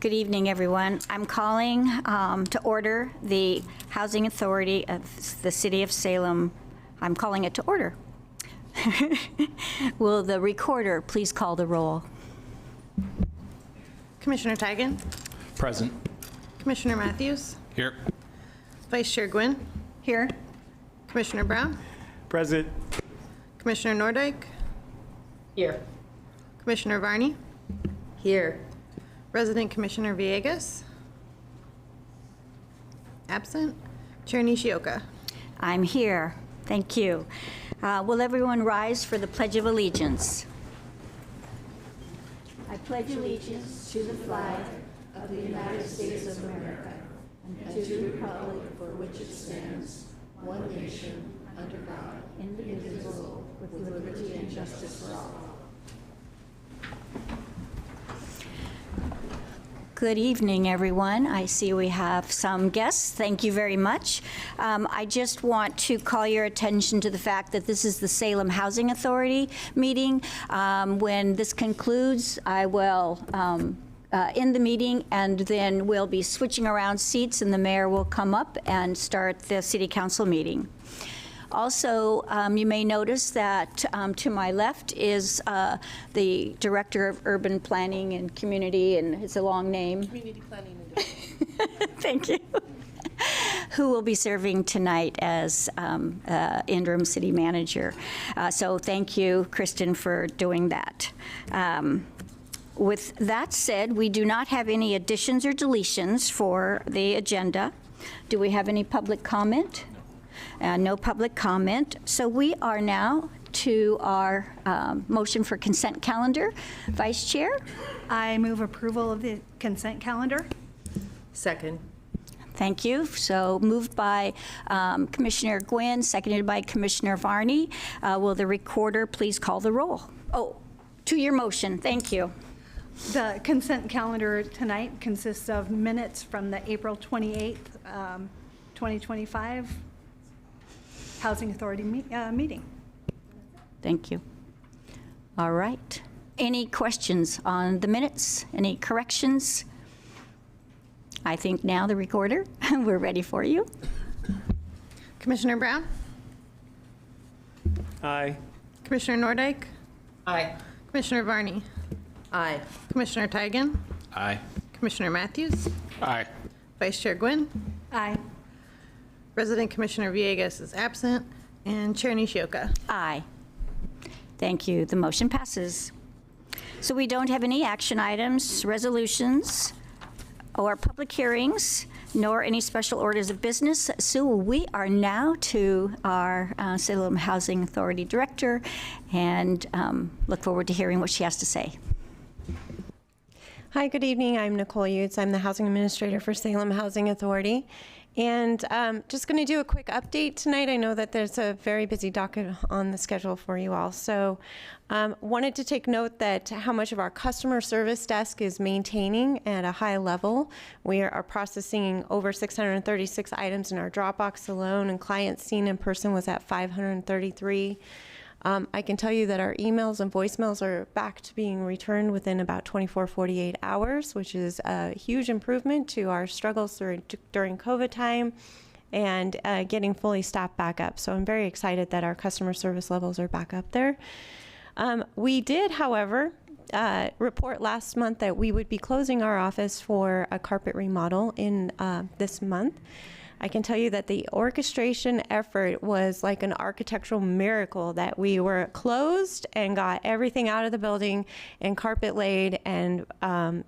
Good evening, everyone. I'm calling to order the Housing Authority of the City of Salem. I'm calling it to order. Will the recorder please call the roll? Commissioner Tigan? Present. Commissioner Matthews? Here. Vice Chair Gwynn? Here. Commissioner Brown? Present. Commissioner Nordyke? Here. Commissioner Varney? Here. Resident Commissioner Villegas? Absent. Chair Nishioka? I'm here. Thank you. Will everyone rise for the Pledge of Allegiance? I pledge allegiance to the flag of the United States of America and to the republic for which it stands, one nation, under God, indivisible, with liberty and justice for all. Good evening, everyone. I see we have some guests. Thank you very much. I just want to call your attention to the fact that this is the Salem Housing Authority meeting. When this concludes, I will end the meeting, and then we'll be switching around seats, and the mayor will come up and start the city council meeting. Also, you may notice that to my left is the Director of Urban Planning and Community, and it's a long name. Community Planning and Development. Thank you. Who will be serving tonight as interim city manager. So thank you, Kristen, for doing that. With that said, we do not have any additions or deletions for the agenda. Do we have any public comment? No public comment. So we are now to our motion for consent calendar. Vice Chair? I move approval of the consent calendar. Second. Thank you. So moved by Commissioner Gwynn, seconded by Commissioner Varney. Will the recorder please call the roll? Oh, to your motion. Thank you. The consent calendar tonight consists of minutes from the April 28th, 2025 Housing Authority meeting. Thank you. All right. Any questions on the minutes? Any corrections? I think now the recorder, we're ready for you. Commissioner Brown? Aye. Commissioner Nordyke? Aye. Commissioner Varney? Aye. Commissioner Tigan? Aye. Commissioner Matthews? Aye. Vice Chair Gwynn? Aye. Resident Commissioner Villegas is absent, and Chair Nishioka? Aye. Thank you. The motion passes. So we don't have any action items, resolutions, or public hearings, nor any special orders of business. So we are now to our Salem Housing Authority Director, and look forward to hearing what she has to say. Hi, good evening. I'm Nicole Utes. I'm the Housing Administrator for Salem Housing Authority. And just going to do a quick update tonight. I know that there's a very busy docket on the schedule for you all. So wanted to take note that how much of our customer service desk is maintaining at a high level. We are processing over 636 items in our Dropbox alone, and clients seen in person was at 533. I can tell you that our emails and voicemails are back to being returned within about 48 hours, which is a huge improvement to our struggles during COVID time and getting fully staffed back up. So I'm very excited that our customer service levels are back up there. We did, however, report last month that we would be closing our office for a carpet remodel in this month. I can tell you that the orchestration effort was like an architectural miracle, that we were closed and got everything out of the building and carpet laid and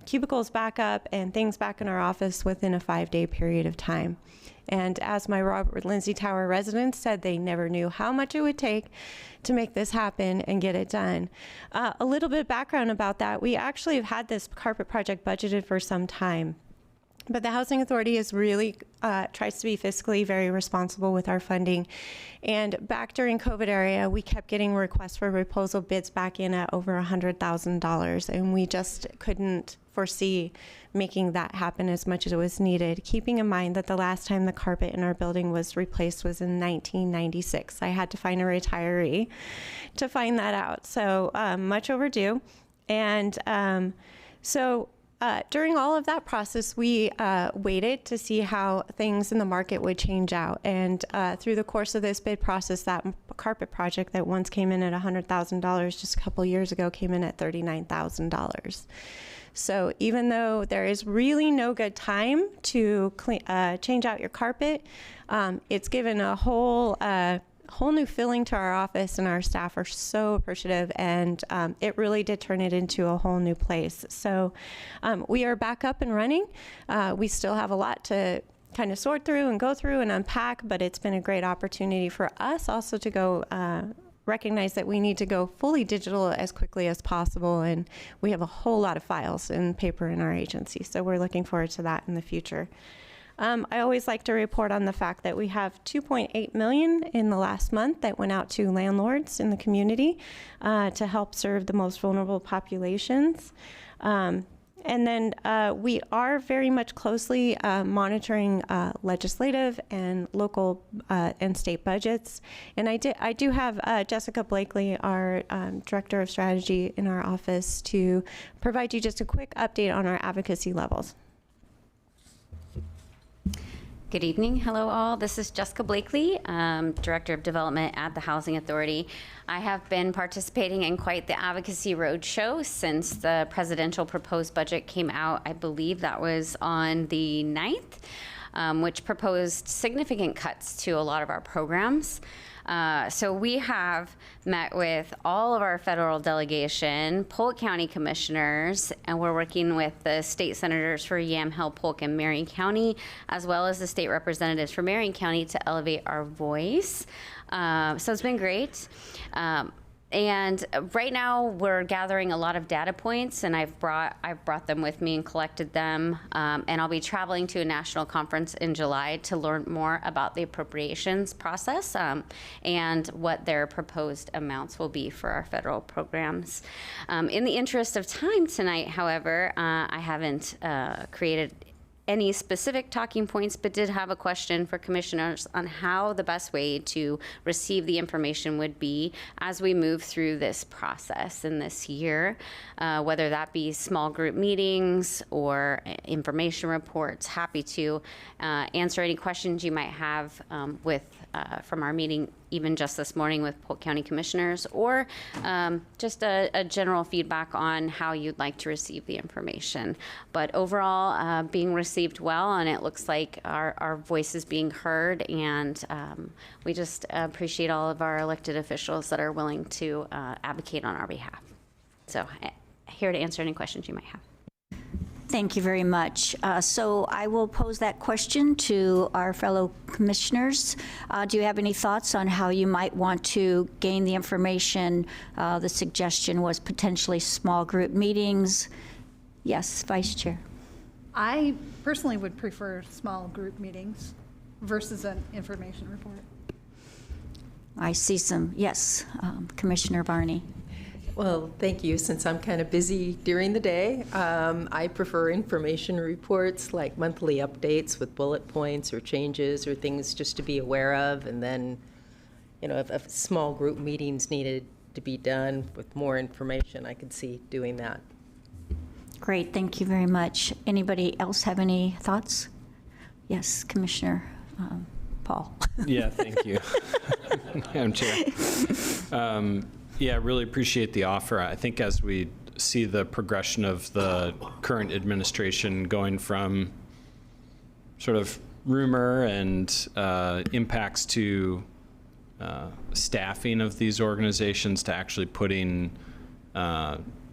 cubicles back up and things back in our office within a 5-day period of time. And as my Robert Lindsay Tower residents said, they never knew how much it would take to make this happen and get it done. A little bit of background about that. We actually have had this carpet project budgeted for some time. But the Housing Authority is really tries to be fiscally very responsible with our funding. And back during COVID area, we kept getting requests for proposal bids back in at over $100,000. And we just couldn't foresee making that happen as much as it was needed, keeping in mind that the last time the carpet in our building was replaced was in 1996. I had to find a retiree to find that out. So much overdue. And so during all of that process, we waited to see how things in the market would change out. And through the course of this bid process, that carpet project that once came in at $100,000 just a couple years ago came in at $39,000. So even though there is really no good time to change out your carpet, it's given a whole new feeling to our office, and our staff are so appreciative, and it really did turn it into a whole new place. So we are back up and running. We still have a lot to kind of sort through and go through and unpack, but it's been a great opportunity for us also to go recognize that we need to go fully digital as quickly as possible, and we have a whole lot of files and paper in our agency, so we're looking forward to that in the future. I always like to report on the fact that we have $2.8 million in the last month that went out to landlords in the community to help serve the most vulnerable populations. And then we are very much closely monitoring legislative and local and state budgets. And I do have Jessica Blakely, our Director of Strategy in our office, to provide you just a quick update on our advocacy levels. Good evening. Hello, all. This is Jessica Blakely, Director of Development at the Housing Authority. I have been participating in quite the advocacy roadshow since the presidential proposed budget came out. I believe that was on the 9th, which proposed significant cuts to a lot of our programs. So we have met with all of our federal delegation, Polk County commissioners, and we're working with the state senators for Yamhill, Polk, and Marion County, as well as the state representatives for Marion County to elevate our voice. So it's been great. And right now we're gathering a lot of data points, and I've brought them with me and collected them. And I'll be traveling to a national conference in July to learn more about the appropriations process and what their proposed amounts will be for our federal programs. In the interest of time tonight, however, I haven't created any specific talking points, but did have a question for commissioners on how the best way to receive the information would be as we move through this process in this year, whether that be small group meetings or information reports. Happy to answer any questions you might have from our meeting even just this morning with Polk County commissioners, or just a general feedback on how you'd like to receive the information. But overall, being received well, and it looks like our voice is being heard, and we just appreciate all of our elected officials that are willing to advocate on our behalf. So here to answer any questions you might have. Thank you very much. So I will pose that question to our fellow commissioners. Do you have any thoughts on how you might want to gain the information? The suggestion was potentially small group meetings. Yes, Vice Chair. I personally would prefer small group meetings versus an information report. I see some, yes, Commissioner Barney. Well, thank you. Since I'm kind of busy during the day, I prefer information reports like monthly updates with bullet points or changes or things just to be aware of. And then, you know, if small group meetings needed to be done with more information, I could see doing that. Great, thank you very much. Anybody else have any thoughts? Yes, Commissioner Paul. Yeah, thank you, Madam Chair. Yeah, I really appreciate the offer. I think as we see the progression of the current administration going from sort of rumor and impacts to staffing of these organizations to actually putting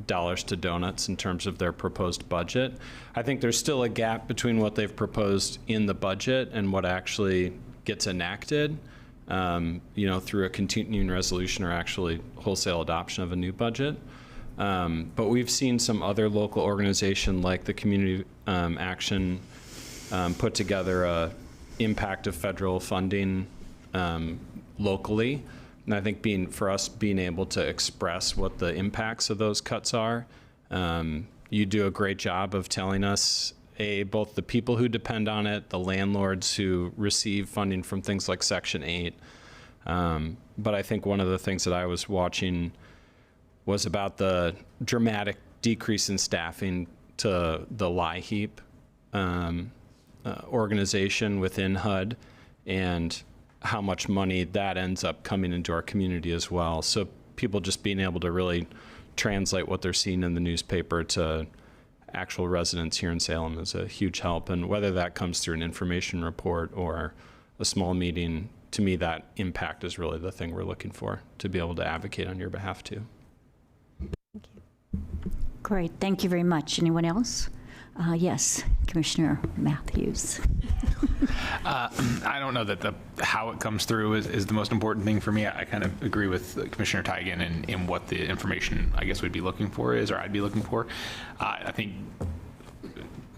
dollars to donuts in terms of their proposed budget, I think there's still a gap between what they've proposed in the budget and what actually gets enacted. You know, through a continuing resolution or actually wholesale adoption of a new budget. But we've seen some other local organization like the Community Action put together a impact of federal funding locally. And I think for us being able to express what the impacts of those cuts are, you do a great job of telling us both the people who depend on it, the landlords who receive funding from things like Section 8. But I think one of the things that I was watching was about the dramatic decrease in staffing to the LIHEAP organization within HUD and how much money that ends up coming into our community as well. So people just being able to really translate what they're seeing in the newspaper to actual residents here in Salem is a huge help. And whether that comes through an information report or a small meeting, to me, that impact is really the thing we're looking for, to be able to advocate on your behalf too. Great, thank you very much. Anyone else? Yes, Commissioner Matthews. I don't know that how it comes through is the most important thing for me. I kind of agree with Commissioner Teigen in what the information I guess we'd be looking for is, or I'd be looking for. I think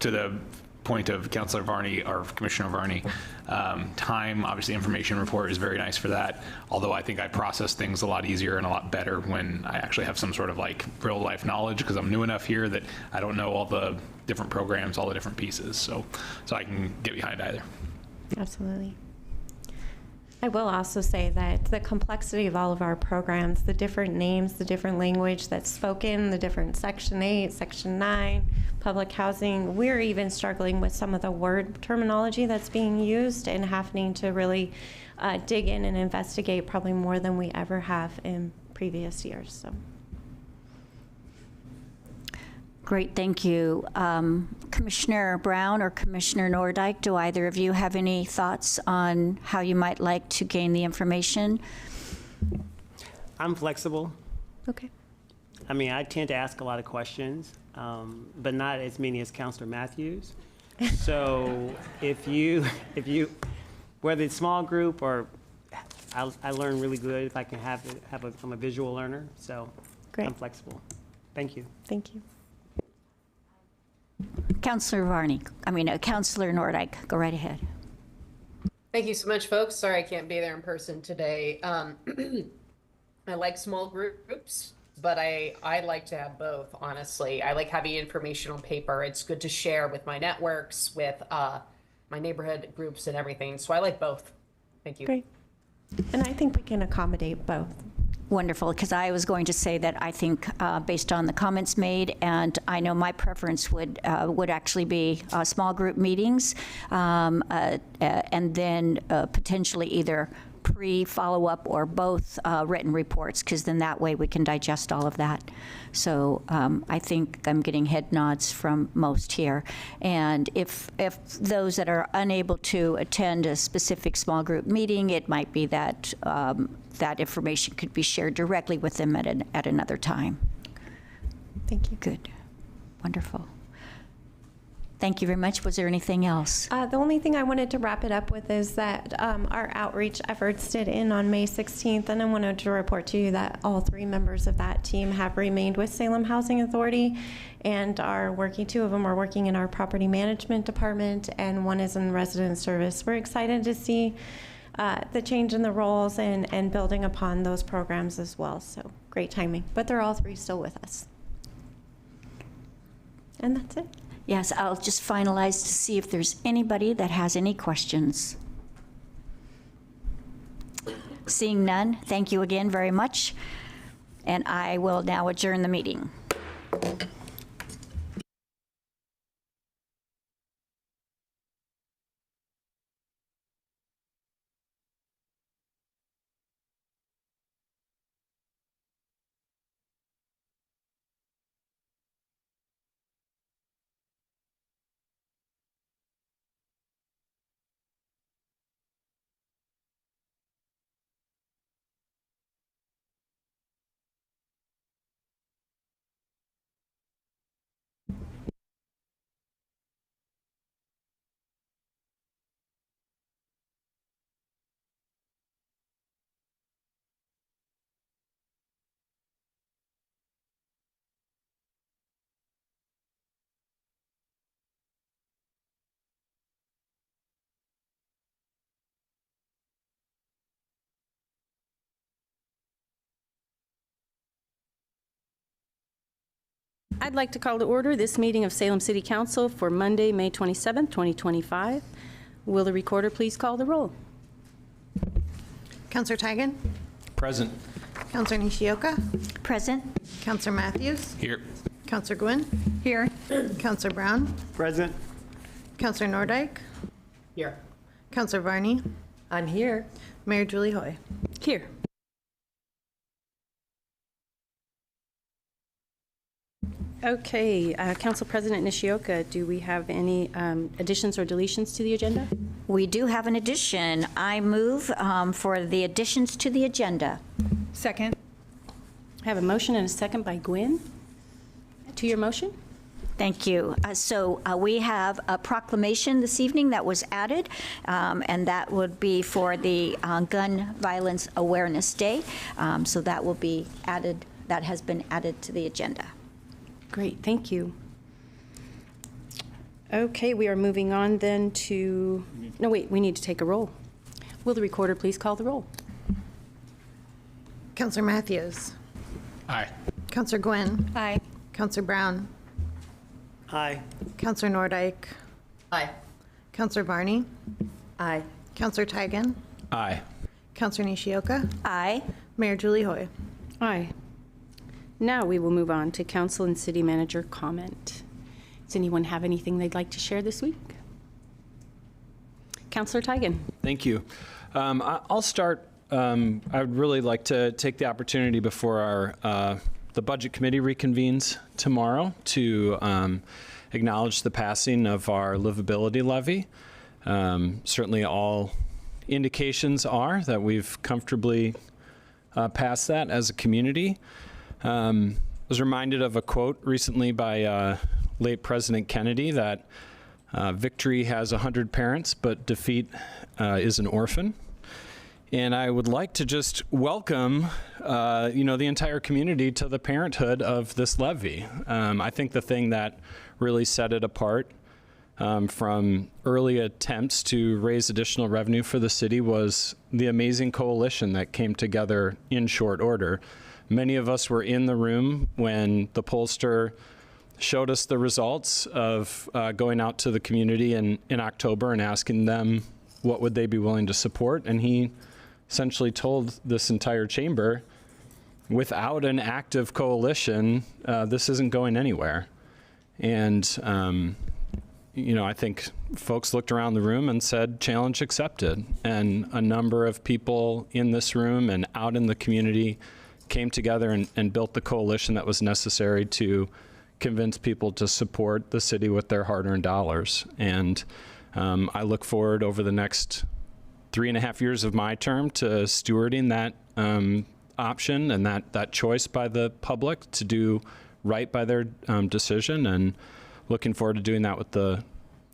to the point of Councilor Varney or Commissioner Varney, time, obviously information report is very nice for that. Although I think I process things a lot easier and a lot better when I actually have some sort of like real life knowledge, because I'm new enough here that I don't know all the different programs, all the different pieces. So I can get behind either. Absolutely. I will also say that the complexity of all of our programs, the different names, the different language that's spoken, the different Section 8, Section 9, public housing, we're even struggling with some of the word terminology that's being used and having to really dig in and investigate probably more than we ever have in previous years. So. Great, thank you. Commissioner Brown or Commissioner Nordyke, do either of you have any thoughts on how you might like to gain the information? I'm flexible. Okay. I mean, I tend to ask a lot of questions, but not as many as Councilor Matthews. So if you, whether it's small group or, I learn really good if I can I'm a visual learner, so Great. I'm flexible. Thank you. Thank you. Councilor Nordyke, go right ahead. Thank you so much, folks. Sorry I can't be there in person today. I like small groups, but I like to have both, honestly. I like having information on paper. It's good to share with my networks, with my neighborhood groups and everything. So I like both. Thank you. Great. And I think we can accommodate both. Wonderful, because I was going to say that I think based on the comments made, and I know my preference would actually be small group meetings, and then potentially either pre-follow-up or both written reports, because then that way we can digest all of that. So I think I'm getting head nods from most here. And if those that are unable to attend a specific small group meeting, it might be that that information could be shared directly with them at another time. Thank you. Good. Wonderful. Thank you very much. Was there anything else? The only thing I wanted to wrap it up with is that our outreach efforts did end on May 16th, and I wanted to report to you that all 3 members of that team have remained with Salem Housing Authority and are working. 2 of them are working in our property management department, and 1 is in resident service. We're excited to see the change in the roles and building upon those programs as well. So great timing. But they're all 3 still with us. And that's it. Yes, I'll just finalize to see if there's anybody that has any questions. Seeing none, thank you again very much. And I will now adjourn the meeting. I'd like to call to order this meeting of Salem City Council for Monday, May 27th, 2025. Will the recorder please call the roll? Councilor Teigen, Present. Councilor Nishioka, Present? Councilor Matthews, Here. Counselor Gwynn, Here. Counselor Brown, Present. Counselor Nordike, Here. Counselor Varney, I'm here. Mayor Julie Hoy. Here. Okay, Council President Nishioka, do we have any additions or deletions to the agenda? We do have an addition. I move for the additions to the agenda. Second. I have a motion and a second by Gwen. To your motion? Thank you. So we have a proclamation this evening that was added, and that would be for the Gun Violence Awareness Day. So that will be added, that has been added to the agenda. Great, thank you. Okay, we are moving on then to, no, wait, we need to take a roll. Will the recorder please call the roll? Counselor Matthews, Aye. Counselor Gwynn, Aye. Counselor Brown, Aye. Counselor Nordike, Aye. Counselor Varney, Aye. Counselor Tigan, Aye. Counselor Nishioka, Aye. Mayor Julie Hoy. Aye. Now we will move on to council and city manager comment. Does anyone have anything they'd like to share this week? Councilor Tigan. Thank you. I'll start. I would really like to take the opportunity before the Budget Committee reconvenes tomorrow to acknowledge the passing of our livability levy. Certainly all indications are that we've comfortably passed that as a community. I was reminded of a quote recently by late President Kennedy that victory has 100 parents, but defeat is an orphan. And I would like to just welcome, the entire community to the parenthood of this levy. I think the thing that really set it apart from early attempts to raise additional revenue for the city was the amazing coalition that came together in short order. Many of us were in the room when the pollster showed us the results of going out to the community in October and asking them what would they be willing to support. And he essentially told this entire chamber, without an active coalition, this isn't going anywhere. And, I think folks looked around the room and said, challenge accepted. And a number of people in this room and out in the community came together and built the coalition that was necessary to convince people to support the city with their hard-earned dollars. And I look forward over the next 3.5 years of my term to stewarding that option and that choice by the public to do right by their decision, and looking forward to doing that with the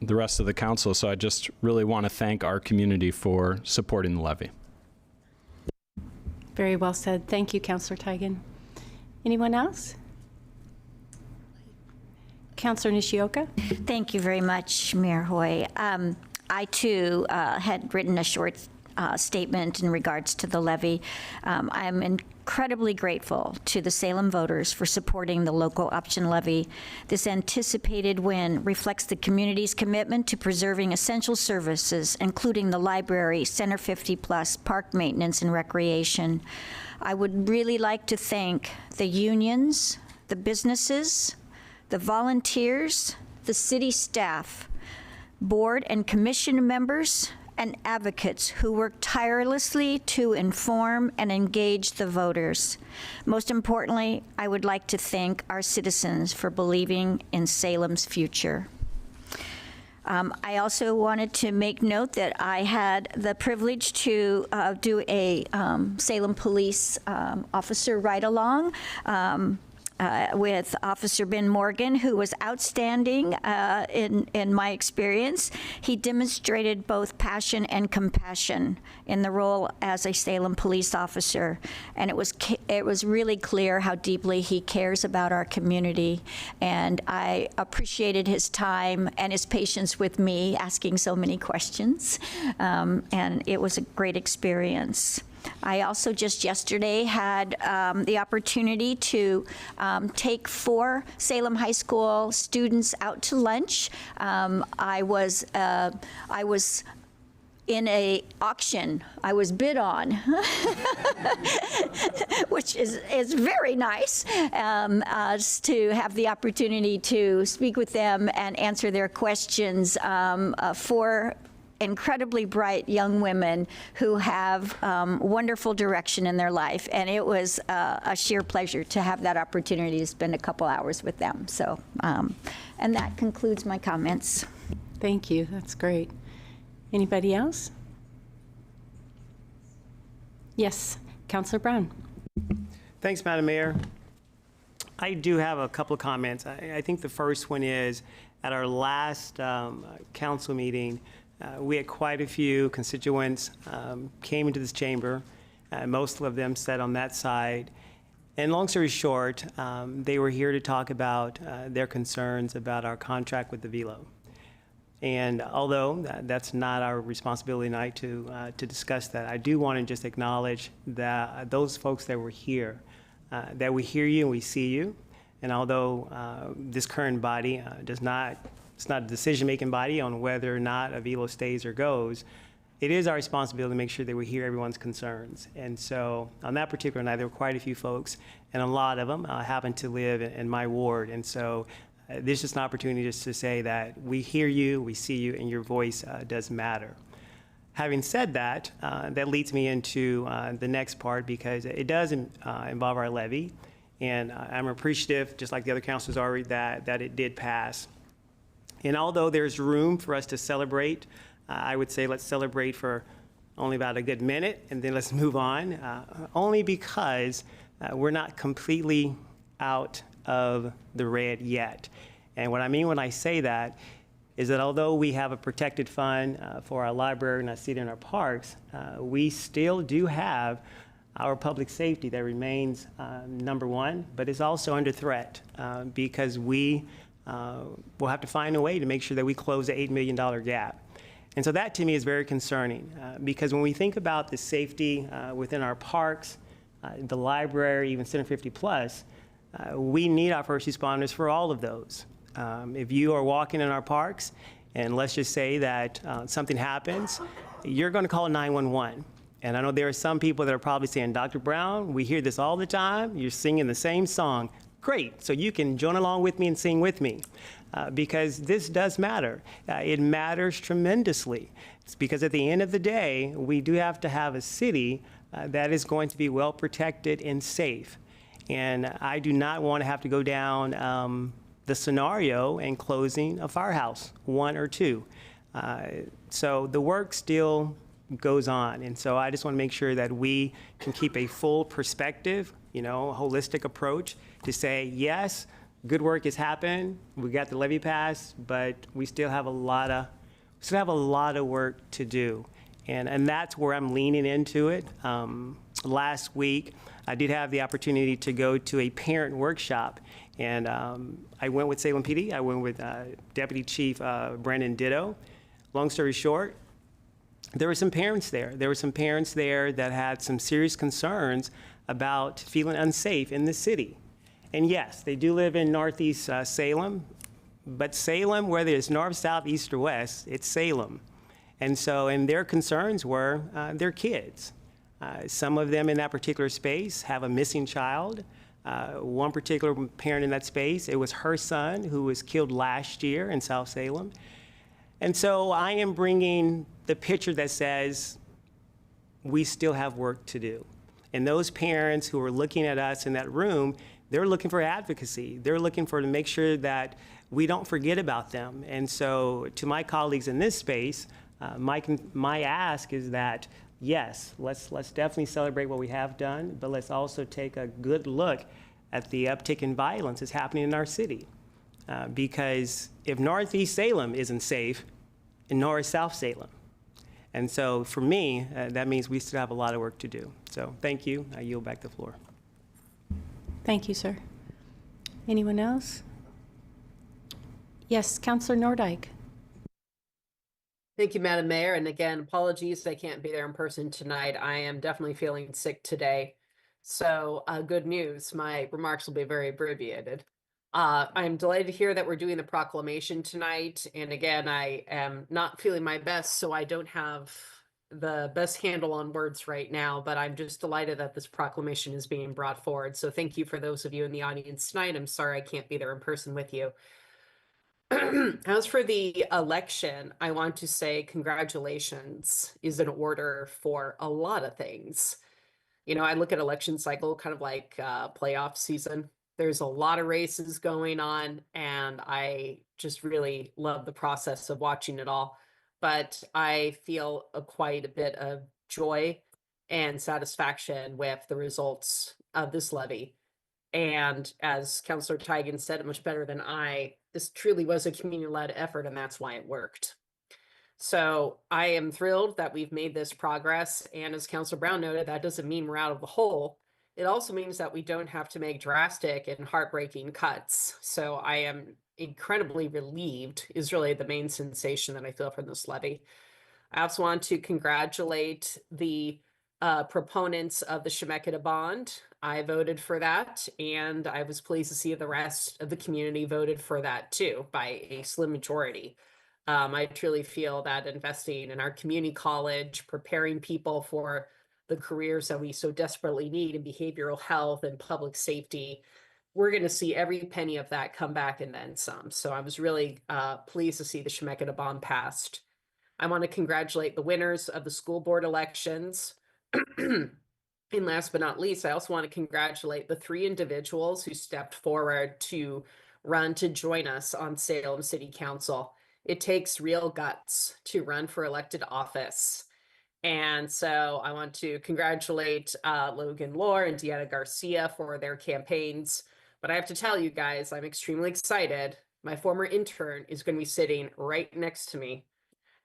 rest of the council. So I just really want to thank our community for supporting the levy. Very well said. Thank you, Councilor Tigan. Anyone else? Councilor Nishioka? Thank you very much, Mayor Hoy. I, too, had written a short statement in regards to the levy. I'm incredibly grateful to the Salem voters for supporting the local option levy. This anticipated win reflects the community's commitment to preserving essential services, including the library, Center 50+, park maintenance, and recreation. I would really like to thank the unions, the businesses, the volunteers, the city staff, board and commission members, and advocates who work tirelessly to inform and engage the voters. Most importantly, I would like to thank our citizens for believing in Salem's future. I also wanted to make note that I had the privilege to do a Salem police officer ride-along with Officer Ben Morgan, who was outstanding in my experience. He demonstrated both passion and compassion in the role as a Salem police officer, and it was really clear how deeply he cares about our community, and I appreciated his time and his patience with me asking so many questions, and it was a great experience. I also just yesterday had the opportunity to take 4 Salem High School students out to lunch. I was in a auction I was bid on, which is very nice, to have the opportunity to speak with them and answer their questions. For incredibly bright young women who have wonderful direction in their life. And it was a sheer pleasure to have that opportunity to spend a couple hours with them. So, and that concludes my comments. Thank you. That's great. Anybody else? Yes, Councilor Brown. Thanks, Madam Mayor. I do have a couple of comments. I think the first one is, at our last council meeting, we had quite a few constituents came into this chamber. Most of them sat on that side. And long story short, they were here to talk about their concerns about our contract with the Velo. And although that's not our responsibility tonight to discuss that, I do want to just acknowledge that those folks that were here, that we hear you and we see you. And although this current body it's not a decision-making body on whether or not a Velo stays or goes, it is our responsibility to make sure that we hear everyone's concerns. And so on that particular night, there were quite a few folks, and a lot of them happen to live in my ward. And so this is an opportunity just to say that we hear you, we see you, and your voice does matter. Having said that, that leads me into the next part, because it does involve our levy. And I'm appreciative, just like the other councilors already, that it did pass. And although there's room for us to celebrate, I would say let's celebrate for only about a good minute, and then let's move on, only because we're not completely out of the red yet. And what I mean when I say that is that although we have a protected fund for our library and our city and our parks, we still do have our public safety that remains number one, but it's also under threat because we will have to find a way to make sure that we close the $8 million gap. And so that to me is very concerning because when we think about the safety within our parks, the library, even Center 50 Plus, we need our first responders for all of those. If you are walking in our parks, and let's just say that something happens, you're going to call 911. And I know there are some people that are probably saying, Dr. Brown, we hear this all the time. You're singing the same song. Great, so you can join along with me and sing with me because this does matter. It matters tremendously. It's because at the end of the day, we do have to have a city that is going to be well protected and safe. And I do not want to have to go down the scenario and closing a firehouse, one or two. So the work still goes on. And so I just want to make sure that we can keep a full perspective, a holistic approach to say, yes, good work has happened. We got the levy passed, but we still have a lot of work to do. And that's where I'm leaning into it. Last week, I did have the opportunity to go to a parent workshop, and I went with Salem PD. I went with Deputy Chief Brandon Ditto. Long story short, there were some parents there. There were some parents there that had some serious concerns about feeling unsafe in the city. And yes, they do live in Northeast Salem, but Salem, whether it's north, south, east, or west, it's Salem. And so, and their concerns were their kids. Some of them in that particular space have a missing child. One particular parent in that space, it was her son who was killed last year in South Salem. And so I am bringing the picture that says we still have work to do. And those parents who are looking at us in that room, they're looking for advocacy. They're looking to make sure that we don't forget about them. And so to my colleagues in this space, my ask is that, yes, let's definitely celebrate what we have done, but let's also take a good look at the uptick in violence that's happening in our city. Because if Northeast Salem isn't safe, nor is South Salem. And so for me, that means we still have a lot of work to do. So thank you. I yield back the floor. Thank you, sir. Anyone else? Yes, Councilor Nordyke. Thank you, Madam Mayor. And again, apologies I can't be there in person tonight. I am definitely feeling sick today. So good news. My remarks will be very abbreviated. I'm delighted to hear that we're doing the proclamation tonight. And again, I am not feeling my best, so I don't have the best handle on words right now, but I'm just delighted that this proclamation is being brought forward. So thank you for those of you in the audience tonight. I'm sorry I can't be there in person with you. As for the election, I want to say congratulations is in order for a lot of things. You know, I look at election cycle kind of like playoff season. There's a lot of races going on, and I just really love the process of watching it all. But I feel quite a bit of joy and satisfaction with the results of this levy. And as Councillor Teigen said it much better than I, this truly was a community-led effort, and that's why it worked. So I am thrilled that we've made this progress. And as Councillor Brown noted, that doesn't mean we're out of the hole. It also means that we don't have to make drastic and heartbreaking cuts. So I am incredibly relieved is really the main sensation that I feel from this levy. I also want to congratulate the proponents of the Shemekia bond. I voted for that, and I was pleased to see the rest of the community voted for that too by a slim majority. I truly feel that investing in our community college, preparing people for the careers that we so desperately need in behavioral health and public safety, we're going to see every penny of that come back and then some. So I was really pleased to see the Shemekia bond passed. I want to congratulate the winners of the school board elections. And last but not least, I also want to congratulate the 3 individuals who stepped forward to run to join us on Salem City Council. It takes real guts to run for elected office. And so I want to congratulate Logan Lohr and Deanna Garcia for their campaigns. But I have to tell you guys, I'm extremely excited. My former intern is going to be sitting right next to me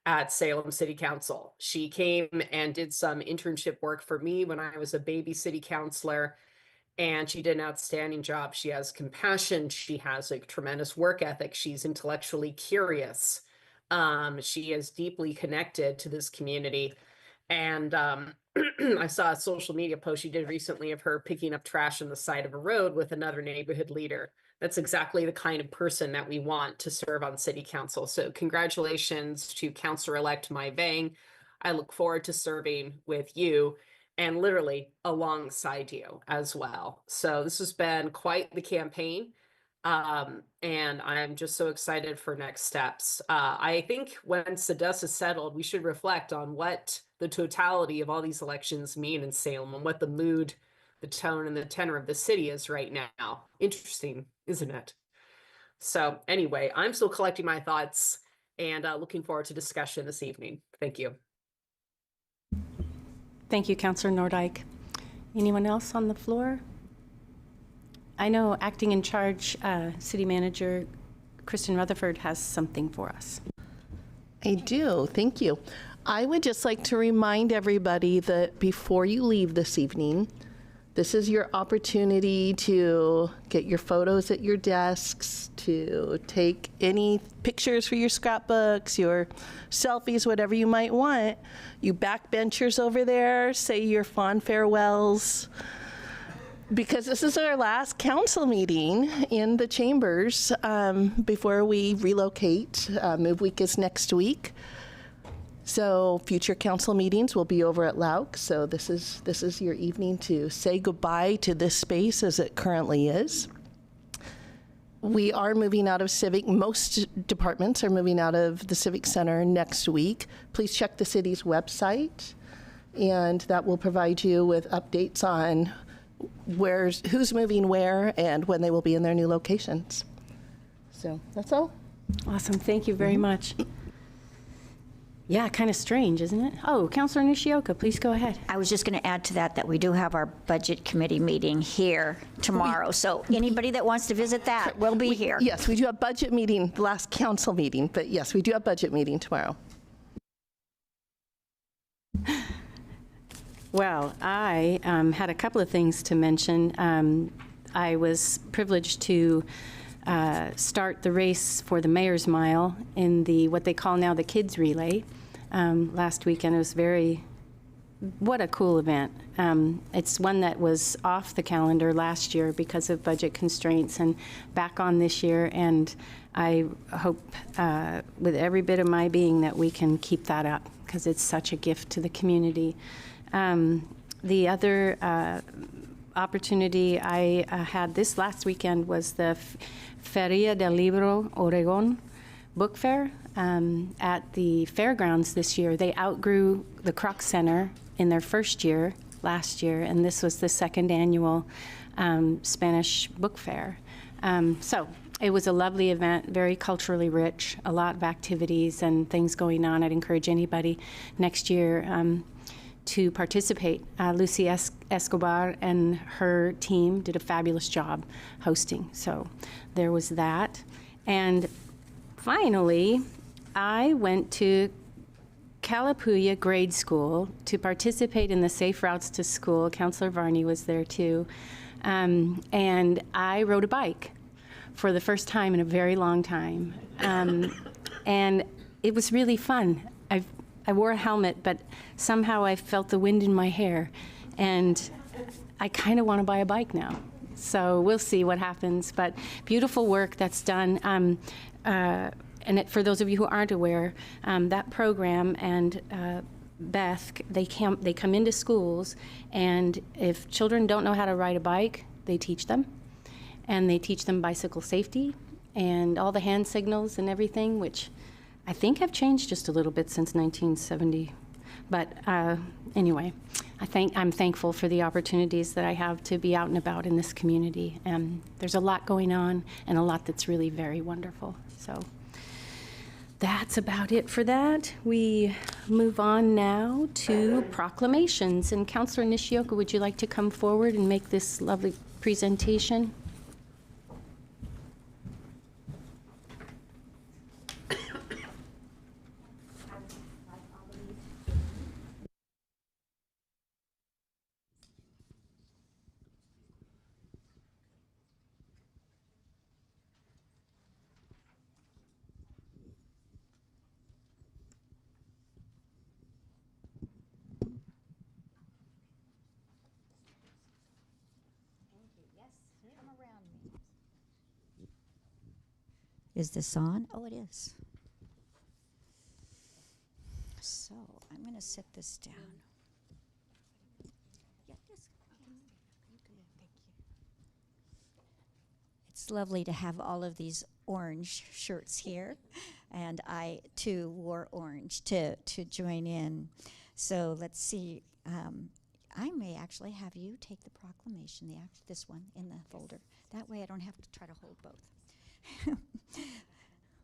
at Salem City Council. She came and did some internship work for me when I was a baby city councilor, and she did an outstanding job. She has compassion. She has a tremendous work ethic. She's intellectually curious. She is deeply connected to this community. And I saw a social media post she did recently of her picking up trash on the side of a road with another neighborhood leader. That's exactly the kind of person that we want to serve on city council. So congratulations to Councilor-elect Mai Vang. I look forward to serving with you and literally alongside you as well. So this has been quite the campaign. And I'm just so excited for next steps. I think once the dust is settled, we should reflect on what the totality of all these elections mean in Salem and what the mood, the tone, and the tenor of the city is right now. Interesting, isn't it? So anyway, I'm still collecting my thoughts and looking forward to discussion this evening. Thank you. Thank you, Councillor Nordyke. Anyone else on the floor? I know Acting in Charge City Manager Kristen Rutherford has something for us. I do, thank you. I would just like to remind everybody that before you leave this evening, this is your opportunity to get your photos at your desks, to take any pictures for your scrapbooks, your selfies, whatever you might want. You backbenchers over there, say your fond farewells, because this is our last council meeting in the chambers before we relocate. Move week is next week. So future council meetings will be over at Lauk. So this is your evening to say goodbye to this space as it currently is. We are moving out of Civic. Most departments are moving out of the Civic Center next week. Please check the city's website, and that will provide you with updates on who's moving where and when they will be in their new locations. So that's all. Awesome, thank you very much. Yeah, kind of strange, isn't it? Oh, Councilor Nishioka, please go ahead. I was just going to add to that we do have our budget committee meeting here tomorrow. So anybody that wants to visit that will be here. Yes, we do have budget meeting, the last council meeting, but yes, we do have budget meeting tomorrow. Well, I had a couple of things to mention. I was privileged to start the race for the Mayor's Mile in what they call now the Kids Relay last weekend. It was very, what a cool event. It's one that was off the calendar last year because of budget constraints and back on this year. And I hope with every bit of my being that we can keep that up because it's such a gift to the community. The other opportunity I had this last weekend was the Feria del Libro Oregon book fair at the fairgrounds this year. They outgrew the Kroc Center in their first year last year, and this was the second annual Spanish book fair. So it was a lovely event, very culturally rich, a lot of activities and things going on. I'd encourage anybody next year to participate. Lucy Escobar and her team did a fabulous job hosting. So there was that. And finally, I went to Calapooya Grade School to participate in the Safe Routes to School. Counselor Varney was there too. And I rode a bike for the first time in a very long time. And it was really fun. I wore a helmet, but somehow I felt the wind in my hair. And I kind of want to buy a bike now. So we'll see what happens. But beautiful work that's done. And for those of you who aren't aware, that program and Beth, they come into schools, and if children don't know how to ride a bike, they teach them. And they teach them bicycle safety and all the hand signals and everything, which I think have changed just a little bit since 1970. But anyway, I'm thankful for the opportunities that I have to be out and about in this community. And there's a lot going on and a lot that's really very wonderful. So that's about it for that. We move on now to proclamations. And Councilor Nishioka, would you like to come forward and make this lovely presentation? Is this on? Oh, it is. So I'm going to set this down. Yeah, yes. You can move. Thank you. It's lovely to have all of these orange shirts here, and I too wore orange to join in. So let's see. I may actually have you take the proclamation, this one in the folder. That way I don't have to try to hold both.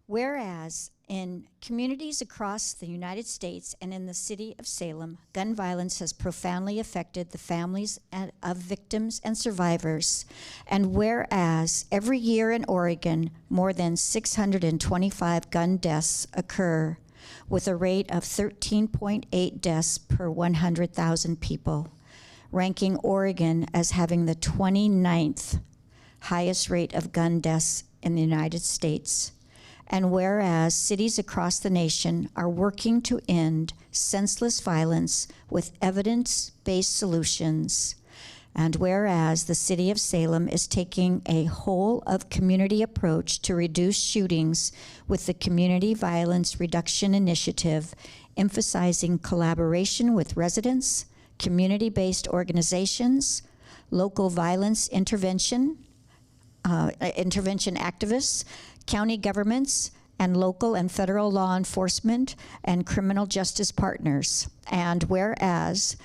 Whereas in communities across the United States and in the city of Salem, gun violence has profoundly affected the families of victims and survivors. And whereas every year in Oregon, more than 625 gun deaths occur, with a rate of 13.8 deaths per 100,000 people, ranking Oregon as having the 29th highest rate of gun deaths in the United States. And whereas cities across the nation are working to end senseless violence with evidence-based solutions, and whereas the city of Salem is taking a whole of community approach to reduce shootings with the Community Violence Reduction Initiative, emphasizing collaboration with residents, community-based organizations, local violence intervention activists, county governments, and local and federal law enforcement and criminal justice partners. And whereas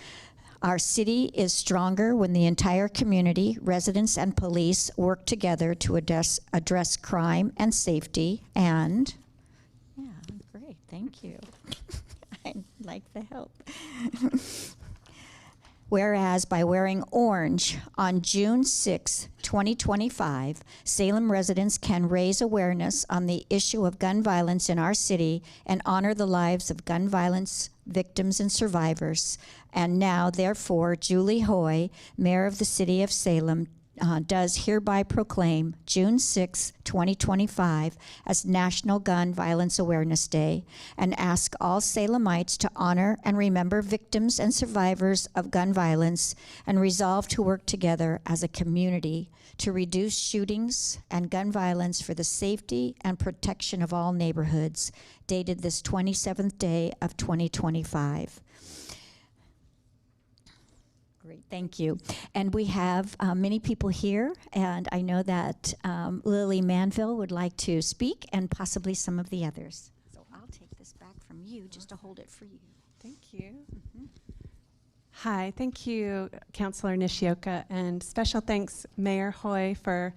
our city is stronger when the entire community, residents, and police work together to address crime and safety. And, yeah, great, thank you. I like the help. Whereas by wearing orange on June 6, 2025, Salem residents can raise awareness on the issue of gun violence in our city and honor the lives of gun violence victims and survivors. And now, therefore, Julie Hoy, Mayor of the City of Salem, does hereby proclaim June 6, 2025 as National Gun Violence Awareness Day and ask all Salemites to honor and remember victims and survivors of gun violence and resolve to work together as a community to reduce shootings and gun violence for the safety and protection of all neighborhoods, dated this 27th day of 2025. Great, thank you. And we have many people here, and I know that Lily Manville would like to speak, and possibly some of the others. So I'll take this back from you just to hold it for you. Thank you. Hi, thank you, Councilor Nishioka, and special thanks, Mayor Hoy, for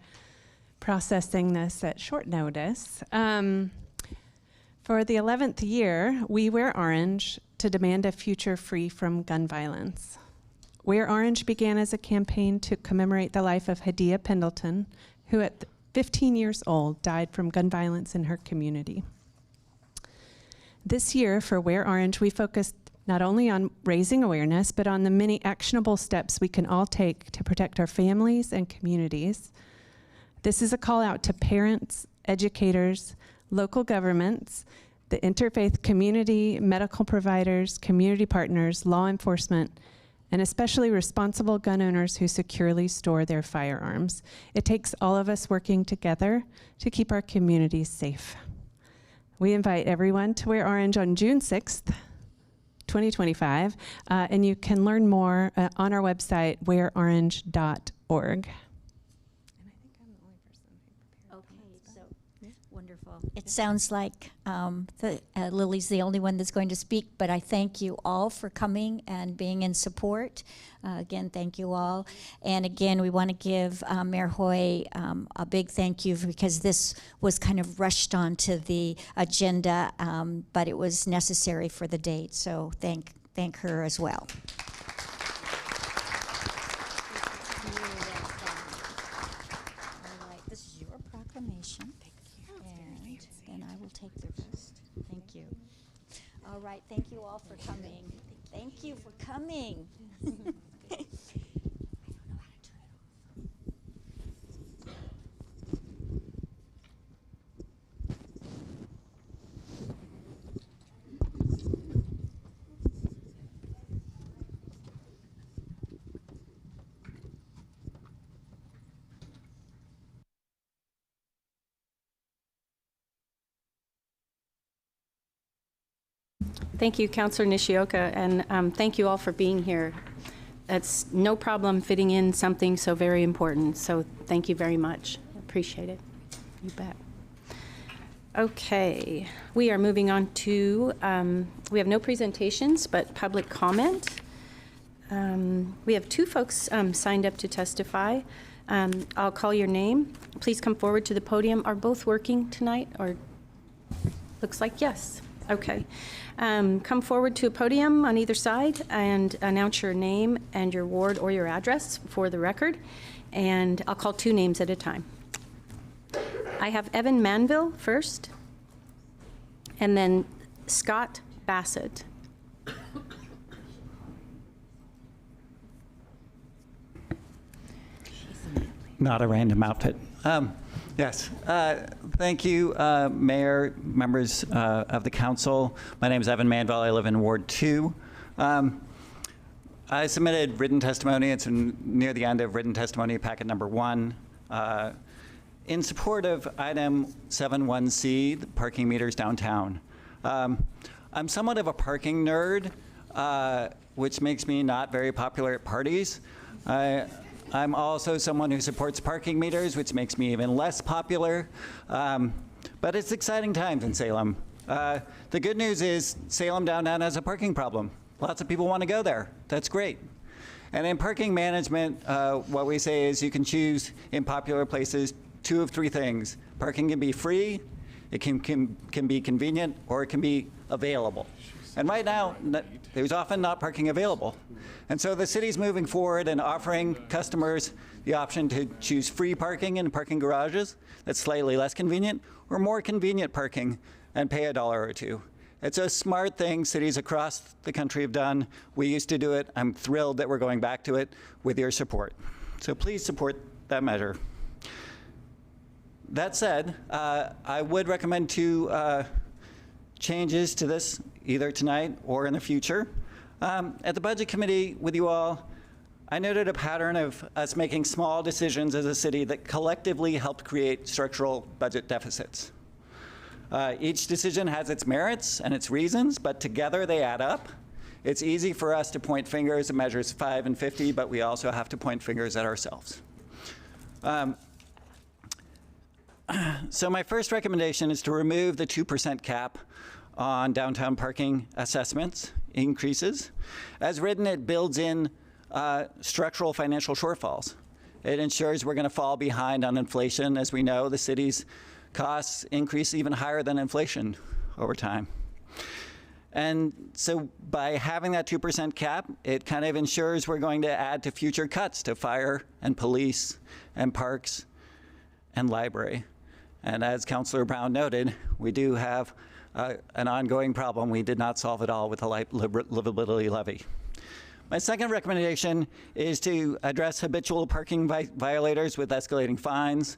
processing this at short notice. For the 11th year, we wear orange to demand a future free from gun violence. Wear Orange began as a campaign to commemorate the life of Hadia Pendleton, who at 15 years old died from gun violence in her community. This year for Wear Orange, we focused not only on raising awareness, but on the many actionable steps we can all take to protect our families and communities. This is a call out to parents, educators, local governments, the interfaith community, medical providers, community partners, law enforcement, and especially responsible gun owners who securely store their firearms. It takes all of us working together to keep our communities safe. We invite everyone to wear orange on June 6th, 2025, and you can learn more on our website, wearorange.org. Wonderful. It sounds like Lily's the only one that's going to speak, but I thank you all for coming and being in support. Again, thank you all. And again, we want to give Mayor Hoy a big thank you because this was kind of rushed onto the agenda, but it was necessary for the date. So thank her as well. All right, this is your proclamation. And I will take the rest. Thank you. All right, thank you all for coming. Thank you for coming. I don't know how to turn it off. Thank you, Councilor Nishioka, and thank you all for being here. It's no problem fitting in something so very important, so thank you very much. Appreciate it. You bet. Okay, we are moving on to, we have no presentations, but public comment. We have two folks signed up to testify. I'll call your name. Please come forward to the podium. Are both working tonight, or looks like yes? Okay. Come forward to a podium on either side and announce your name and your ward or your address for the record. And I'll call two names at a time. I have Evan Manville first, and then Scott Bassett. Not a random outfit. Yes, thank you, Mayor, members of the council. My name is Evan Manville. I live in Ward 2. I submitted written testimony. It's near the end of written testimony, packet number 1, in support of item 7.1C, the parking meters downtown. I'm somewhat of a parking nerd, which makes me not very popular at parties. I'm also someone who supports parking meters, which makes me even less popular. But it's exciting times in Salem. The good news is Salem downtown has a parking problem. Lots of people want to go there. That's great. And in parking management, what we say is you can choose in popular places 2 of 3 things. Parking can be free, it can be convenient, or it can be available. And right now, there's often not parking available. And so the city's moving forward and offering customers the option to choose free parking in parking garages that's slightly less convenient, or more convenient parking and pay $1 or $2. It's a smart thing cities across the country have done. We used to do it. I'm thrilled that we're going back to it with your support. So please support that measure. That said, I would recommend two changes to this, either tonight or in the future. At the Budget Committee with you all, I noted a pattern of us making small decisions as a city that collectively helped create structural budget deficits. Each decision has its merits and its reasons, but together they add up. It's easy for us to point fingers at measures 5 and 50, but we also have to point fingers at ourselves. So my first recommendation is to remove the 2% cap on downtown parking assessments increases. As written, it builds in structural financial shortfalls. It ensures we're going to fall behind on inflation. As we know, the city's costs increase even higher than inflation over time. And so by having that 2% cap, it kind of ensures we're going to add to future cuts to fire and police and parks and library. And as Councilor Brown noted, we do have an ongoing problem. We did not solve it all with the livability levy. My second recommendation is to address habitual parking violators with escalating fines.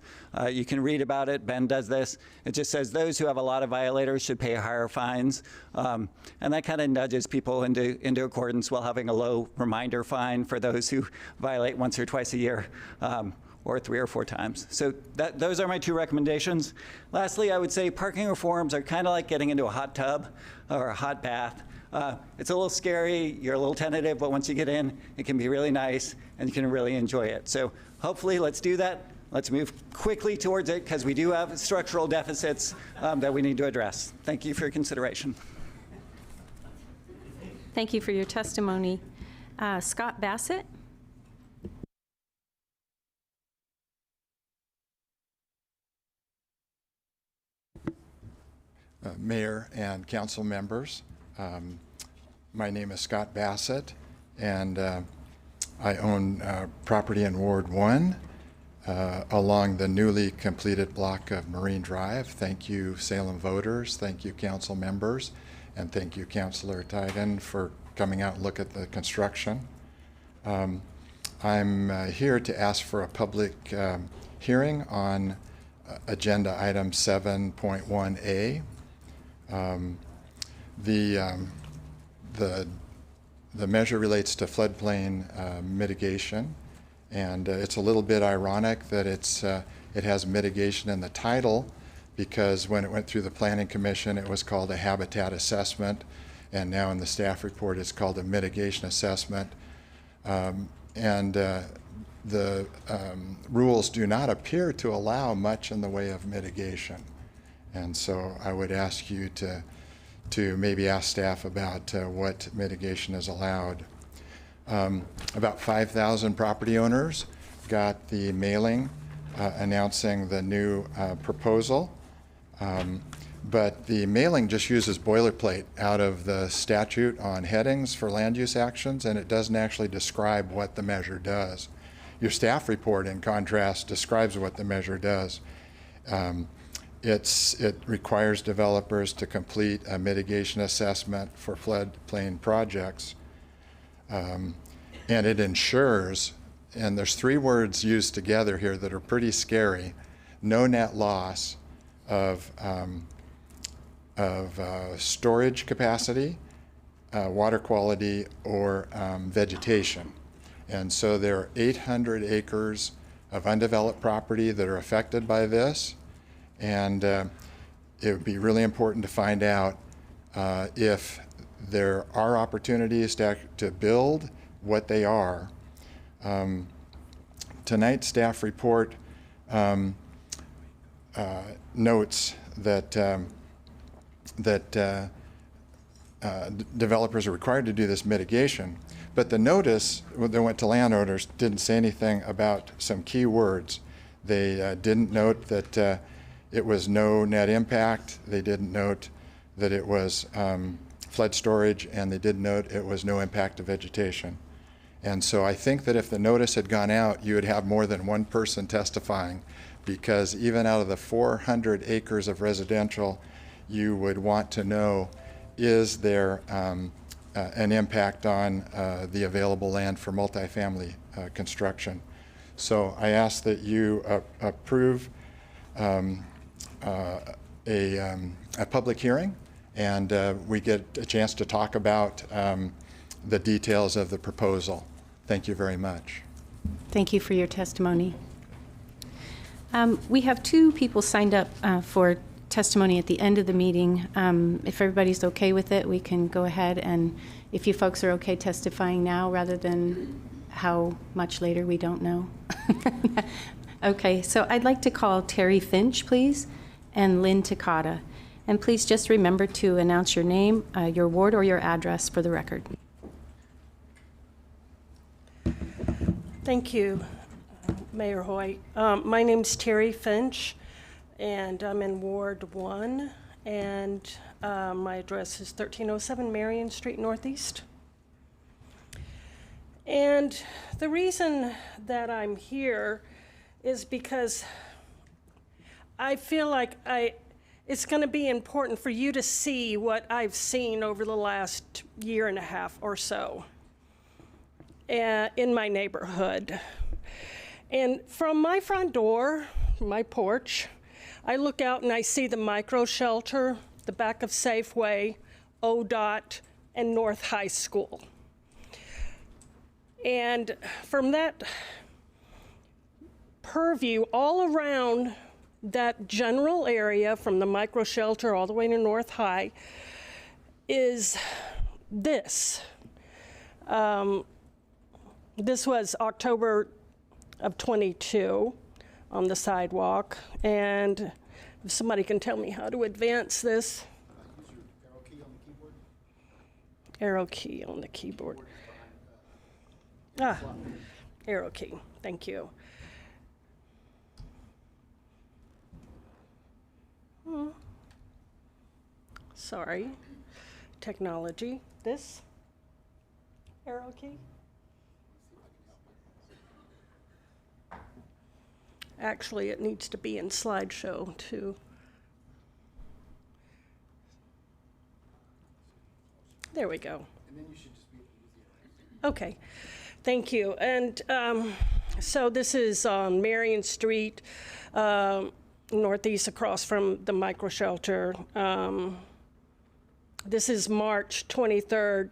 You can read about it. Ben does this. It just says those who have a lot of violators should pay higher fines. And that kind of nudges people into accordance while having a low reminder fine for those who violate once or twice a year. Or 3 or 4 times. So those are my 2 recommendations. Lastly, I would say parking reforms are kind of like getting into a hot tub or a hot bath. It's a little scary, you're a little tentative, but once you get in, it can be really nice and you can really enjoy it. So hopefully let's do that. Let's move quickly towards it because we do have structural deficits that we need to address. Thank you for your consideration. Thank you for your testimony. Scott Bassett? Mayor and council members. My name is Scott Bassett, and I own property in Ward 1 along the newly completed block of Marine Drive. Thank you, Salem voters. Thank you, council members. And thank you, Councilor Tigan, for coming out and look at the construction. I'm here to ask for a public hearing on agenda item 7.1A. The measure relates to floodplain mitigation, and it's a little bit ironic that it has mitigation in the title, because when it went through the Planning Commission, it was called a habitat assessment, and now in the staff report, it's called a mitigation assessment. The rules do not appear to allow much in the way of mitigation. And so I would ask you to maybe ask staff about what mitigation is allowed. About 5,000 property owners got the mailing announcing the new proposal. But the mailing just uses boilerplate out of the statute on headings for land use actions, and it doesn't actually describe what the measure does. Your staff report, in contrast, describes what the measure does. It requires developers to complete a mitigation assessment for floodplain projects. And it ensures, and there's 3 words used together here that are pretty scary: no net loss of storage capacity, water quality, or vegetation. And so there are 800 acres of undeveloped property that are affected by this. And it would be really important to find out if there are opportunities to build, what they are. Tonight's staff report notes that developers are required to do this mitigation, but the notice that went to landowners didn't say anything about some key words. They didn't note that it was no net impact. They didn't note that it was flood storage, and they did note it was no impact to vegetation. And so I think that if the notice had gone out, you would have more than one person testifying, because even out of the 400 acres of residential, you would want to know, is there an impact on the available land for multifamily construction? So I ask that you approve a public hearing, and we get a chance to talk about the details of the proposal. Thank you very much. Thank you for your testimony. We have 2 people signed up for testimony at the end of the meeting. If everybody's okay with it, we can go ahead, and if you folks are okay testifying now rather than how much later, we don't know. Okay, so I'd like to call Terry Finch, please, and Lynn Takata. And please just remember to announce your name, your ward, or your address for the record. Thank you, Mayor Hoyt. My name's Terry Finch, and I'm in Ward 1, and my address is 1307 Marion Street Northeast. And the reason that I'm here is because I feel like it's going to be important for you to see what I've seen over the last year and a half or so in my neighborhood. And from my front door, my porch, I look out and I see the micro shelter, the back of Safeway, ODOT, and North High School. And from that purview, all around that general area, from the micro shelter all the way to North High, is this. This was October of 22 on the sidewalk, and if somebody can tell me how to advance this. Arrow key on the keyboard. Arrow key, thank you. Sorry, technology. This arrow key. Actually, it needs to be in slideshow too. There we go. Okay, thank you. And so this is on Marion Street, northeast across from the micro shelter. This is March 23rd,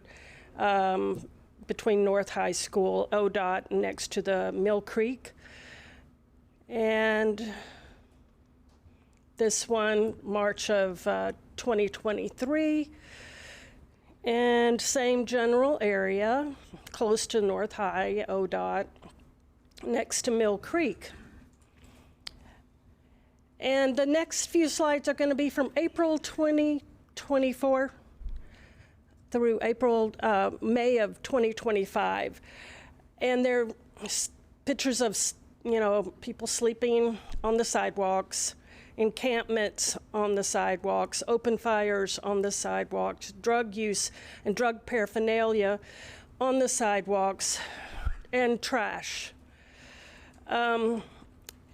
between North High School, ODOT, next to the Mill Creek. And this one, March of 2023. And same general area, close to North High, ODOT, next to Mill Creek. And the next few slides are going to be from April 2024 through May of 2025. And they're pictures of, people sleeping on the sidewalks, encampments on the sidewalks, open fires on the sidewalks, drug use and drug paraphernalia on the sidewalks, and trash. And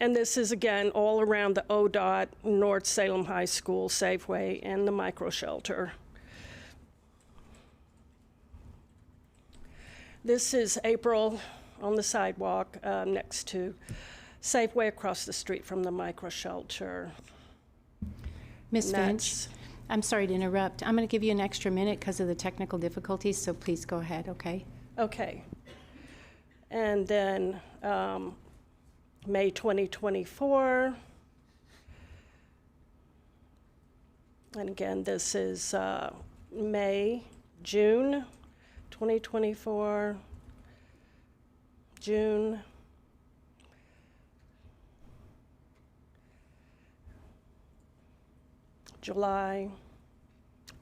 this is, again, all around the ODOT, North Salem High School, Safeway, and the micro shelter. This is April on the sidewalk next to Safeway across the street from the micro shelter. Ms. Finch, I'm sorry to interrupt. I'm going to give you an extra minute because of the technical difficulties, so please go ahead, okay? Okay. And then May 2024. And again, this is June 2024, June, July,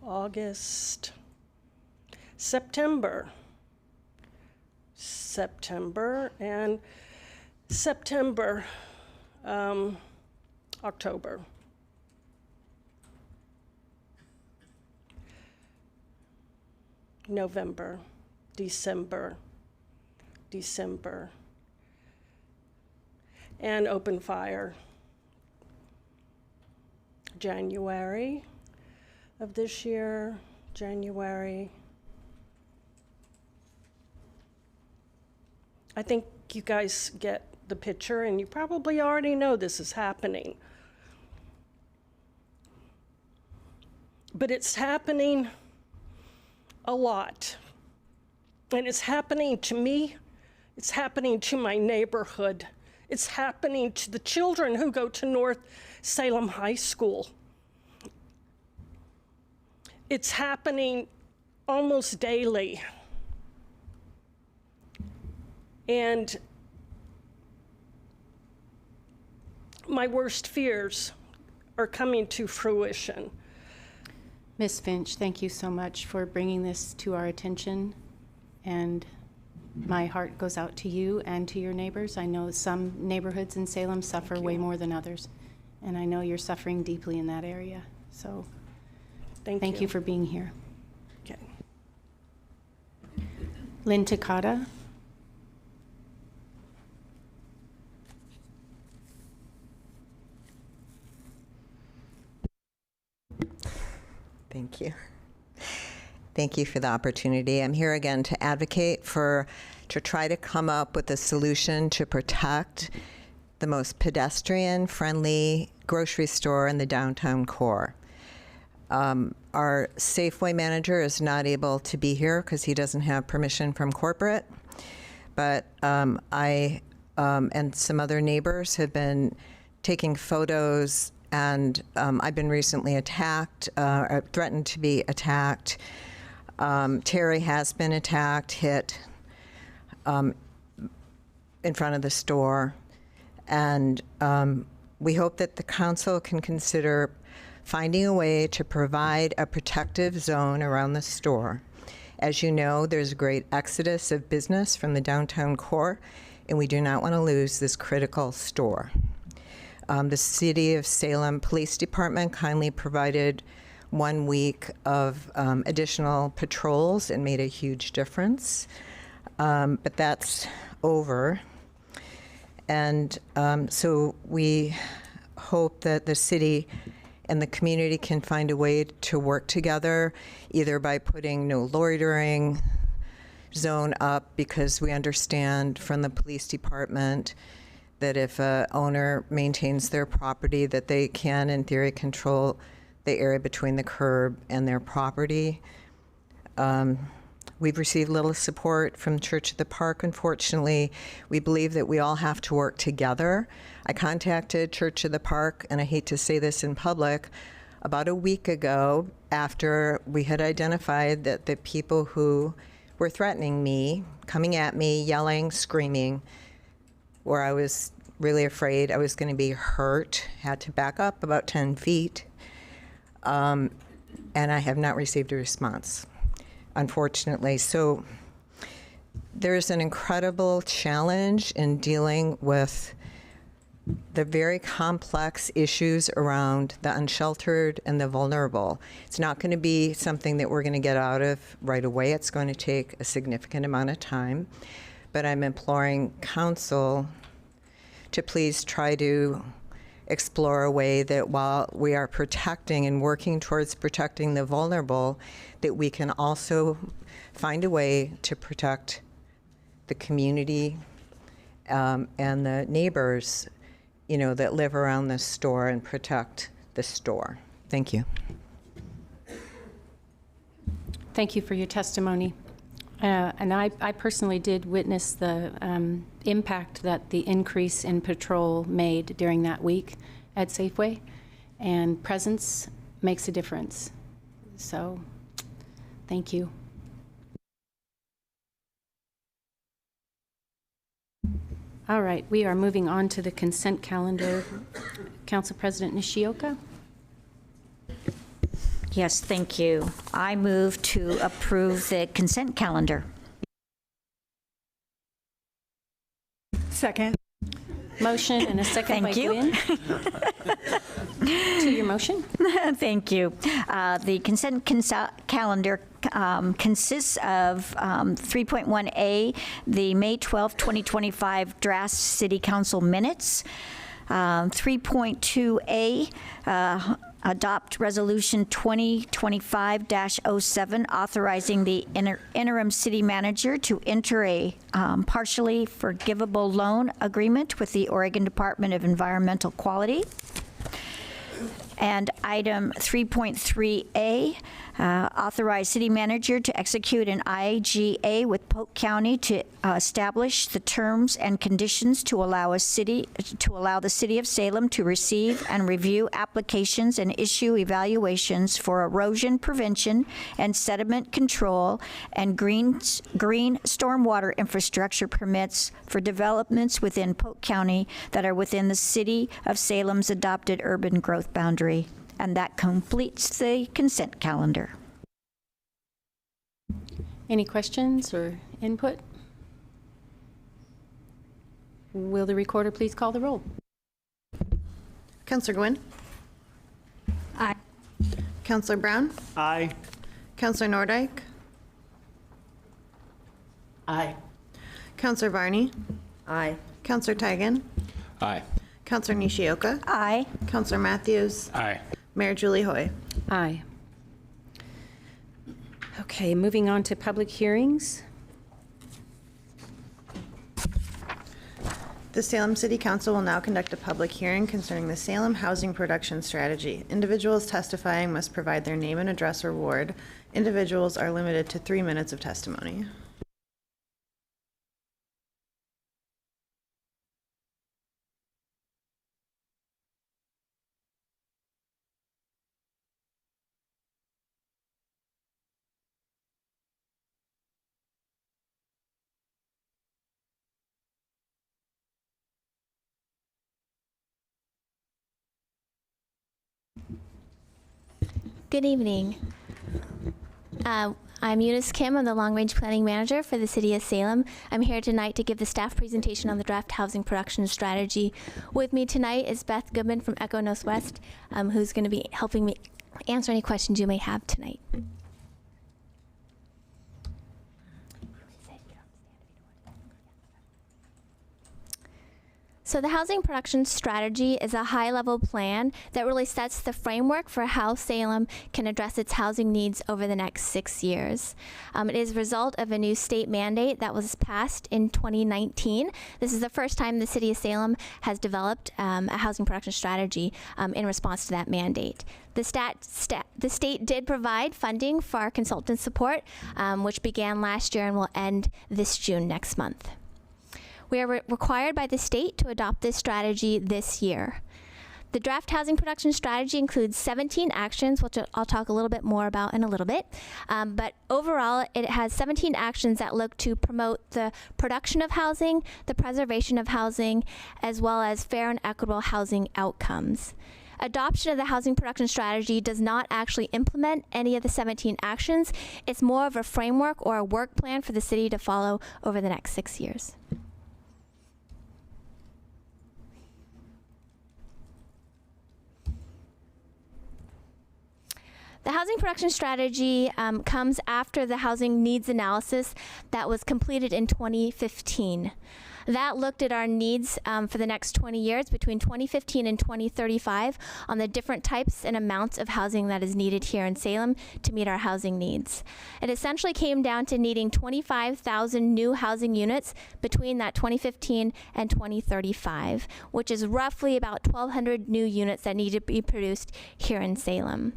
August, September, and September, October. November, December, and open fire. January of this year, January. I think you guys get the picture, and you probably already know this is happening. But it's happening a lot. And it's happening to me. It's happening to my neighborhood. It's happening to the children who go to North Salem High School. It's happening almost daily. And my worst fears are coming to fruition. Ms. Finch, thank you so much for bringing this to our attention. And my heart goes out to you and to your neighbors. I know some neighborhoods in Salem suffer way more than others. And I know you're suffering deeply in that area. So thank you for being here. Okay. Lynn Takata. Thank you. Thank you for the opportunity. I'm here again to advocate to try to come up with a solution to protect the most pedestrian-friendly grocery store in the downtown core. Our Safeway manager is not able to be here because he doesn't have permission from corporate, but I and some other neighbors have been taking photos, and I've been recently attacked, or threatened to be attacked. Terry has been attacked, hit in front of the store, and we hope that the council can consider finding a way to provide a protective zone around the store. As you know, there's a great exodus of business from the downtown core, and we do not want to lose this critical store. The City of Salem Police Department kindly provided 1 week of additional patrols and made a huge difference, but that's over. And so we hope that the city and the community can find a way to work together, either by putting no loitering zone up, because we understand from the police department that if a owner maintains their property, that they can, in theory, control the area between the curb and their property. We've received little support from Church of the Park, unfortunately. We believe that we all have to work together. I contacted Church of the Park, and I hate to say this in public, about a week ago after we had identified that the people who were threatening me, coming at me, yelling, screaming, where I was really afraid I was going to be hurt, had to back up about 10 feet, and I have not received a response, unfortunately. So there's an incredible challenge in dealing with the very complex issues around the unsheltered and the vulnerable. It's not going to be something that we're going to get out of right away. It's going to take a significant amount of time. But I'm imploring council to please try to explore a way that while we are protecting and working towards protecting the vulnerable, that we can also find a way to protect the community and the neighbors, you know, that live around the store, and protect the store. Thank you. Thank you for your testimony. And I personally did witness the impact that the increase in patrol made during that week at Safeway, and presence makes a difference. So, thank you. All right, we are moving on to the consent calendar. Council President Nishioka. Yes, thank you. I move to approve the consent calendar. Second. Motion and a second by Thank you. Gwen. To your motion. Thank you. The consent calendar consists of 3.1A, the May 12, 2025 draft City Council minutes, 3.2A, adopt Resolution 2025-07, authorizing the interim city manager to enter a partially forgivable loan agreement with the Oregon Department of Environmental Quality. And item 3.3A, authorize city manager to execute an IGA with Polk County to establish the terms and conditions to allow the city of Salem to receive and review applications and issue evaluations for erosion prevention and sediment control and green stormwater infrastructure permits for developments within Polk County that are within the City of Salem's adopted urban growth boundary. And that completes the consent calendar. Any questions or input? Will the recorder please call the roll? Counselor Gwynn? Aye. Counselor Brown? Aye. Counselor Nordike? Aye. Counselor Varney? Aye. Counselor Tigan? Aye. Counselor Nishioka? Aye. Counselor Matthews? Aye. Mayor Julie Hoy? Aye. Okay, moving on to public hearings. The Salem City Council will now conduct a public hearing concerning the Salem Housing Production Strategy. Individuals testifying must provide their name and address or ward. Individuals are limited to 3 minutes of testimony. Good evening. I'm Eunice Kim. I'm the Long Range Planning Manager for the City of Salem. I'm here tonight to give the staff presentation on the draft housing production strategy. With me tonight is Beth Goodman from Echo Northwest, who's going to be helping me answer any questions you may have tonight. So the housing production strategy is a high-level plan that really sets the framework for how Salem can address its housing needs over the next 6 years. It is a result of a new state mandate that was passed in 2019. This is the first time the City of Salem has developed a housing production strategy in response to that mandate. The state did provide funding for our consultant support, which began last year and will end this June next month. We are required by the state to adopt this strategy this year. The draft housing production strategy includes 17 actions, which I'll talk a little bit more about in a little bit. But overall, it has 17 actions that look to promote the production of housing, the preservation of housing, as well as fair and equitable housing outcomes. Adoption of the housing production strategy does not actually implement any of the 17 actions. It's more of a framework or a work plan for the city to follow over the next 6 years. The housing production strategy comes after the housing needs analysis that was completed in 2015. That looked at our needs for the next 20 years, between 2015 and 2035, on the different types and amounts of housing that is needed here in Salem to meet our housing needs. It essentially came down to needing 25,000 new housing units between that 2015 and 2035, which is roughly about 1,200 new units that need to be produced here in Salem.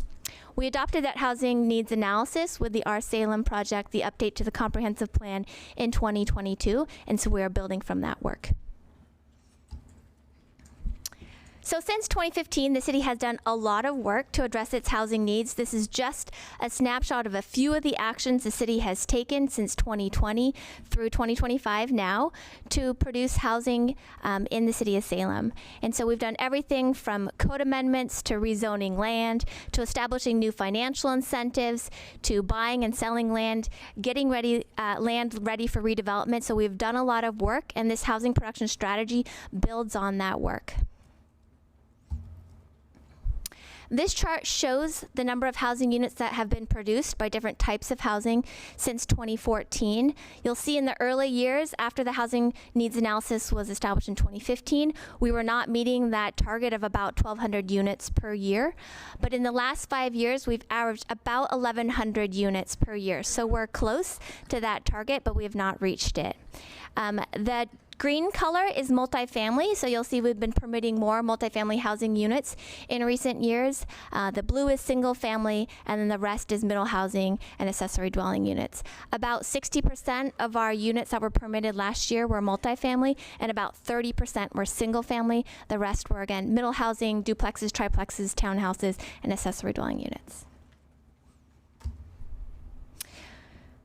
We adopted that housing needs analysis with the Our Salem project, the update to the comprehensive plan in 2022, and so we are building from that work. So since 2015, the city has done a lot of work to address its housing needs. This is just a snapshot of a few of the actions the city has taken since 2020 through 2025 now to produce housing in the city of Salem. And so we've done everything from code amendments to rezoning land, to establishing new financial incentives, to buying and selling land, getting land ready for redevelopment. So we've done a lot of work, and this housing production strategy builds on that work. This chart shows the number of housing units that have been produced by different types of housing since 2014. You'll see in the early years after the housing needs analysis was established in 2015, we were not meeting that target of about 1,200 units per year. But in the last 5 years, we've averaged about 1,100 units per year. So we're close to that target, but we have not reached it. The green color is multifamily, so you'll see we've been permitting more multifamily housing units in recent years. The blue is single family, and then the rest is middle housing and accessory dwelling units. About 60% of our units that were permitted last year were multifamily, and about 30% were single family. The rest were, again, middle housing, duplexes, triplexes, townhouses, and accessory dwelling units.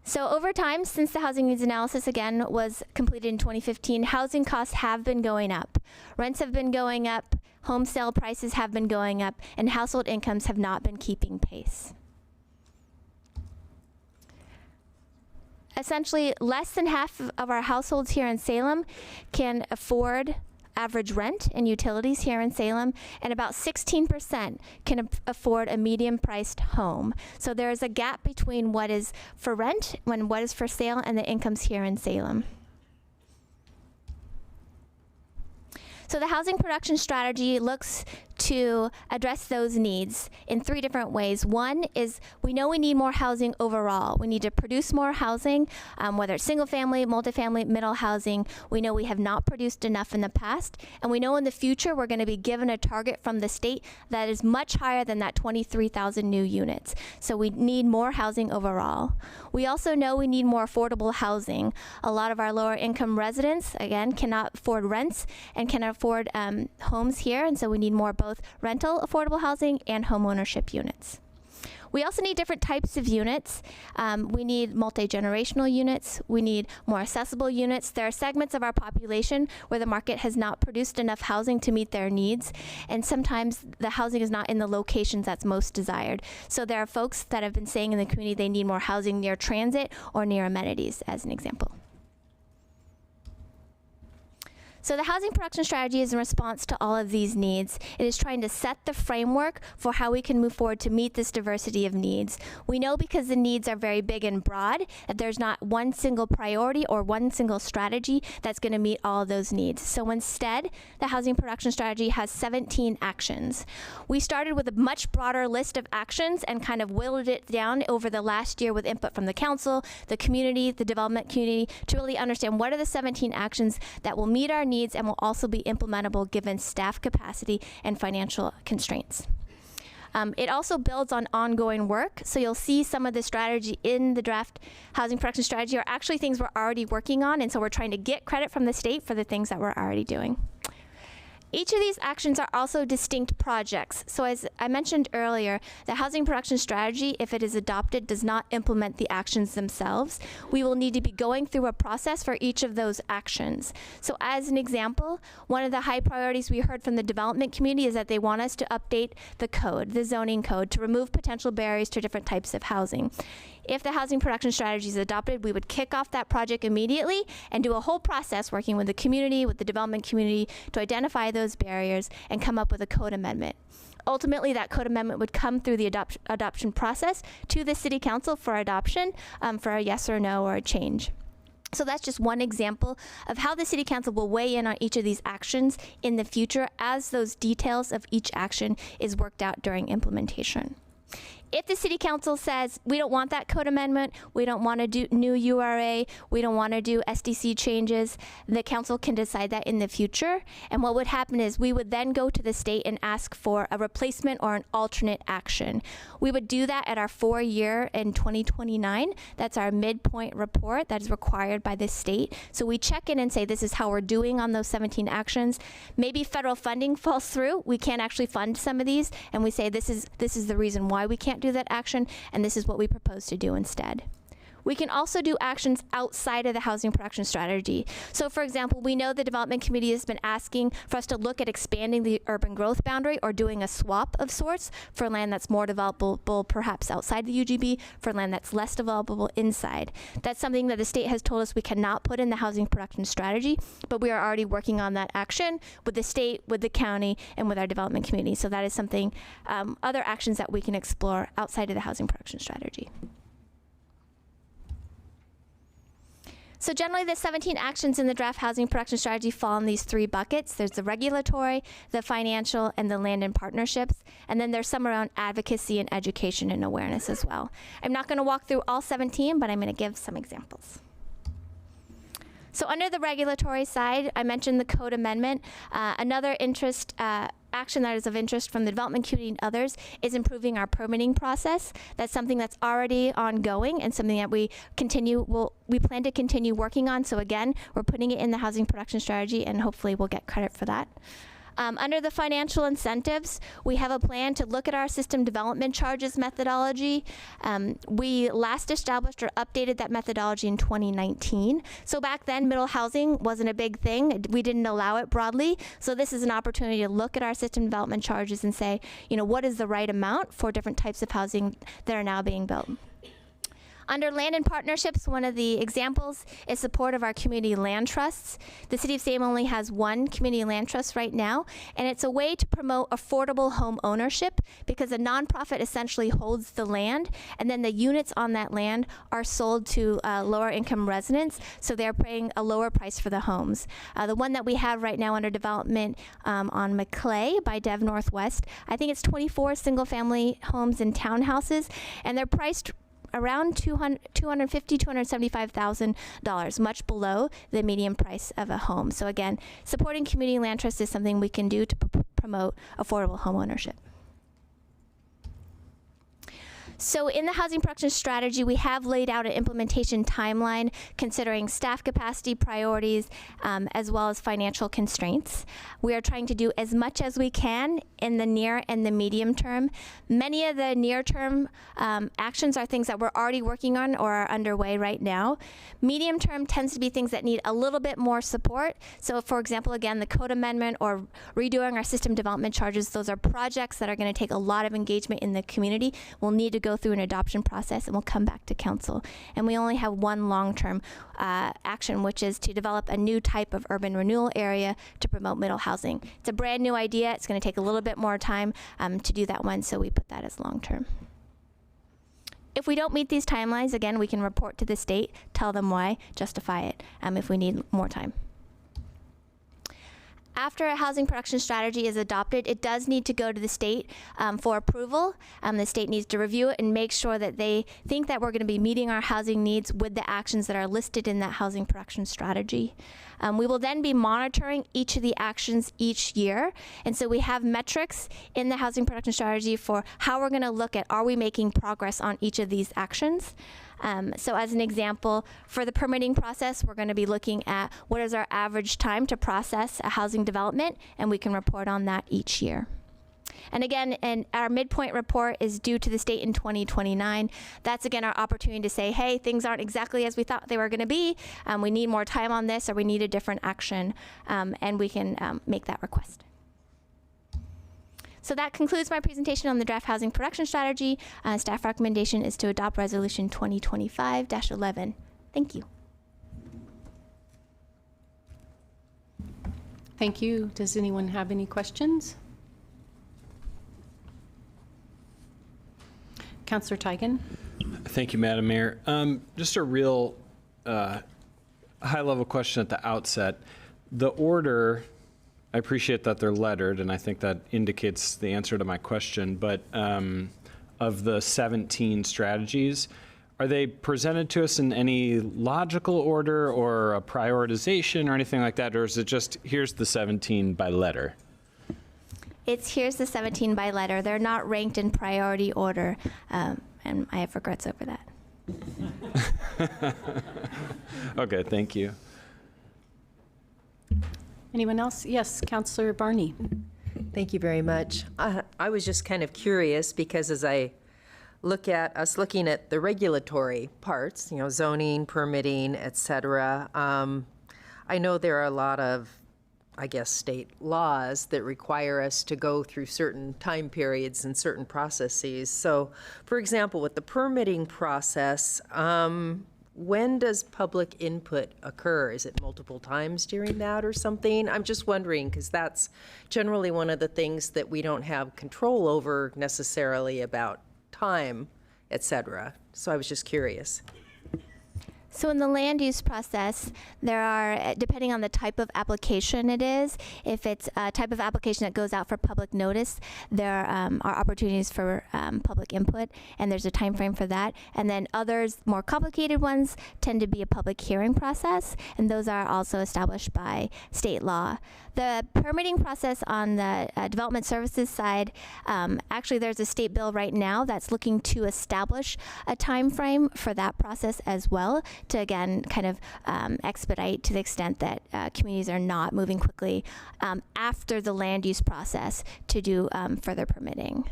So over time, since the housing needs analysis, again, was completed in 2015, housing costs have been going up. Rents have been going up, home sale prices have been going up, and household incomes have not been keeping pace. Essentially, less than half of our households here in Salem can afford average rent and utilities here in Salem, and about 16% can afford a medium-priced home. So there is a gap between what is for rent and what is for sale and the incomes here in Salem. So the housing production strategy looks to address those needs in 3 different ways. One is we know we need more housing overall. We need to produce more housing, whether it's single family, multifamily, middle housing. We know we have not produced enough in the past, and we know in the future we're going to be given a target from the state that is much higher than that 23,000 new units. So we need more housing overall. We also know we need more affordable housing. A lot of our lower income residents, again, cannot afford rents and cannot afford homes here, and so we need more both rental affordable housing and home ownership units. We also need different types of units. We need multi-generational units. We need more accessible units. There are segments of our population where the market has not produced enough housing to meet their needs, and sometimes the housing is not in the locations that's most desired. So there are folks that have been saying in the community they need more housing near transit or near amenities, as an example. So the housing production strategy is in response to all of these needs. It is trying to set the framework for how we can move forward to meet this diversity of needs. We know because the needs are very big and broad that there's not one single priority or one single strategy that's going to meet all of those needs. So instead, the housing production strategy has 17 actions. We started with a much broader list of actions and kind of whittled it down over the last year with input from the council, the community, the development community, to really understand what are the 17 actions that will meet our needs and will also be implementable given staff capacity and financial constraints. It also builds on ongoing work. So you'll see some of the strategy in the draft housing production strategy are actually things we're already working on. And so we're trying to get credit from the state for the things that we're already doing. Each of these actions are also distinct projects. So as I mentioned earlier, the housing production strategy, if it is adopted, does not implement the actions themselves. We will need to be going through a process for each of those actions. So as an example, one of the high priorities we heard from the development community is that they want us to update the code, the zoning code, to remove potential barriers to different types of housing. If the housing production strategy is adopted, we would kick off that project immediately and do a whole process working with the community, with the development community, to identify those barriers and come up with a code amendment. Ultimately, that code amendment would come through the adoption process to the City Council for adoption, for a yes or no or a change. So that's just one example of how the City Council will weigh in on each of these actions in the future as those details of each action is worked out during implementation. If the City Council says, we don't want that code amendment, we don't want to do new URA, we don't want to do SDC changes, the council can decide that in the future. And what would happen is we would then go to the state and ask for a replacement or an alternate action. We would do that at our 4-year in 2029. That's our midpoint report that is required by the state. So we check in and say, this is how we're doing on those 17 actions. Maybe federal funding falls through. We can't actually fund some of these. And we say, this is the reason why we can't do that action, and this is what we propose to do instead. we can also do actions outside of the housing production strategy. So for example, we know the development committee has been asking for us to look at expanding the urban growth boundary or doing a swap of sorts for land that's more developable perhaps outside the UGB for land that's less developable inside. That's something that the state has told us we cannot put in the housing production strategy, but we are already working on that action with the state, with the county, and with our development community. So that is something, other actions that we can explore outside of the housing production strategy. So generally, the 17 actions in the draft housing production strategy fall in these 3 buckets. There's the regulatory, the financial, and the land and partnerships. And then there's some around advocacy and education and awareness as well. I'm not going to walk through all 17, but I'm going to give some examples. So under the regulatory side, I mentioned the code amendment. Another action that is of interest from the development community and others is improving our permitting process. That's something that's already ongoing and something that we plan to continue working on. So again, we're putting it in the housing production strategy and hopefully we'll get credit for that. Under the financial incentives, we have a plan to look at our system development charges methodology. We last established or updated that methodology in 2019. So back then, middle housing wasn't a big thing. We didn't allow it broadly. So this is an opportunity to look at our system development charges and say, what is the right amount for different types of housing that are now being built. Under land and partnerships, one of the examples is support of our community land trusts. The City of Salem only has 1 community land trust right now, and it's a way to promote affordable home ownership because a nonprofit essentially holds the land, and then the units on that land are sold to lower income residents, so they're paying a lower price for the homes. The one that we have right now under development on Maclay by Dev Northwest, I think it's 24 single family homes and townhouses, and they're priced around $275,000, much below the median price of a home. So again, supporting community land trusts is something we can do to promote affordable home ownership. So in the housing production strategy, we have laid out an implementation timeline considering staff capacity priorities as well as financial constraints. We are trying to do as much as we can in the near and the medium term. Many of the near-term actions are things that we're already working on or are underway right now. Medium term tends to be things that need a little bit more support. So for example, again, the code amendment or redoing our system development charges, those are projects that are going to take a lot of engagement in the community. We'll need to go through an adoption process and we'll come back to council. And we only have one long-term action, which is to develop a new type of urban renewal area to promote middle housing. It's a brand new idea. It's going to take a little bit more time to do that one, so we put that as long-term. If we don't meet these timelines, again, we can report to the state, tell them why, justify it if we need more time. After a housing production strategy is adopted, it does need to go to the state for approval. The state needs to review it and make sure that they think that we're going to be meeting our housing needs with the actions that are listed in that housing production strategy. We will then be monitoring each of the actions each year. And so we have metrics in the housing production strategy for how we're going to look at, are we making progress on each of these actions? So as an example, for the permitting process, we're going to be looking at what is our average time to process a housing development, and we can report on that each year. And again, our midpoint report is due to the state in 2029. That's again our opportunity to say, hey, things aren't exactly as we thought they were going to be. We need more time on this, or we need a different action, and we can make that request. So that concludes my presentation on the draft housing production strategy. Staff recommendation is to adopt resolution 2025-11. Thank you. Thank you. Does anyone have any questions? Councillor Teigen. Thank you, Madam Mayor. Just a real high-level question at the outset. The order, I appreciate that they're lettered, and I think that indicates the answer to my question, but of the 17 strategies, are they presented to us in any logical order or a prioritization or anything like that, or is it just, here's the 17 by letter? Here's the 17 by letter. They're not ranked in priority order, and I have regrets over that. Okay, thank you. Anyone else? Yes, Councillor Barney. Thank you very much. I was just kind of curious because as I looking at the regulatory parts, zoning, permitting, et cetera. I know there are a lot of, I guess, state laws that require us to go through certain time periods and certain processes. So, for example, with the permitting process, when does public input occur? Is it multiple times during that or something? I'm just wondering, because that's generally one of the things that we don't have control over necessarily about time, et cetera. So I was just curious. So in the land use process, there are, depending on the type of application it is, if it's a type of application that goes out for public notice, there are opportunities for public input, and there's a time frame for that. And then others, more complicated ones, tend to be a public hearing process, and those are also established by state law. The permitting process on the development services side, actually there's a state bill right now that's looking to establish a time frame for that process as well, to again kind of expedite to the extent that communities are not moving quickly after the land use process to do further permitting.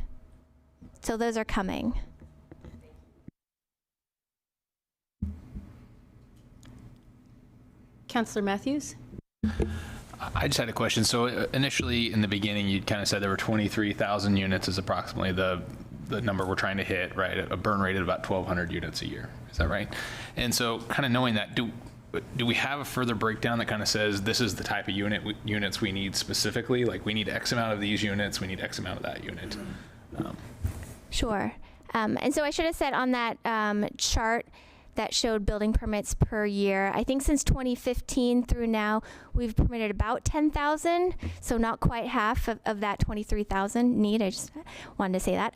So those are coming. Councillor Matthews? I just had a question. So initially in the beginning, you kind of said there were 23,000 units is approximately the number we're trying to hit, right? A burn rate of about 1,200 units a year. Is that right? And so kind of knowing that, do we have a further breakdown that kind of says this is the type of units we need specifically? Like we need X amount of these units, we need X amount of that unit. Sure. And so I should have said on that chart that showed building permits per year, I think since 2015 through now, we've permitted about 10,000, so not quite half of that 23,000 need. I just wanted to say that.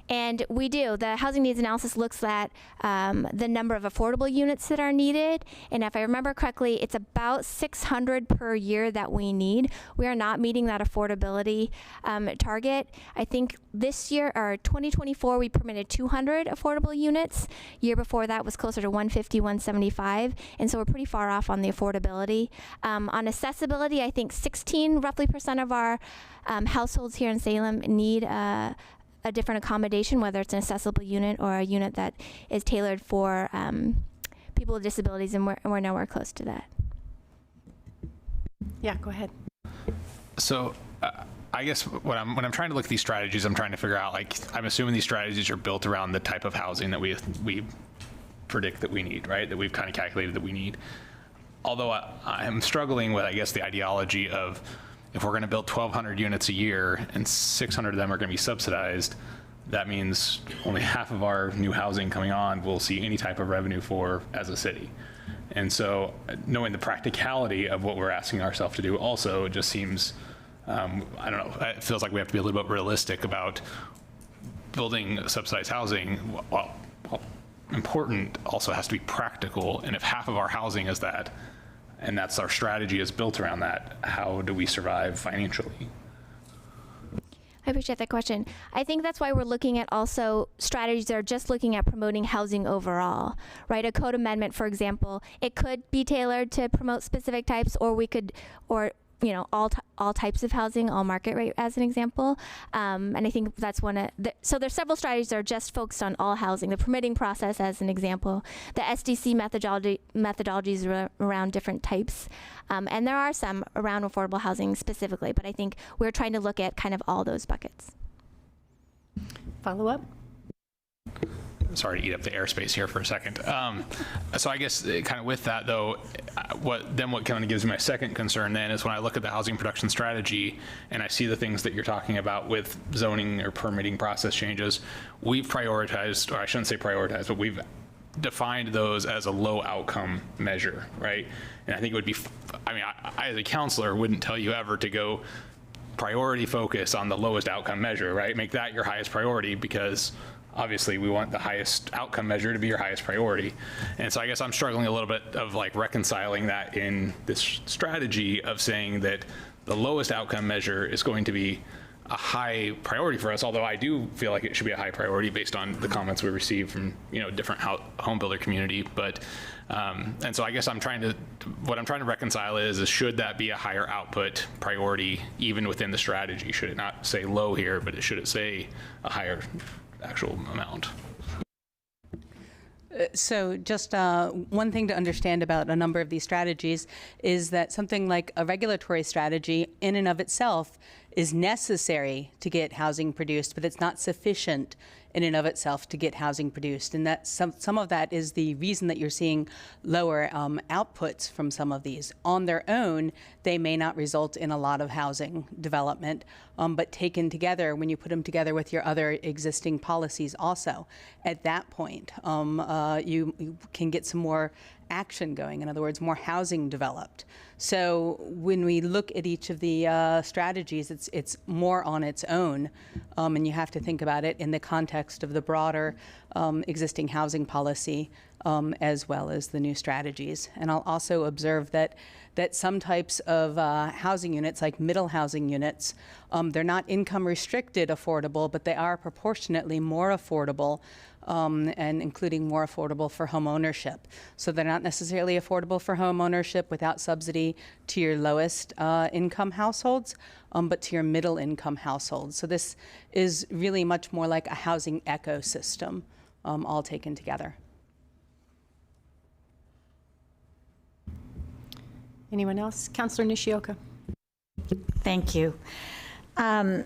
And we do. The housing needs analysis looks at the number of affordable units that are needed. And if I remember correctly, it's about 600 per year that we need. We are not meeting that affordability target. I think this year, or 2024, we permitted 200 affordable units. Year before that was closer to 150, 175. And so we're pretty far off on the affordability. On accessibility, I think 16 roughly % of our households here in Salem need a different accommodation, whether it's an accessible unit or a unit that is tailored for people with disabilities, and we're nowhere close to that. Yeah, go ahead. So I guess when I'm trying to look at these strategies, I'm trying to figure out, like, I'm assuming these strategies are built around the type of housing that we predict that we need, right? That we've kind of calculated that we need. Although I'm struggling with, I guess, the ideology of, if we're going to build 1,200 units a year and 600 of them are going to be subsidized, that means only half of our new housing coming on will see any type of revenue for as a city. And so knowing the practicality of what we're asking ourselves to do also just seems, I don't know, it feels like we have to be a little bit realistic about building subsidized housing. While important, also has to be practical. And if half of our housing is that, and that's our strategy is built around that, how do we survive financially? I appreciate that question. I think that's why we're looking at also strategies that are just looking at promoting housing overall, right? A code amendment, for example, it could be tailored to promote specific types, or we could, or all types of housing, all market rate as an example. And I think that's one of so there's several strategies that are just focused on all housing. The permitting process as an example, the SDC methodologies around different types. And there are some around affordable housing specifically, but I think we're trying to look at kind of all those buckets. Follow up? Sorry to eat up the airspace here for a second. So I guess kind of with that though, what kind of gives me my second concern then is when I look at the housing production strategy and I see the things that you're talking about with zoning or permitting process changes, we've prioritized, or I shouldn't say prioritized, but we've defined those as a low outcome measure, right? And I think it would be, I as a counselor wouldn't tell you ever to go priority focus on the lowest outcome measure, right? Make that your highest priority, because obviously we want the highest outcome measure to be your highest priority. And so I guess I'm struggling a little bit of like reconciling that in this strategy of saying that the lowest outcome measure is going to be a high priority for us, although I do feel like it should be a high priority based on the comments we received from different home builder community. But and so I guess what I'm trying to reconcile is should that be a higher output priority even within the strategy? Should it not say low here, but should it say a higher actual amount. So just one thing to understand about a number of these strategies is that something like a regulatory strategy in and of itself is necessary to get housing produced, but it's not sufficient in and of itself to get housing produced. And that some of that is the reason that you're seeing lower outputs from some of these. On their own, they may not result in a lot of housing development, but taken together, when you put them together with your other existing policies also, at that point, you can get some more action going. In other words, more housing developed. So when we look at each of the strategies, it's more on its own, and you have to think about it in the context of the broader existing housing policy, as well as the new strategies. And I'll also observe that some types of housing units, like middle housing units, they're not income restricted affordable, but they are proportionately more affordable, and including more affordable for home ownership. So they're not necessarily affordable for home ownership without subsidy to your lowest income households, but to your middle income households. So this is really much more like a housing ecosystem, all taken together. Anyone else? Councilor Nishioka. Thank you. One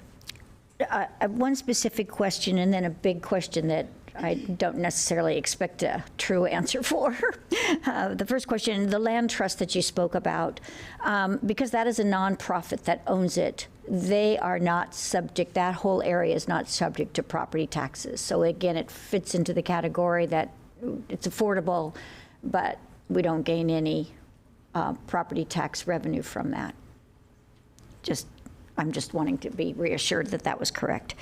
specific question and then a big question that I don't necessarily expect a true answer for. The first question, the land trust that you spoke about, because that is a nonprofit that owns it, they are not subject, that whole area is not subject to property taxes. So again, it fits into the category that it's affordable, but we don't gain any property tax revenue from that. I'm just wanting to be reassured that that was correct.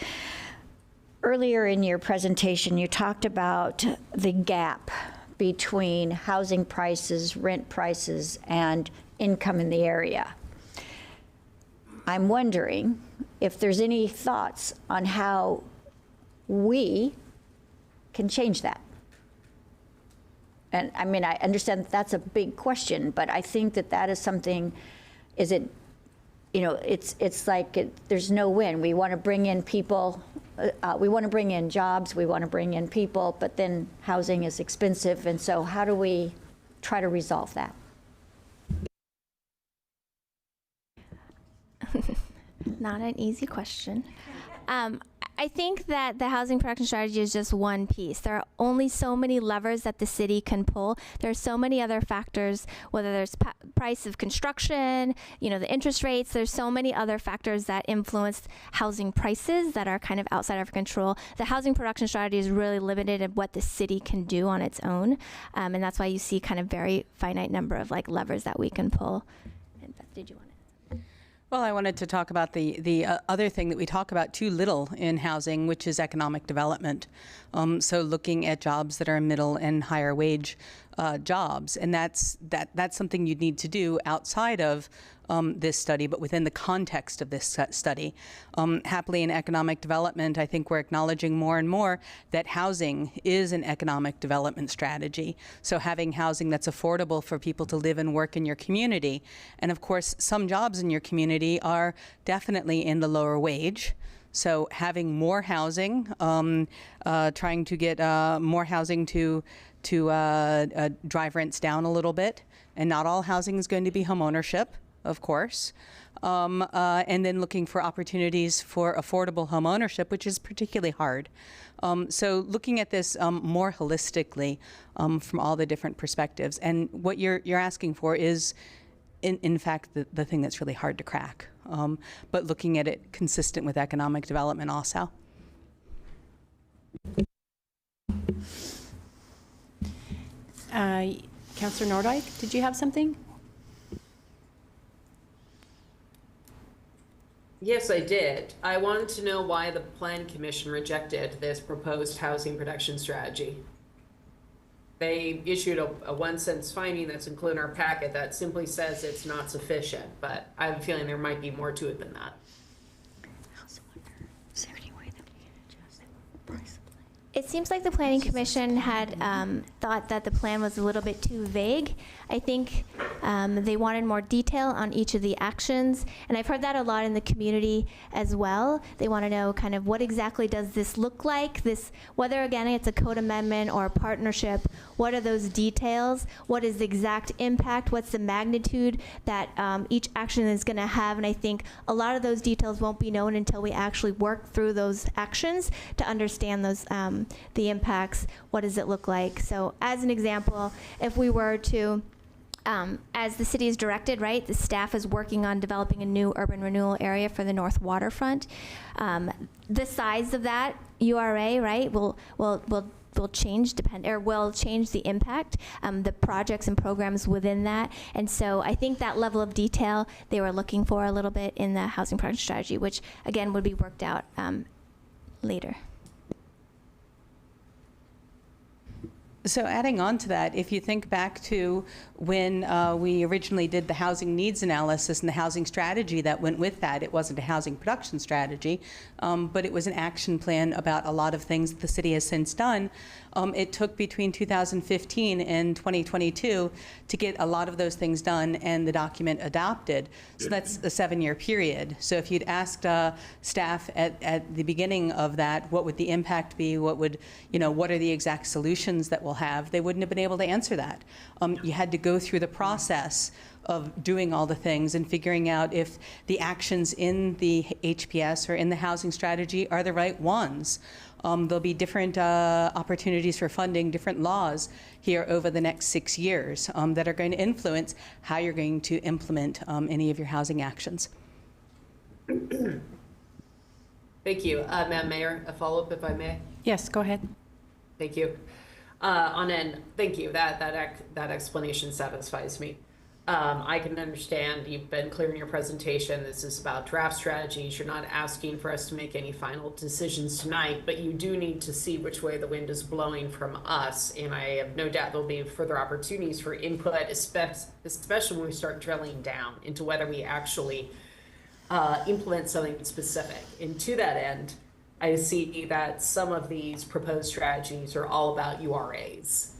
Earlier in your presentation, you talked about the gap between housing prices, rent prices, and income in the area. I'm wondering if there's any thoughts on how we can change that. And I mean, I understand that that's a big question, but I think that that is something, is it, you know, it's like there's no win. We want to bring in people, we want to bring in jobs, we want to bring in people, but then housing is expensive. And so how do we try to resolve that? Not an easy question. I think that the housing production strategy is just one piece. There are only so many levers that the city can pull. There are so many other factors, whether there's price of construction, you know, the interest rates, there's so many other factors that influence housing prices that are kind of outside of our control. The housing production strategy is really limited in what the city can do on its own. And that's why you see kind of very finite number of like levers that we can pull. And Beth, did you want to? Well, I wanted to talk about the other thing that we talk about too little in housing, which is economic development. So looking at jobs that are middle and higher wage jobs, and that's something you'd need to do outside of this study, but within the context of this study. Happily, in economic development, I think we're acknowledging more and more that housing is an economic development strategy. So having housing that's affordable for people to live and work in your community. And of course, some jobs in your community are definitely in the lower wage. So having more housing, trying to get more housing to drive rents down a little bit. And not all housing is going to be home ownership, of course, and then looking for opportunities for affordable home ownership, which is particularly hard. So looking at this more holistically from all the different perspectives. And what you're asking for is, in fact, the thing that's really hard to crack, but looking at it consistent with economic development also. Councilor Nordyke, did you have something? Yes, I did. I wanted to know why the Plan Commission rejected this proposed housing production strategy. They issued a one-sentence finding that's included in our packet that simply says it's not sufficient, but I have a feeling there might be more to it than that. It seems like the Planning Commission had thought that the plan was a little bit too vague. I think They wanted more detail on each of the actions, and I've heard that a lot in the community as well. They want to know kind of what exactly does this look like, this, whether again it's a code amendment or a partnership, what are those details, what is the exact impact, what's the magnitude that each action is going to have, and I think a lot of those details won't be known until we actually work through those actions to understand those the impacts. What does it look like? So as an example, if we were to as the city is directed, right, the staff is working on developing a new urban renewal area for the north waterfront. The size of that URA, right, will change will change the impact, the projects and programs within that. And so I think that level of detail they were looking for a little bit in the housing production strategy, which again would be worked out later. So adding on to that, if you think back to when we originally did the housing needs analysis and the housing strategy that went with that, it wasn't a housing production strategy, but it was an action plan about a lot of things that the city has since done. It took between 2015 and 2022 to get a lot of those things done and the document adopted. So that's a 7-year period. So if you'd asked staff at the beginning of that, what would the impact be? What would, what are the exact solutions that we'll have? They wouldn't have been able to answer that. You had to go through the process of doing all the things and figuring out if the actions in the HPS or in the housing strategy are the right ones. There'll be different opportunities for funding, different laws here over the next 6 years that are going to influence how you're going to implement any of your housing actions. Thank you. Madam Mayor, a follow-up if I may? Yes, go ahead. Thank you. Thank you. That explanation satisfies me. I can understand you've been clear in your presentation. This is about draft strategies. You're not asking for us to make any final decisions tonight, but you do need to see which way the wind is blowing from us. And I have no doubt there'll be further opportunities for input, especially when we start drilling down into whether we actually implement something specific. And to that end, I see that some of these proposed strategies are all about URAs.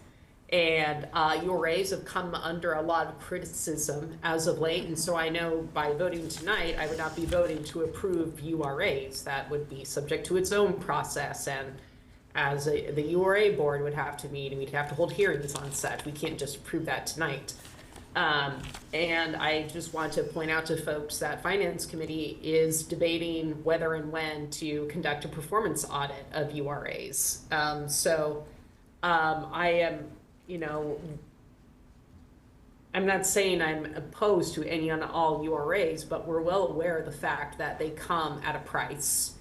And URAs have come under a lot of criticism as of late, and so I know by voting tonight, I would not be voting to approve URAs. That would be subject to its own process, and as the URA board would have to meet, and we'd have to hold hearings on such. We can't just approve that tonight. And I just want to point out to folks that Finance Committee is debating whether and when to conduct a performance audit of URAs. I am, I'm not saying I'm opposed to any and all URAs, but we're well aware of the fact that they come at a price.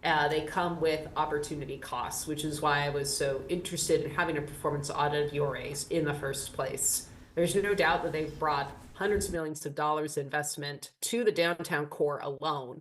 They come with opportunity costs, which is why I was so interested in having a performance audit of URAs in the first place. There's no doubt that they've brought hundreds of millions of dollars investment to the downtown core alone.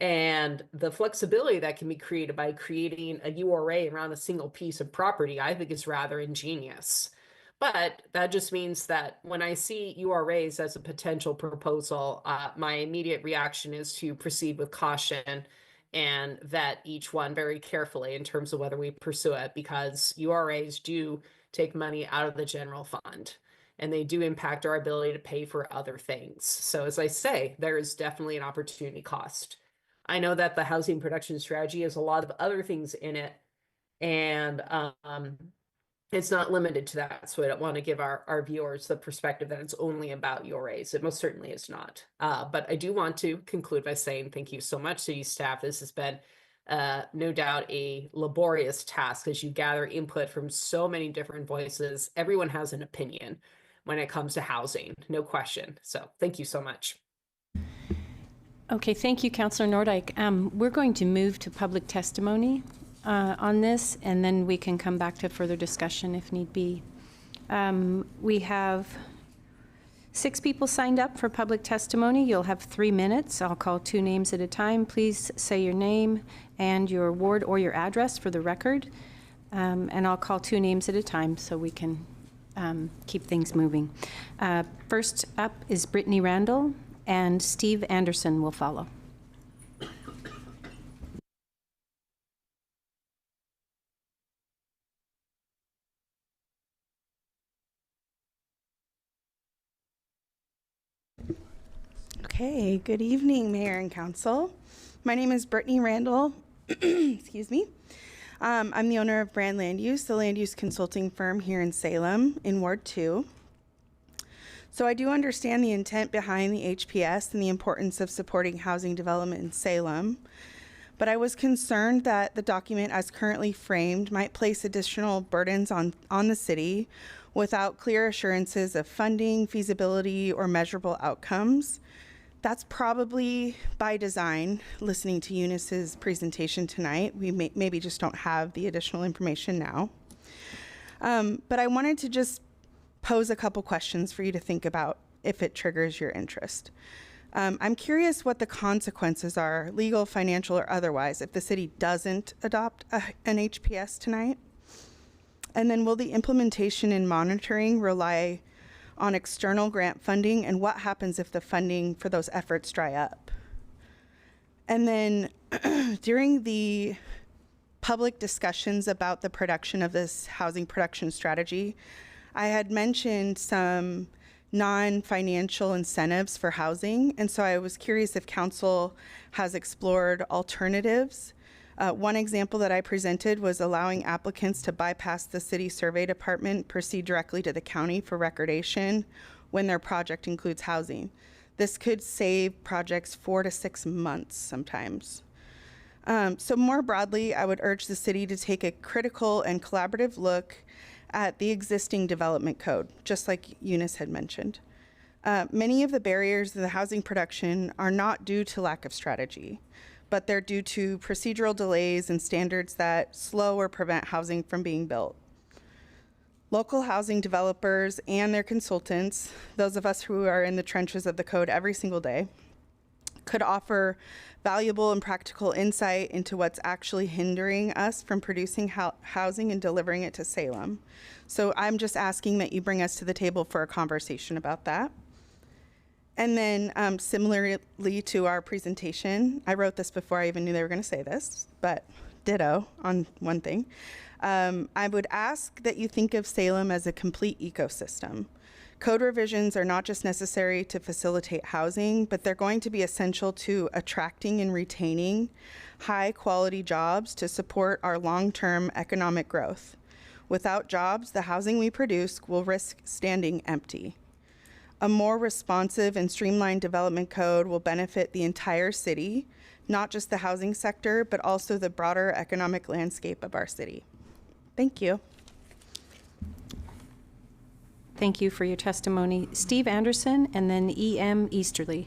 And the flexibility that can be created by creating a URA around a single piece of property, I think is rather ingenious. But that just means that when I see URAs as a potential proposal, my immediate reaction is to proceed with caution and vet each one very carefully in terms of whether we pursue it, because URAs do take money out of the general fund, and they do impact our ability to pay for other things. So as I say, there is definitely an opportunity cost. I know that the housing production strategy has a lot of other things in it, and it's not limited to that. So I don't want to give our viewers the perspective that it's only about URAs. It most certainly is not. But I do want to conclude by saying thank you so much, city staff. This has been no doubt a laborious task as you gather input from so many different voices. Everyone has an opinion when it comes to housing, no question. So thank you so much. Okay, thank you, Councilor Nordyke. We're going to move to public testimony on this, and then we can come back to further discussion if need be. We have 6 people signed up for public testimony. You'll have 3 minutes. I'll call 2 names at a time. Please say your name and your ward or your address for the record. And I'll call 2 names at a time so we can keep things moving. First up is Brittany Randall, and Steve Anderson will follow. Okay, good evening, Mayor and Council. My name is Brittany Randall. Excuse me. I'm the owner of Brand Land Use, the land use consulting firm here in Salem in Ward 2. So I do understand the intent behind the HPS and the importance of supporting housing development in Salem, but I was concerned that the document as currently framed might place additional burdens on the city without clear assurances of funding, feasibility, or measurable outcomes. That's probably by design. Listening to Eunice's presentation tonight, we maybe just don't have the additional information now. But I wanted to just pose a couple questions for you to think about if it triggers your interest. I'm curious what the consequences are, legal, financial, or otherwise, if the city doesn't adopt an HPS tonight. And then will the implementation and monitoring rely on external grant funding, and what happens if the funding for those efforts dry up? And then during the public discussions about the production of this housing production strategy, I had mentioned some non-financial incentives for housing, and so I was curious if council has explored alternatives. One example that I presented was allowing applicants to bypass the city survey department, proceed directly to the county for recordation when their project includes housing. This could save projects 4 to 6 months sometimes. So more broadly, I would urge the city to take a critical and collaborative look at the existing development code, just like Eunice had mentioned. Many of the barriers in the housing production are not due to lack of strategy, but they're due to procedural delays and standards that slow or prevent housing from being built. Local housing developers and their consultants, those of us who are in the trenches of the code every single day, could offer valuable and practical insight into what's actually hindering us from producing housing and delivering it to Salem. So I'm just asking that you bring us to the table for a conversation about that. And then similarly to our presentation, I wrote this before I even knew they were going to say this, but ditto on one thing. I would ask that you think of Salem as a complete ecosystem. Code revisions are not just necessary to facilitate housing, but they're going to be essential to attracting and retaining high quality jobs to support our long-term economic growth. Without jobs, the housing we produce will risk standing empty. A more responsive and streamlined development code will benefit the entire city, not just the housing sector, but also the broader economic landscape of our city. Thank you. Thank you for your testimony. Steve Anderson and then E.M. Easterly.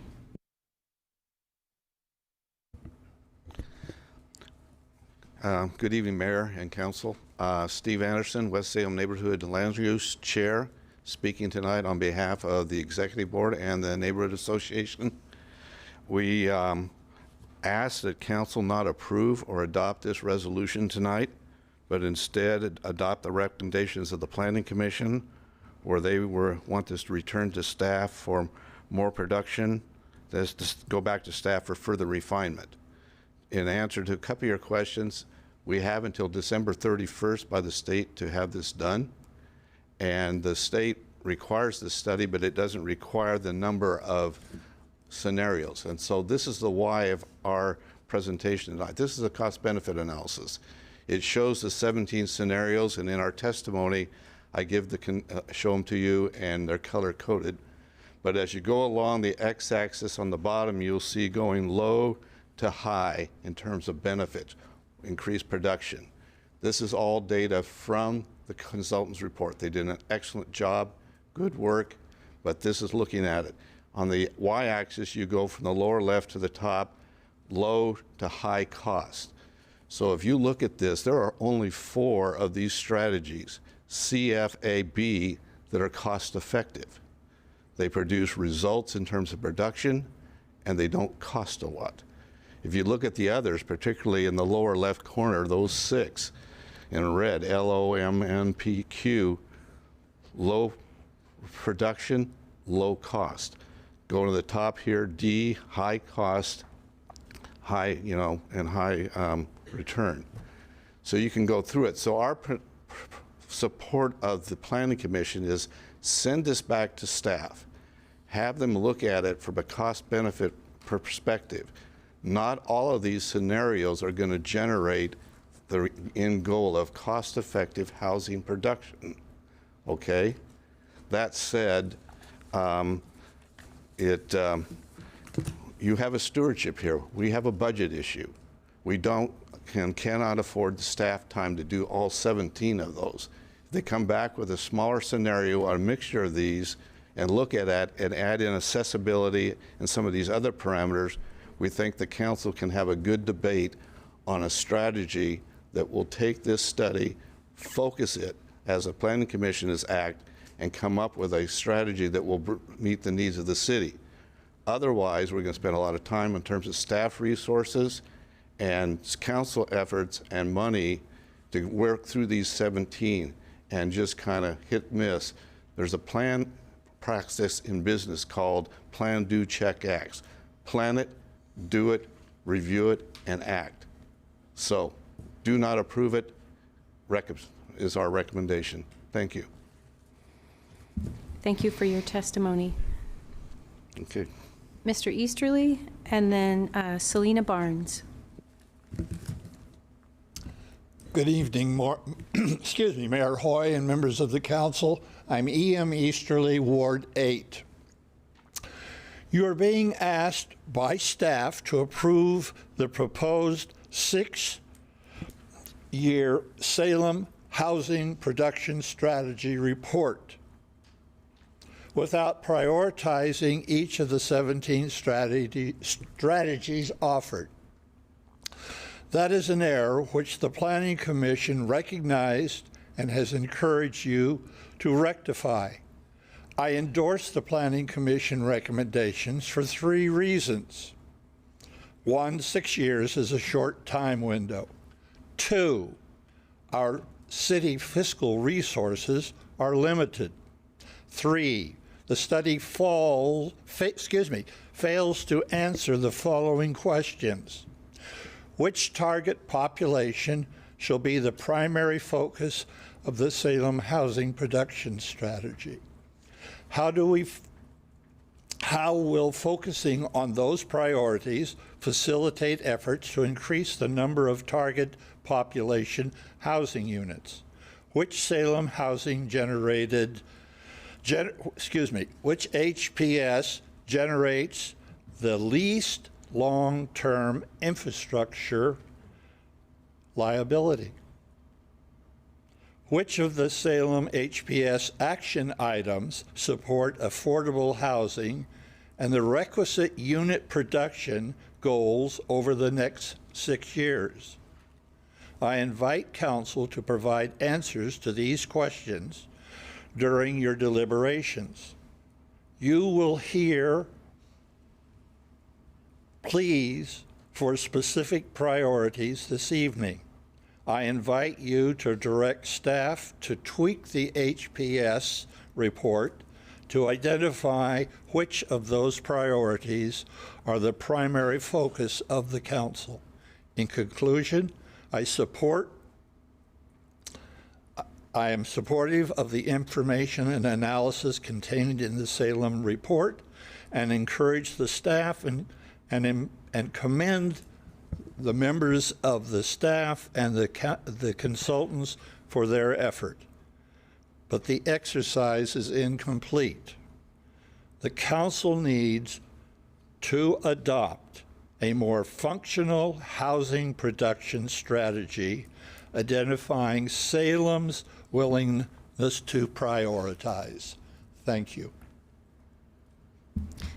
Good evening, Mayor and Council. Steve Anderson, West Salem Neighborhood Land Use Chair, speaking tonight on behalf of the Executive Board and the Neighborhood Association. We ask that Council not approve or adopt this resolution tonight, but instead adopt the recommendations of the Planning Commission, where they want this to return to staff for more production. That's to go back to staff for further refinement. In answer to a couple of your questions, we have until December 31st by the state to have this done. And the state requires this study, but it doesn't require the number of scenarios. And so this is the why of our presentation tonight. This is a cost-benefit analysis. It shows the 17 scenarios, and in our testimony, I give show them to you, and they're color-coded. But as you go along the x-axis on the bottom, you'll see going low to high in terms of benefit, increased production. This is all data from the consultant's report. They did an excellent job, good work, but this is looking at it. On the y-axis, you go from the lower left to the top, low to high cost. So if you look at this, there are only 4 of these strategies, CFAB, that are cost effective. They produce results in terms of production, and they don't cost a lot. If you look at the others, particularly in the lower left corner, those 6 in red, LOMNPQ, low production, low cost. Go to the top here, D, high cost, high, and high return. So you can go through it. So our support of the Planning Commission is send this back to staff. have them look at it from a cost-benefit perspective. Not all of these scenarios are going to generate the end goal of cost-effective housing production, okay? That said, you have a stewardship here. We have a budget issue. We cannot afford the staff time to do all 17 of those. If they come back with a smaller scenario or a mixture of these and look at that and add in accessibility and some of these other parameters, we think the council can have a good debate on a strategy that will take this study, focus it as a planning commission's act, and come up with a strategy that will meet the needs of the city. Otherwise, we're going to spend a lot of time in terms of staff resources and council efforts and money to work through these 17 and just kind of hit miss. There's a plan practice in business called plan, do, check, acts. Plan it, do it, review it, and act. So do not approve it is our recommendation. Thank you. Thank you for your testimony. Okay. Mr. Easterly, and then Selena Barnes. Good evening, excuse me, Mayor Hoy and members of the council. I'm E.M. Easterly, Ward 8. You are being asked by staff to approve the proposed 6-year Salem Housing Production Strategy Report without prioritizing each of the 17 strategies offered. That is an error which the Planning Commission recognized and has encouraged you to rectify. I endorse the Planning Commission recommendations for 3 reasons. 1, 6 years is a short time window. 2, our city fiscal resources are limited. 3, the study fails to answer the following questions. Which target population shall be the primary focus of the Salem housing production strategy? How will focusing on those priorities facilitate efforts to increase the number of target population housing units? Which Salem housing which HPS generates the least long-term infrastructure liability? Which of the Salem HPS action items support affordable housing and the requisite unit production goals over the next 6 years? I invite council to provide answers to these questions during your deliberations. You will hear pleas for specific priorities this evening. I invite you to direct staff to tweak the HPS report to identify which of those priorities are the primary focus of the council. In conclusion, I am supportive of the information and analysis contained in the Salem report and encourage the staff and commend the members of the staff and the consultants for their effort. But the exercise is incomplete. The council needs to adopt a more functional housing production strategy, identifying Salem's willingness to prioritize. Thank you.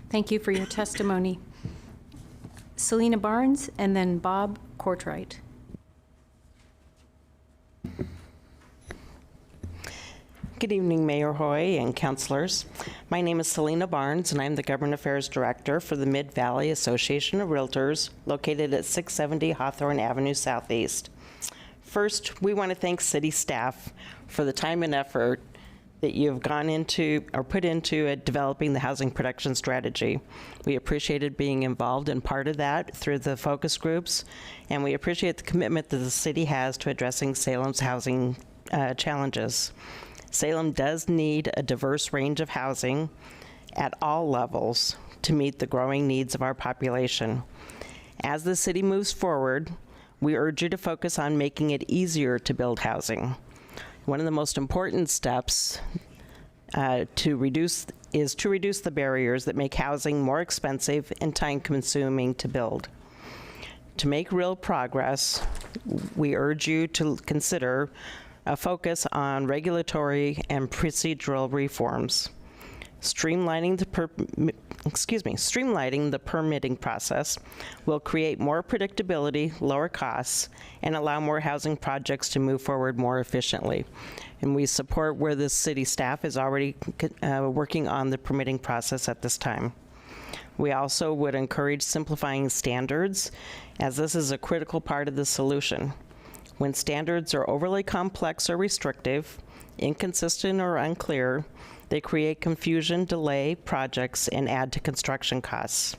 Thank you for your testimony. Selena Barnes, and then Bob Courtright. Good evening, Mayor Hoy and councilors. My name is Selena Barnes, and I'm the Government Affairs Director for the Mid-Valley Association of Realtors, located at 670 Hawthorne Avenue Southeast. First, we want to thank city staff for the time and effort that you've gone into or put into developing the housing production strategy. We appreciated being involved in part of that through the focus groups, and we appreciate the commitment that the city has to addressing Salem's housing challenges. Salem does need a diverse range of housing, at all levels to meet the growing needs of our population. As the city moves forward, we urge you to focus on making it easier to build housing. One of the most important steps to reduce the barriers that make housing more expensive and time-consuming to build. To make real progress, we urge you to consider a focus on regulatory and procedural reforms. Streamlining the permitting process will create more predictability, lower costs, and allow more housing projects to move forward more efficiently. And we support where the city staff is already working on the permitting process at this time. We also would encourage simplifying standards, as this is a critical part of the solution. When standards are overly complex or restrictive, inconsistent or unclear, they create confusion, delay projects, and add to construction costs.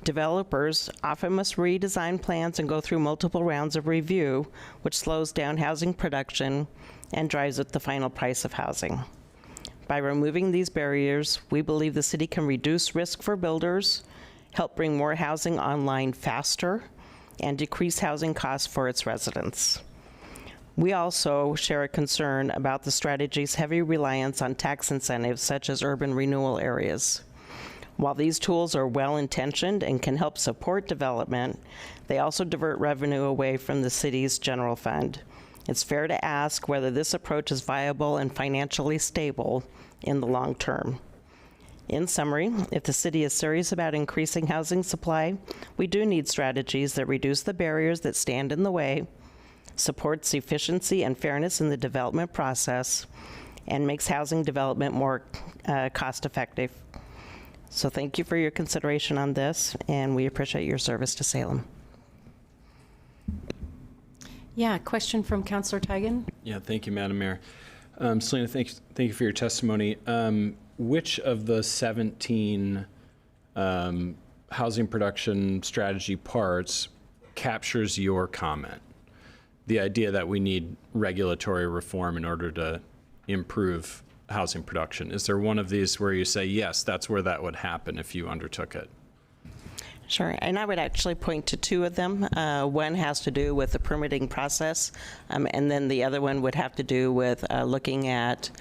Developers often must redesign plans and go through multiple rounds of review, which slows down housing production and drives up the final price of housing. By removing these barriers, we believe the city can reduce risk for builders, help bring more housing online faster, and decrease housing costs for its residents. We also share a concern about the strategy's heavy reliance on tax incentives such as urban renewal areas. While these tools are well-intentioned and can help support development, they also divert revenue away from the city's general fund. It's fair to ask whether this approach is viable and financially stable in the long term. In summary, if the city is serious about increasing housing supply, we do need strategies that reduce the barriers that stand in the way, supports efficiency and fairness in the development process, and makes housing development more cost-effective. So thank you for your consideration on this, and we appreciate your service to Salem. Yeah, question from Councilor Tigan. Yeah, thank you, Madam Mayor. Selena, thank you for your testimony. Which of the 17 housing production strategy parts captures your comment? The idea that we need regulatory reform in order to improve housing production. Is there one of these where you say, yes, that's where that would happen if you undertook it? Sure, and I would actually point to two of them. One has to do with the permitting process, and then the other one would have to do with looking at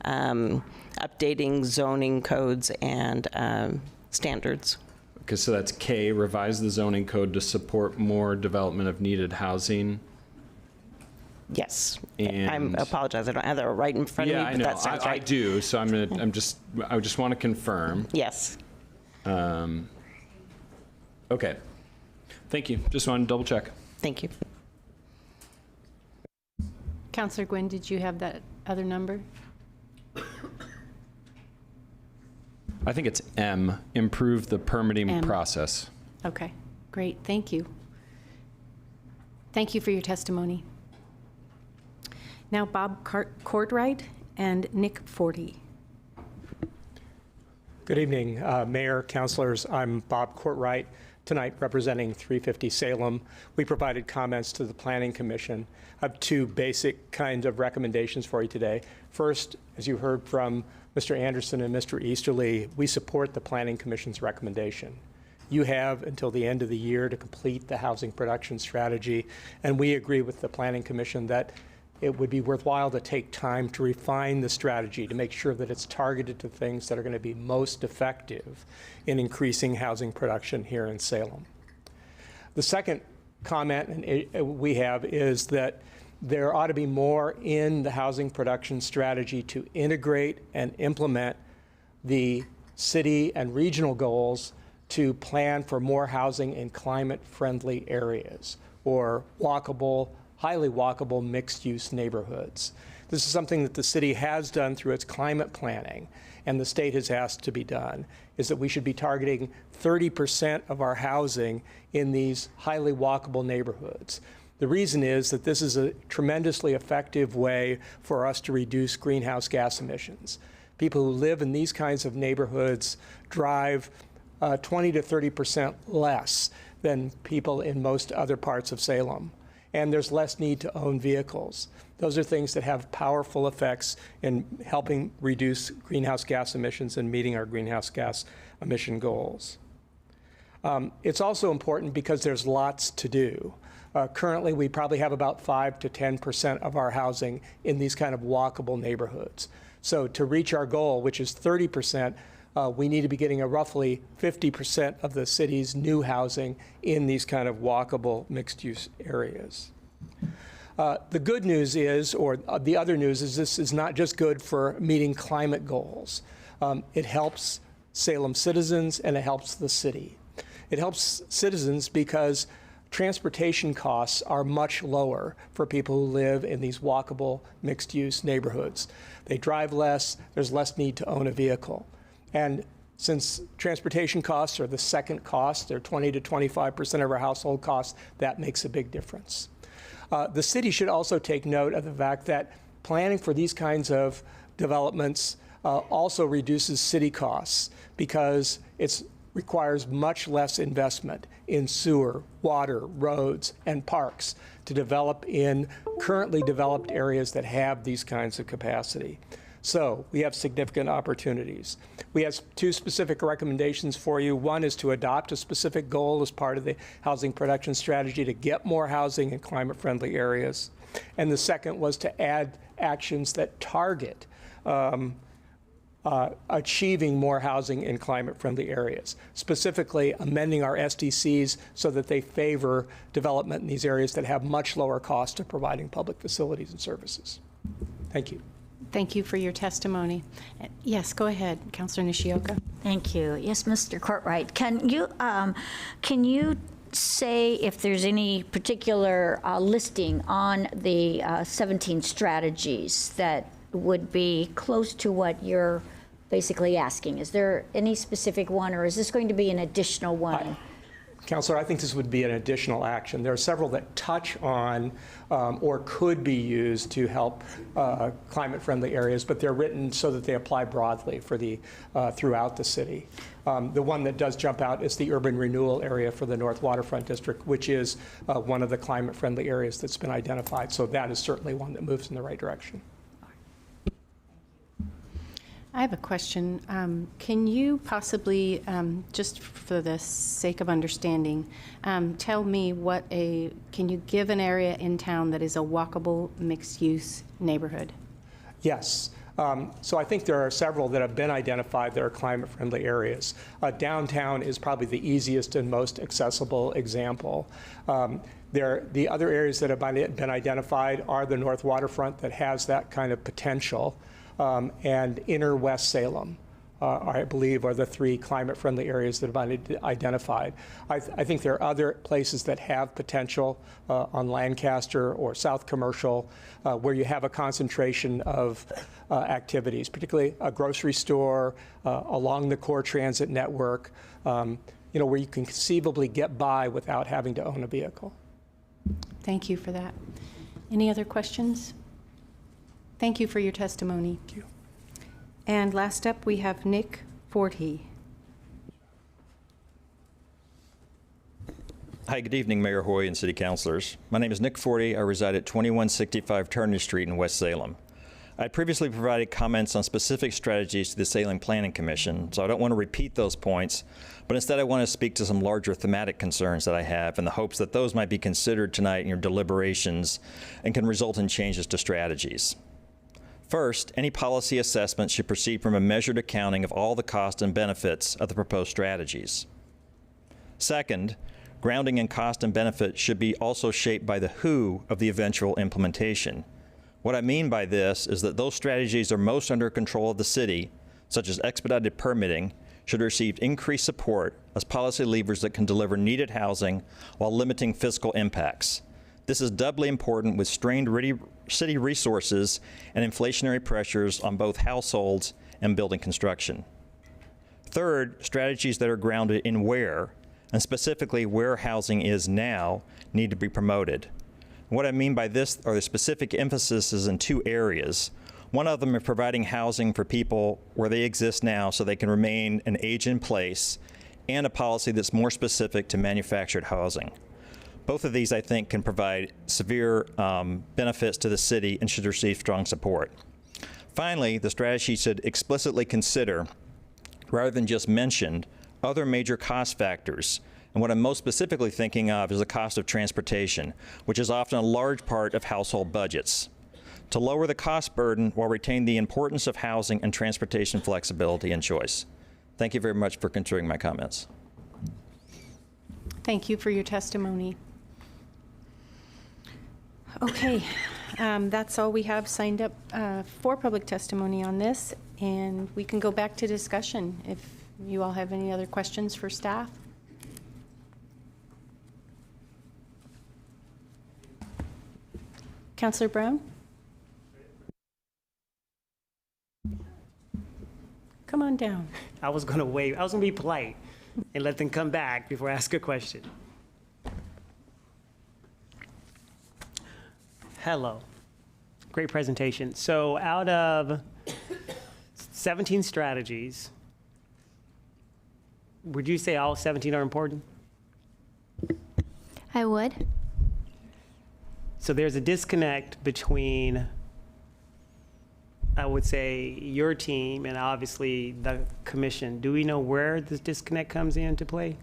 updating zoning codes and standards. Okay, so that's K, revise the zoning code to support more development of needed housing. Yes, And I apologize. I don't have that right in front of me, I but know. that sounds I right. do. So I just want to confirm. Yes. Okay. Thank you. Just wanted to double check. Thank you. Councilor Gwynn, did you have that other number? I think it's M, improve the permitting M. process. Okay, great, thank you. Thank you for your testimony. Now Bob Courtright and Nick Forty. Good evening, Mayor, councilors. I'm Bob Courtright, tonight representing 350 Salem. We provided comments to the Planning Commission. I have two basic kinds of recommendations for you today. First, as you heard from Mr. Anderson and Mr. Easterly, we support the Planning Commission's recommendation. You have until the end of the year to complete the housing production strategy, and we agree with the Planning Commission that it would be worthwhile to take time to refine the strategy to make sure that it's targeted to things that are going to be most effective in increasing housing production here in Salem. The second comment we have is that there ought to be more in the housing production strategy to integrate and implement the city and regional goals to plan for more housing in climate-friendly areas or walkable, highly walkable mixed-use neighborhoods. This is something that the city has done through its climate planning, and the state has asked to be done, is that we should be targeting 30% of our housing in these highly walkable neighborhoods. The reason is that this is a tremendously effective way for us to reduce greenhouse gas emissions. People who live in these kinds of neighborhoods drive 20 to 30% less than people in most other parts of Salem. and there's less need to own vehicles. Those are things that have powerful effects in helping reduce greenhouse gas emissions and meeting our greenhouse gas emission goals. It's also important because there's lots to do. Currently, we probably have about 5 to 10% of our housing in these kind of walkable neighborhoods. So to reach our goal, which is 30%, we need to be getting a roughly 50% of the city's new housing in these kind of walkable mixed-use areas. The good news is, or the other news is, this is not just good for meeting climate goals. It helps Salem citizens and it helps the city. It helps citizens because transportation costs are much lower for people who live in these walkable mixed-use neighborhoods. They drive less, there's less need to own a vehicle. And since transportation costs are the second cost, they're 20 to 25% of our household costs, that makes a big difference. The city should also take note of the fact that planning for these kinds of developments also reduces city costs because it requires much less investment in sewer, water, roads, and parks to develop in currently developed areas that have these kinds of capacity. So we have significant opportunities. We have 2 specific recommendations for you. One is to adopt a specific goal as part of the housing production strategy to get more housing in climate-friendly areas. And the second was to add actions that target achieving more housing in climate-friendly areas, specifically amending our SDCs so that they favor development in these areas that have much lower cost of providing public facilities and services. Thank you. Thank you for your testimony. Yes, go ahead, Councilor Nishioka. Thank you. Yes, Mr. Courtright, can you say if there's any particular listing on the 17 strategies that would be close to what you're basically asking? Is there any specific one, or is this going to be an additional one? Councilor, I think this would be an additional action. There are several that touch on or could be used to help climate-friendly areas, but they're written so that they apply broadly for the throughout the city. The one that does jump out is the urban renewal area for the North Waterfront District, which is one of the climate-friendly areas that's been identified. So that is certainly one that moves in the right direction. I have a question. Can you possibly, just for the sake of understanding, tell me can you give an area in town that is a walkable mixed-use neighborhood? Yes. So I think there are several that have been identified that are climate-friendly areas. Downtown is probably the easiest and most accessible example. The other areas that have been identified are the North Waterfront that has that kind of potential. And inner West Salem, I believe, are the 3 climate-friendly areas that have been identified. I think there are other places that have potential on Lancaster or South Commercial where you have a concentration of activities, particularly a grocery store along the core transit network, where you can conceivably get by without having to own a vehicle. Thank you for that. Any other questions? Thank you for your testimony. Thank you. And last up, we have Nick Forte. Hi, good evening, Mayor Hoy and City Councilors. My name is Nick Forte. I reside at 2165 Turner Street in West Salem. I previously provided comments on specific strategies to the Salem Planning Commission, so I don't want to repeat those points, but instead I want to speak to some larger thematic concerns that I have in the hopes that those might be considered tonight in your deliberations and can result in changes to strategies. First, any policy assessment should proceed from a measured accounting of all the costs and benefits of the proposed strategies. Second, grounding in cost and benefit should be also shaped by the who of the eventual implementation. What I mean by this is that those strategies are most under control of the city, such as expedited permitting, should receive increased support as policy levers that can deliver needed housing while limiting fiscal impacts. This is doubly important with strained city resources and inflationary pressures on both households and building construction. Third, strategies that are grounded in where, and specifically where housing is now, need to be promoted. What I mean by this are the specific emphases in 2 areas. One of them is providing housing for people where they exist now so they can remain and age in place, and a policy that's more specific to manufactured housing. Both of these, I think, can provide severe benefits to the city and should receive strong support. Finally, the strategy should explicitly consider, rather than just mention, other major cost factors. And what I'm most specifically thinking of is the cost of transportation, which is often a large part of household budgets, to lower the cost burden while retaining the importance of housing and transportation flexibility and choice. Thank you very much for considering my comments. Thank you for your testimony. Okay, that's all we have signed up for public testimony on this, and we can go back to discussion if you all have any other questions for staff. Councillor Brown? Come on down. I was going to wait. I was going to be polite and let them come back before I ask a question. Hello. Great presentation. So out of 17 strategies, would you say all 17 are important? I would. So there's a disconnect between, I would say, your team and obviously the commission. Do we know where this disconnect comes into play?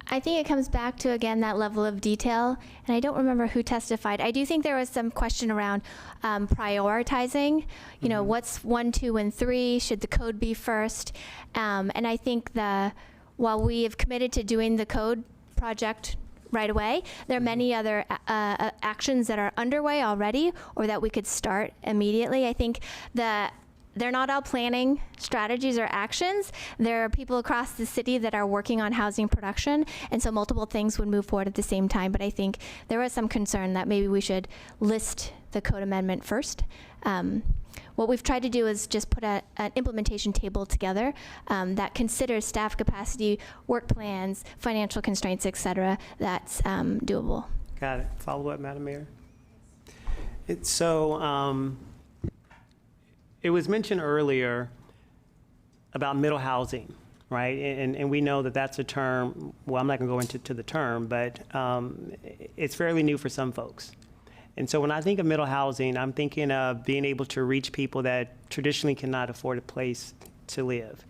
I think it comes back to, again, that level of detail, and I don't remember who testified. I do think there was some question around prioritizing, you know, what's 1, 2, and 3, should the code be first? And I think while we have committed to doing the code project right away, there are many other actions that are underway already or that we could start immediately. I think they're not all planning strategies or actions. There are people across the city that are working on housing production, and so multiple things would move forward at the same time. But I think there was some concern that maybe we should list the code amendment first. What we've tried to do is just put an implementation table together that considers staff capacity, work plans, financial constraints, et cetera, that's doable. Got it. Follow up, Madam Mayor. It was mentioned earlier about middle housing, right? And we know that that's a term, well, I'm not going to go into the term, but it's fairly new for some folks. And so when I think of middle housing, I'm thinking of being able to reach people that traditionally cannot afford a place to live.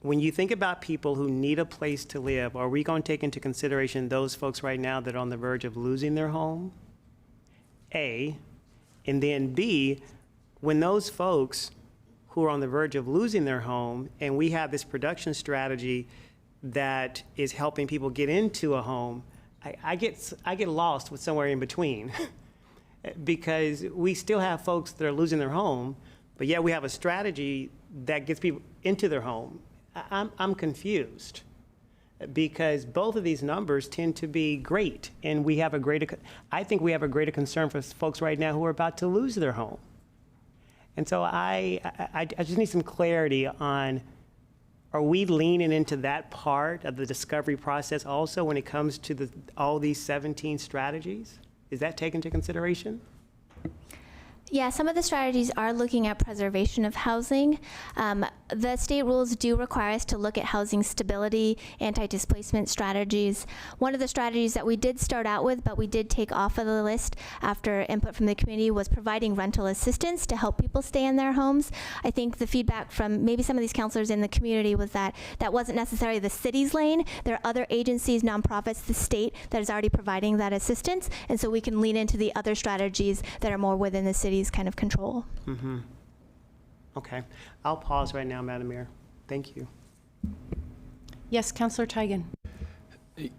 When you think about people who need a place to live, are we going to take into consideration those folks right now that are on the verge of losing their home? A, and then B, when those folks who are on the verge of losing their home, and we have this production strategy that is helping people get into a home, I get lost with somewhere in between because we still have folks that are losing their home, but yet we have a strategy that gets people into their home. I'm confused because both of these numbers tend to be great, and I think we have a greater concern for folks right now who are about to lose their home. And so I just need some clarity on, are we leaning into that part of the discovery process also when it comes to all these 17 strategies? Is that taken into consideration? Yeah, some of the strategies are looking at preservation of housing. The state rules do require us to look at housing stability, anti-displacement strategies. One of the strategies that we did start out with, but we did take off of the list after input from the community, was providing rental assistance to help people stay in their homes. I think the feedback from maybe some of these counselors in the community was that that wasn't necessarily the city's lane. There are other agencies, nonprofits, the state that is already providing that assistance, and so we can lean into the other strategies that are more within the city's kind of control. Mm-hmm. Okay. I'll pause right now, Madam Mayor. Thank you. Yes, Councillor Tigan.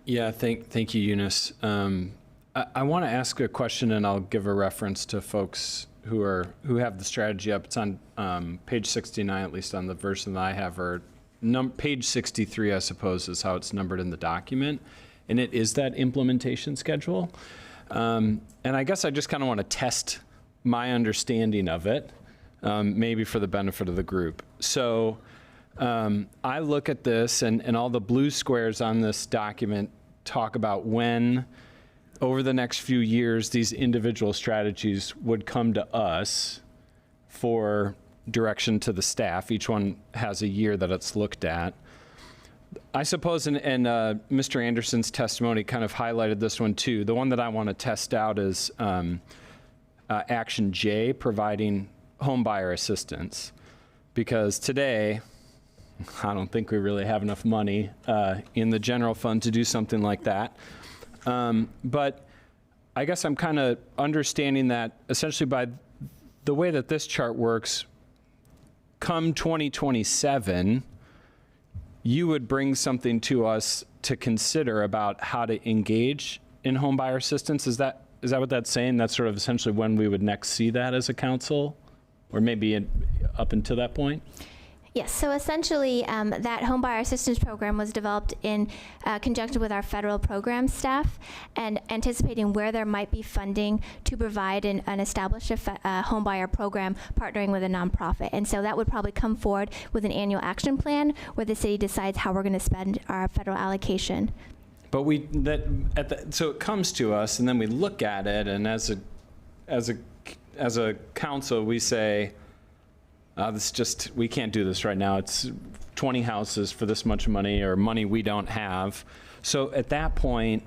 Yeah, thank you, Eunice. I want to ask a question, and I'll give a reference to folks who have the strategy up. It's on page 69, at least on the version that I have, or page 63, I suppose, is how it's numbered in the document, and it is that implementation schedule. And I guess I just kind of want to test my understanding of it, maybe for the benefit of the group. So I look at this, and all the blue squares on this document talk about when, over the next few years, these individual strategies would come to us for direction to the staff. Each one has a year that it's looked at. I suppose, and Mr. Anderson's testimony kind of highlighted this one too. The one that I want to test out is Action J, providing home buyer assistance. Because today, I don't think we really have enough money in the general fund to do something like that. But I guess I'm kind of understanding that essentially by the way that this chart works, come 2027, you would bring something to us to consider about how to engage in home buyer assistance. Is that what that's saying? That's sort of essentially when we would next see that as a council, or maybe up until that point? Yes, so essentially that home buyer assistance program was developed in conjunction with our federal program staff and anticipating where there might be funding to provide and establish a home buyer program partnering with a nonprofit. And so that would probably come forward with an annual action plan where the city decides how we're going to spend our federal allocation. But so it comes to us and then we look at it, and as a council we say, we can't do this right now. It's 20 houses for this much money, or money we don't have. So at that point,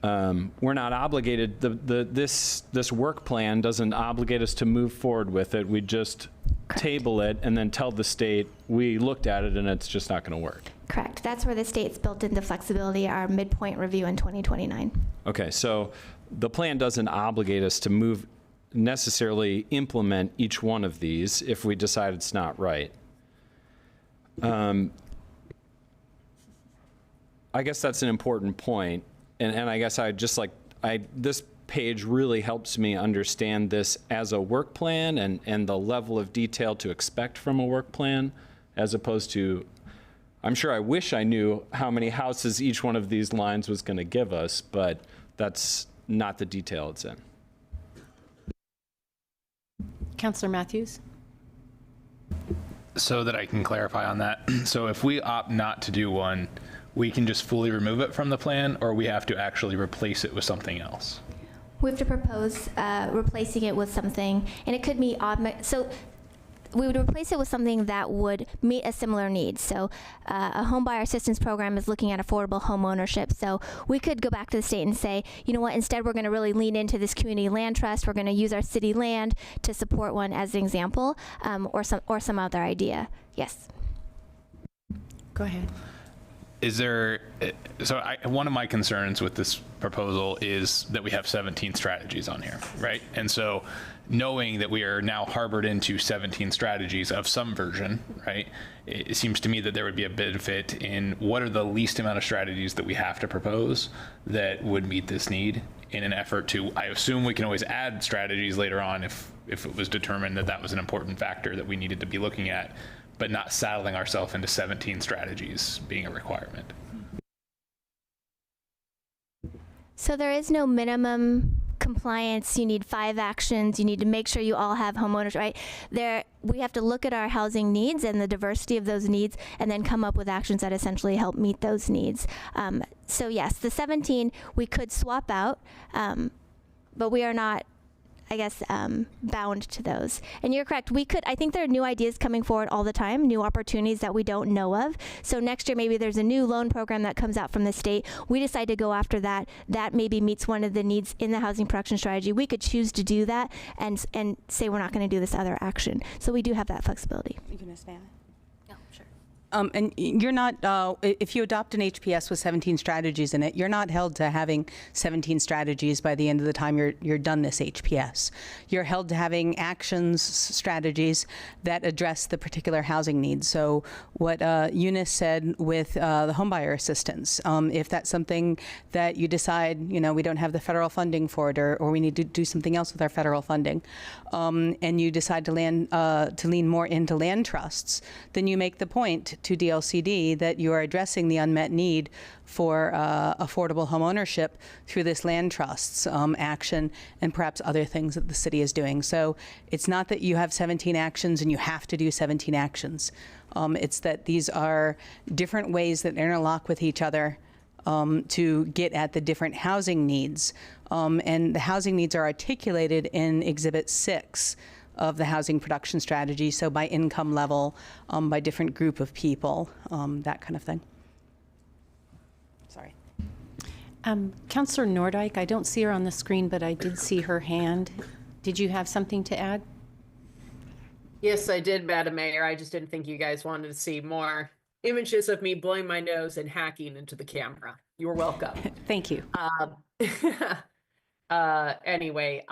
we're not obligated. This work plan doesn't obligate us to move forward with it. We just table it and then tell the state we looked at it and it's just not going to work. Correct. That's where the state's built in the flexibility, our midpoint review in 2029. Okay, so the plan doesn't obligate us to necessarily implement each one of these if we decide it's not right. I guess that's an important point, and I guess this page really helps me understand this as a work plan and the level of detail to expect from a work plan, as opposed to, I'm sure I wish I knew how many houses each one of these lines was going to give us, but that's not the detail it's in. Councillor Matthews? So that I can clarify on that. So if we opt not to do one, we can just fully remove it from the plan, or we have to actually replace it with something else? We have to propose replacing it with something, and it could be so we would replace it with something that would meet a similar need. So a home buyer assistance program is looking at affordable home ownership. So we could go back to the state and say, you know what, instead we're going to really lean into this community land trust. We're going to use our city land to support one as an example, or some other idea. Yes. Go ahead. One of my concerns with this proposal is that we have 17 strategies on here, right? And so knowing that we are now harbored into 17 strategies of some version, right? It seems to me that there would be a benefit in what are the least amount of strategies that we have to propose that would meet this need, in an effort to, I assume we can always add strategies later on if it was determined that that was an important factor that we needed to be looking at, but not saddling ourselves into 17 strategies being a requirement. So there is no minimum compliance. You need 5 actions. You need to make sure you all have homeowners, right? We have to look at our housing needs and the diversity of those needs, and then come up with actions that essentially help meet those needs. So yes, the 17 we could swap out, but we are not, I guess, bound to those. And you're correct. I think there are new ideas coming forward all the time, new opportunities that we don't know of. So next year, maybe there's a new loan program that comes out from the state. We decide to go after that. That maybe meets one of the needs in the housing production strategy. We could choose to do that and say we're not going to do this other action. So we do have that flexibility. You can expand it. And you're not, if you adopt an HPS with 17 strategies in it, you're not held to having 17 strategies by the end of the time you're done this HPS. You're held to having strategies that address the particular housing needs. So what Eunice said with the homebuyer assistance, if that's something that you decide, we don't have the federal funding for it, or we need to do something else with our federal funding, and you decide to lean more into land trusts, then you make the point to DLCD that you are addressing the unmet need for affordable home ownership through this land trusts action and perhaps other things that the city is doing. So it's not that you have 17 actions and you have to do 17 actions. It's that these are different ways that interlock with each other to get at the different housing needs. And the housing needs are articulated in Exhibit 6 of the housing production strategy, so by income level, by different group of people, that kind of thing. Councillor Nordyke, I don't see her on the screen, but I did see her hand. Did you have something to add? Yes, I did, Madam Mayor. I just didn't think you guys wanted to see more images of me blowing my nose and hacking into the camera. You're welcome. Thank you. Anyway,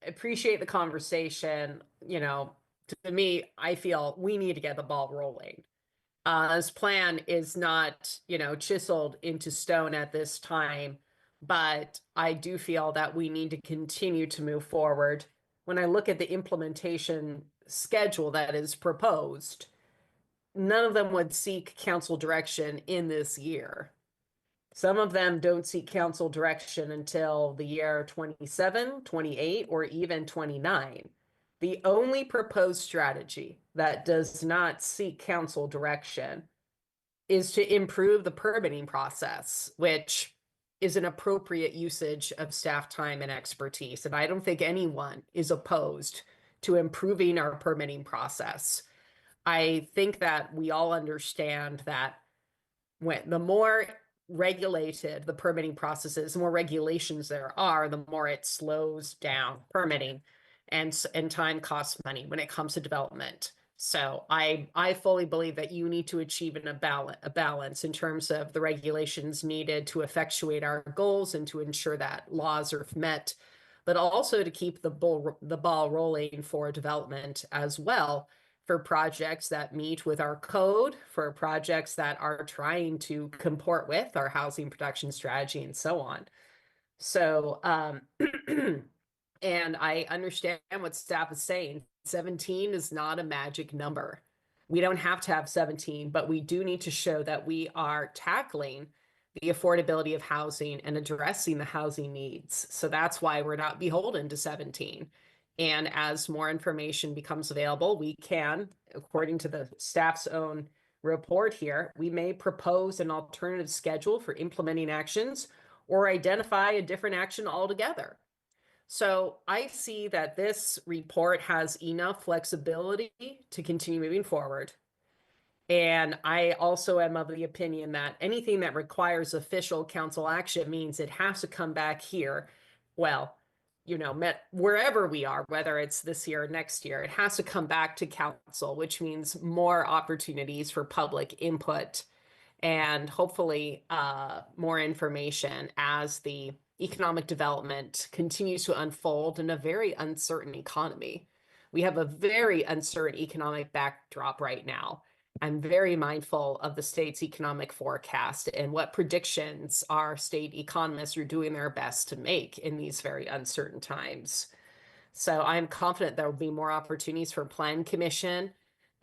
appreciate the conversation. You know, to me, I feel we need to get the ball rolling. This plan is not, you know, chiseled into stone at this time, but I do feel that we need to continue to move forward. When I look at the implementation schedule that is proposed, none of them would seek council direction in this year. Some of them don't seek council direction until the year 27, 28, or even 29. The only proposed strategy that does not seek council direction is to improve the permitting process, which is an appropriate usage of staff time and expertise. And I don't think anyone is opposed to improving our permitting process. I think that we all understand that when the more regulated the permitting process is, the more regulations there are, the more it slows down permitting, and time costs money when it comes to development. So I fully believe that you need to achieve a balance in terms of the regulations needed to effectuate our goals and to ensure that laws are met, but also to keep the ball rolling for development as well, for projects that meet with our code, for projects that are trying to comport with our housing production strategy, and so on. So, and I understand what staff is saying. 17 is not a magic number. We don't have to have 17, but we do need to show that we are tackling the affordability of housing and addressing the housing needs. So that's why we're not beholden to 17. And as more information becomes available, we can, according to the staff's own report here, we may propose an alternative schedule for implementing actions or identify a different action altogether. So I see that this report has enough flexibility to continue moving forward. And I also am of the opinion that anything that requires official council action means it has to come back here. Well, you know, wherever we are, whether it's this year or next year, it has to come back to council, which means more opportunities for public input and hopefully more information as the economic development continues to unfold in a very uncertain economy. We have a very uncertain economic backdrop right now. I'm very mindful of the state's economic forecast and what predictions our state economists are doing their best to make in these very uncertain times. So I'm confident there will be more opportunities for Plan Commission,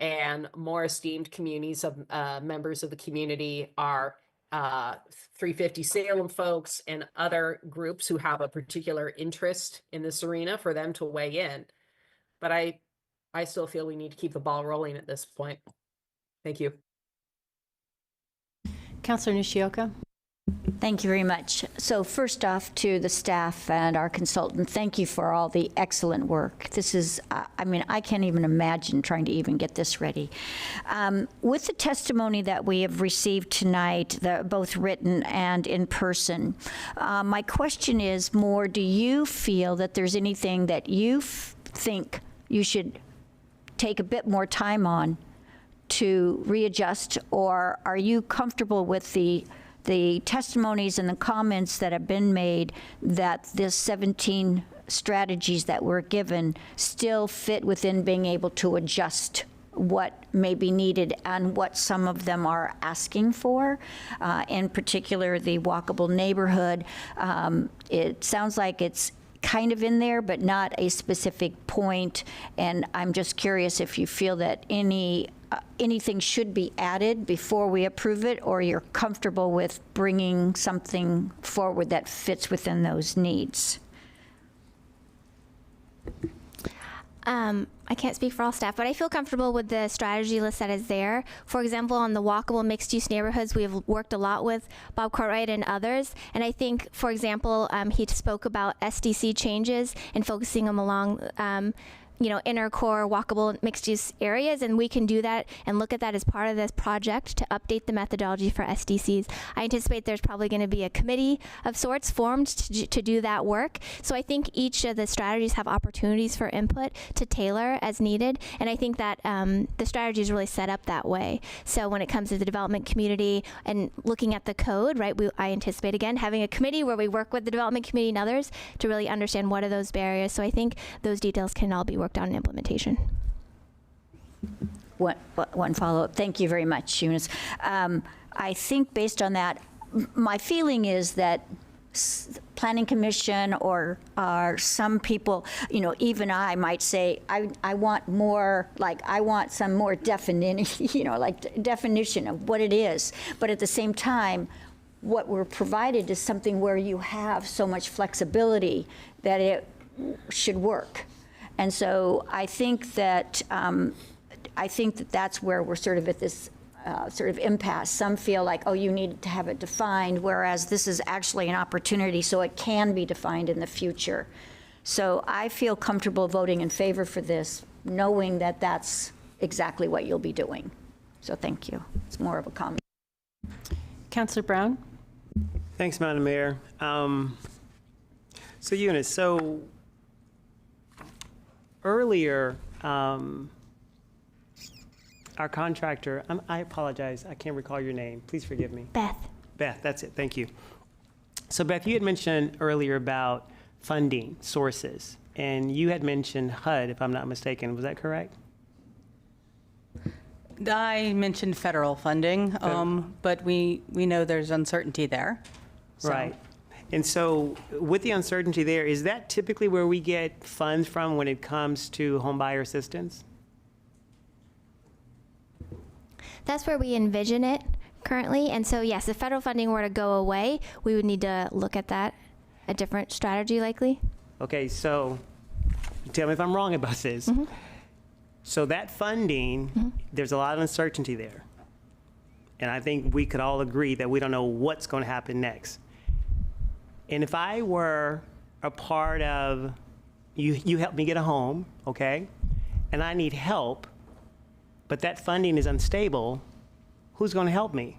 and more esteemed communities of members of the community, our 350 Salem folks and other groups who have a particular interest in this arena, for them to weigh in. But I still feel we need to keep the ball rolling at this point. Thank you. Councillor Nishioka. Thank you very much. So first off, to the staff and our consultant, thank you for all the excellent work. This is, I mean, I can't even imagine trying to even get this ready. With the testimony that we have received tonight, both written and in person, my question is more, do you feel that there's anything that you think you should take a bit more time on to readjust, or are you comfortable with the testimonies and the comments that have been made that this 17 strategies that were given still fit within being able to adjust what may be needed and what some of them are asking for? In particular, the walkable neighborhood. It sounds like it's kind of in there, but not a specific point. And I'm just curious if you feel that anything should be added before we approve it, or you're comfortable with bringing something forward that fits within those needs. I can't speak for all staff, but I feel comfortable with the strategy list that is there. For example, on the walkable mixed-use neighborhoods, we have worked a lot with Bob Cartwright and others. And I think, for example, he spoke about SDC changes and focusing them along inner core walkable mixed-use areas, and we can do that and look at that as part of this project to update the methodology for SDCs. I anticipate there's probably going to be a committee of sorts formed to do that work. So I think each of the strategies have opportunities for input to tailor as needed, and I think that the strategy is really set up that way. So when it comes to the development community and looking at the code, right, I anticipate, again, having a committee where we work with the development community and others to really understand what are those barriers. So I think those details can all be worked on in implementation. One follow-up. Thank you very much, Eunice. I think based on that, my feeling is that Planning Commission or some people, even I might say, I want more, I want some more definition, definition of what it is. But at the same time, what we're provided is something where you have so much flexibility that it should work. And so I think that that's where we're sort of at this sort of impasse. Some feel like, oh, you need to have it defined, whereas this is actually an opportunity so it can be defined in the future. So I feel comfortable voting in favor for this, knowing that that's exactly what you'll be doing. So thank you. It's more of a comment. Councillor Brown? Thanks, Madam Mayor. So Eunice, earlier, our contractor, I apologize, I can't recall your name. Please forgive me. Beth. Beth, that's it. Thank you. So Beth, you had mentioned earlier about funding sources, and you had mentioned HUD, if I'm not mistaken. Was that correct? I mentioned federal funding, but we know there's uncertainty there. So. Right. And so with the uncertainty there, is that typically where we get funds from when it comes to home buyer assistance? That's where we envision it currently. And so, yes, if federal funding were to go away, we would need to look at that, a different strategy likely. Okay, so tell me if I'm wrong about this. Mm-hmm. So that funding, there's a lot of uncertainty there. And I think we could all agree that we don't know what's going to happen next. And if I were a part of, you helped me get a home, okay? And I need help, but that funding is unstable, who's going to help me?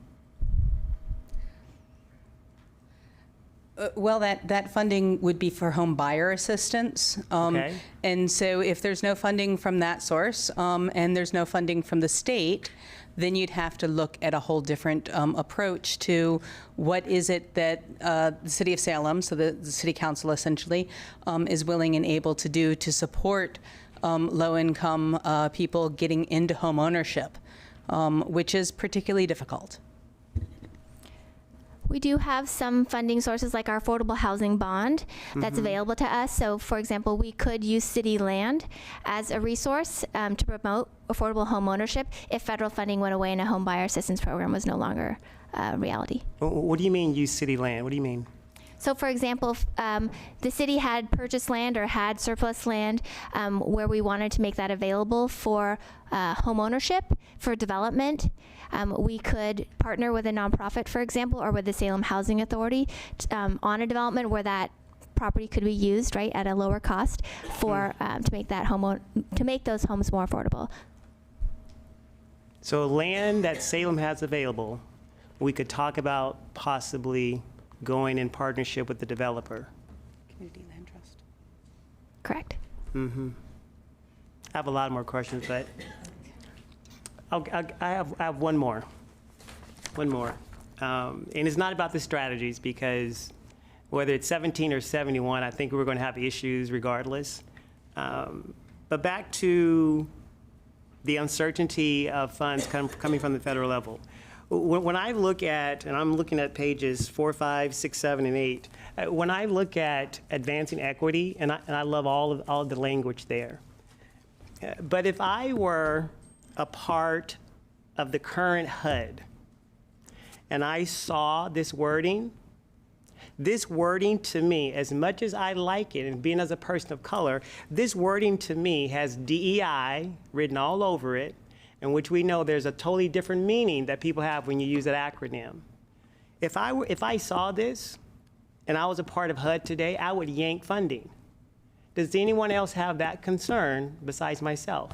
Well, that funding would be for home buyer assistance. Okay. And so if there's no funding from that source and there's no funding from the state, then you'd have to look at a whole different approach to what is it that the City of Salem, so the City Council essentially, is willing and able to do to support low-income people getting into home ownership, which is particularly difficult. We do have some funding sources like our affordable housing bond that's available to us. So for example, we could use city land as a resource to promote affordable home ownership if federal funding went away and a home buyer assistance program was no longer a reality. What do you mean use city land? What do you mean? So for example, if, the city had purchased land or had surplus land where we wanted to make that available for home ownership, for development, we could partner with a nonprofit, for example, or with the Salem Housing Authority on a development where that property could be used, right, at a lower cost for to make that to make those homes more affordable. So land that Salem has available, we could talk about possibly going in partnership with the developer. Community Land Trust. Correct. I have a lot more questions, but I have one more. And it's not about the strategies, because whether it's 17 or 71, I think we're going to have issues regardless. But back to the uncertainty of funds coming from the federal level. When I look at, and I'm looking at pages 4, 5, 6, 7, and 8, when I look at advancing equity, and I love all of the language there. But if I were a part of the current HUD and I saw this wording to me, as much as I like it, and being as a person of color, this wording to me has DEI written all over it, in which we know there's a totally different meaning that people have when you use that acronym. If I saw this and I was a part of HUD today, I would yank funding. Does anyone else have that concern besides myself?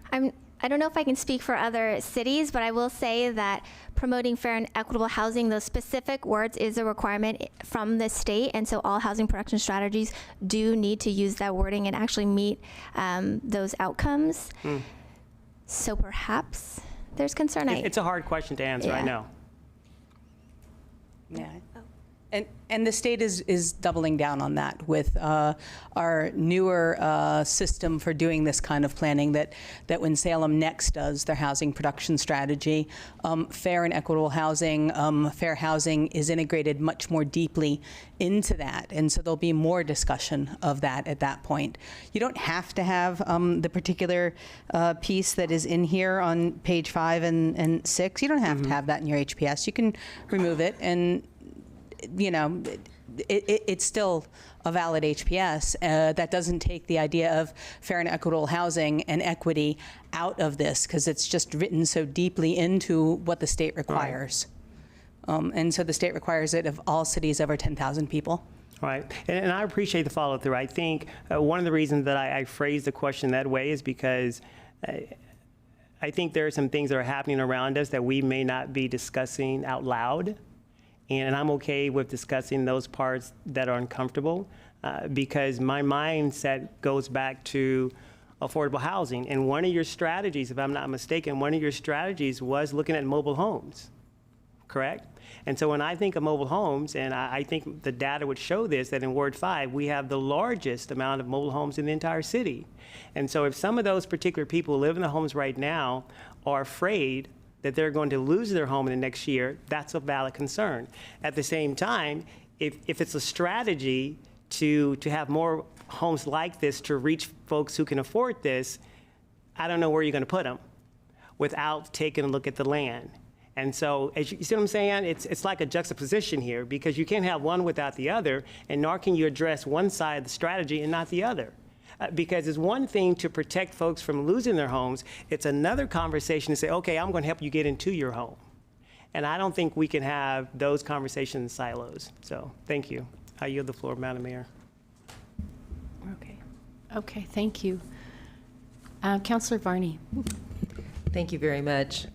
I don't know if I can speak for other cities, but I will say that promoting fair and equitable housing, those specific words is a requirement from the state, and so all housing production strategies do need to use that wording and actually meet those outcomes. So perhaps there's concern. It's a hard question to answer, I know. Yeah. And the state is doubling down on that with our newer system for doing this kind of planning that when Salem next does their housing production strategy, fair and equitable housing, fair housing is integrated much more deeply into that. And so there'll be more discussion of that at that point. You don't have to have the particular piece that is in here on page 5 and 6. You don't have to have that in your HPS. You can remove it, and you know, it's still a valid HPS. That doesn't take the idea of fair and equitable housing and equity out of this, because it's just written so deeply into what the state requires. And so the state requires it of all cities over 10,000 people. Right, and I appreciate the follow through. I think one of the reasons that I phrased the question that way is because I think there are some things that are happening around us that we may not be discussing out loud. And I'm okay with discussing those parts that are uncomfortable because my mindset goes back to affordable housing. And one of your strategies, if I'm not mistaken, one of your strategies was looking at mobile homes, correct? And so when I think of mobile homes, and I think the data would show this, that in Ward 5, we have the largest amount of mobile homes in the entire city. And so if some of those particular people who live in the homes right now are afraid that they're going to lose their home in the next year, that's a valid concern. At the same time, if it's a strategy to have more homes like this to reach folks who can afford this, I don't know where you're going to put them without taking a look at the land. And so, as you see what I'm saying? It's like a juxtaposition here, because you can't have one without the other, and nor can you address one side of the strategy and not the other. Because it's one thing to protect folks from losing their homes. It's another conversation to say, okay, I'm going to help you get into your home. And I don't think we can have those conversations in silos. So thank you. I yield the floor, Madam Mayor. Okay, thank you. Councilor Varney. Thank you very much.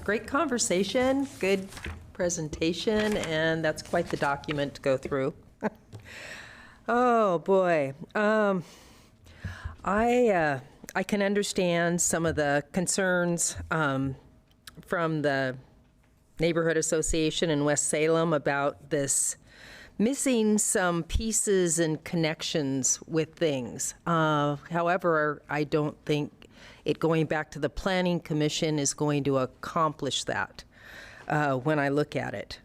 Great conversation, good presentation, and that's quite the document to go through. Oh, boy. I can understand some of the concerns from the neighborhood association in West Salem about this missing some pieces and connections with things. However, I don't think it going back to the Planning Commission is going to accomplish that when I look at it.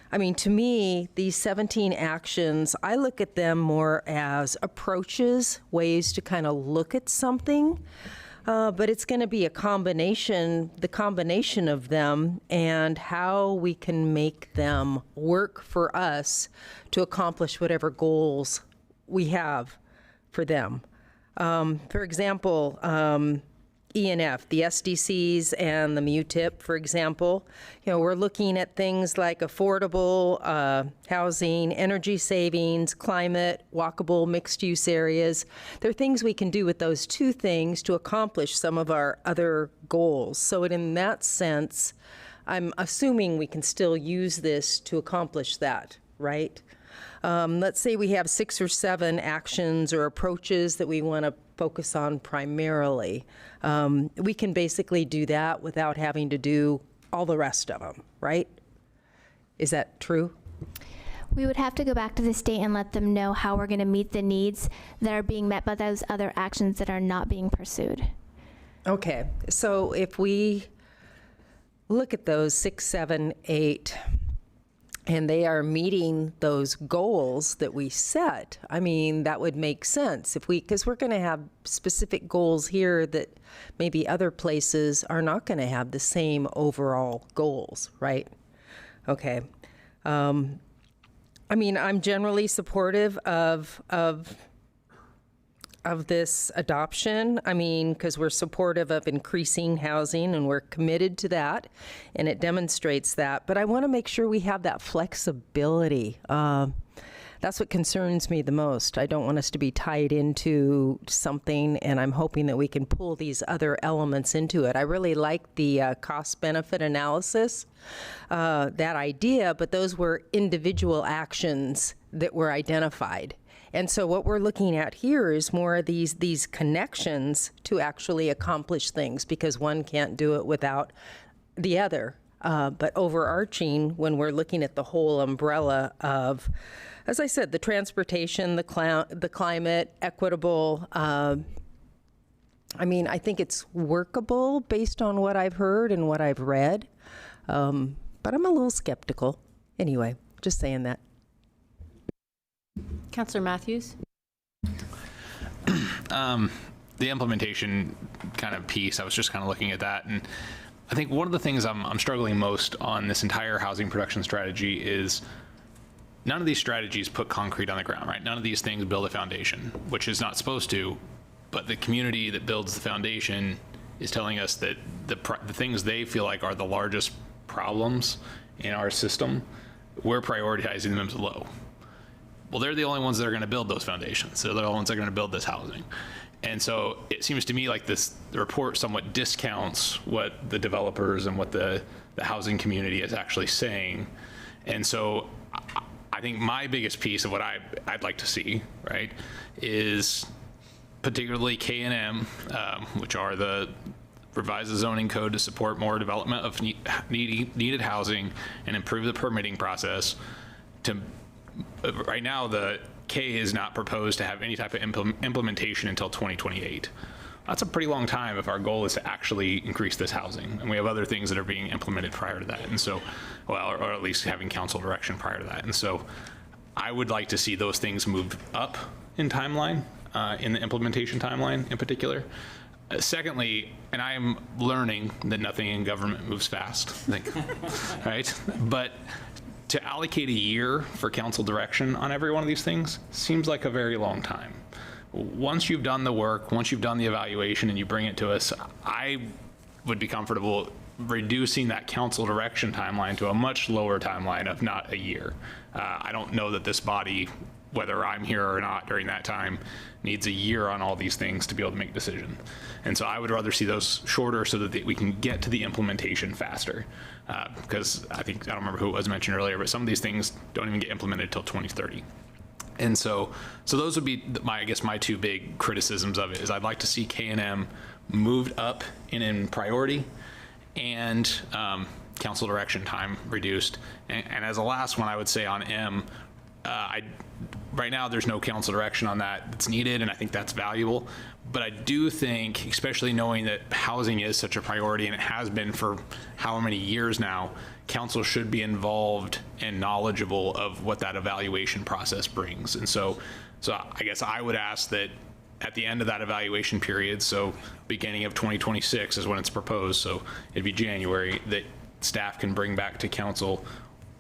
I mean, to me, these 17 actions, I look at them more as approaches, ways to kind of look at something, but it's going to be a combination, the combination of them and how we can make them work for us to accomplish whatever goals we have for them. For example, E&F, the SDCs and the MUTIP, for example, you know, we're looking at things like affordable housing, energy savings, climate, walkable mixed-use areas. There are things we can do with those two things to accomplish some of our other goals. So in that sense, I'm assuming we can still use this to accomplish that, right? Let's say we have 6 or 7 actions or approaches that we want to focus on primarily. We can basically do that without having to do all the rest of them, right? Is that true? We would have to go back to the state and let them know how we're going to meet the needs that are being met by those other actions that are not being pursued. Okay, so if we look at those 6, 7, 8, and they are meeting those goals that we set, I mean, that would make sense if because we're going to have specific goals here that maybe other places are not going to have the same overall goals, right? Okay. I mean, I'm generally supportive of this adoption. I mean, because we're supportive of increasing housing and we're committed to that, and it demonstrates that. But I want to make sure we have that flexibility. that's what concerns me the most. I don't want us to be tied into something, and I'm hoping that we can pull these other elements into it. I really like the cost-benefit analysis, that idea, but those were individual actions that were identified. And so what we're looking at here is more of these connections to actually accomplish things, because one can't do it without the other. But overarching, when we're looking at the whole umbrella of, as I said, the transportation, the climate, equitable, I mean, I think it's workable based on what I've heard and what I've read. But I'm a little skeptical. Anyway, just saying that. Councillor Matthews? The implementation kind of piece, I was just kind of looking at that, and I think one of the things I'm struggling most on this entire housing production strategy is none of these strategies put concrete on the ground, right? None of these things build a foundation, which is not supposed to, but the community that builds the foundation is telling us that the things they feel like are the largest problems in our system, we're prioritizing them as low. Well, they're the only ones that are going to build those foundations. They're the only ones that are going to build this housing. And so it seems to me like the report somewhat discounts what the developers and what the housing community is actually saying. And so I think my biggest piece of what I'd like to see, right, is particularly K&M, which are the revise the zoning code to support more development of needed housing and improve the permitting process. Right now, the K is not proposed to have any type of implementation until 2028. That's a pretty long time if our goal is to actually increase this housing. And we have other things that are being implemented prior to that. And so, well, or at least having council direction prior to that. And so I would like to see those things moved up in timeline, in the implementation timeline in particular. Secondly, and I am learning that nothing in government moves fast, I think, right? But to allocate a year for council direction on every one of these things seems like a very long time. Once you've done the work, once you've done the evaluation and you bring it to us, I would be comfortable reducing that council direction timeline to a much lower timeline of not a year. I don't know that this body, whether I'm here or not during that time, needs a year on all these things to be able to make decisions. And so I would rather see those shorter so that we can get to the implementation faster. Because I don't remember who it was mentioned earlier, but some of these things don't even get implemented until 2030. And so those would be my two big criticisms of it is I'd like to see K&M moved up in priority and council direction time reduced. And as a last one, I would say on M, right now there's no council direction on that that's needed, and I think that's valuable. But I do think, especially knowing that housing is such a priority and it has been for how many years now, council should be involved and knowledgeable of what that evaluation process brings. And so I guess I would ask that at the end of that evaluation period, so beginning of 2026 is when it's proposed, so it'd be January, that staff can bring back to council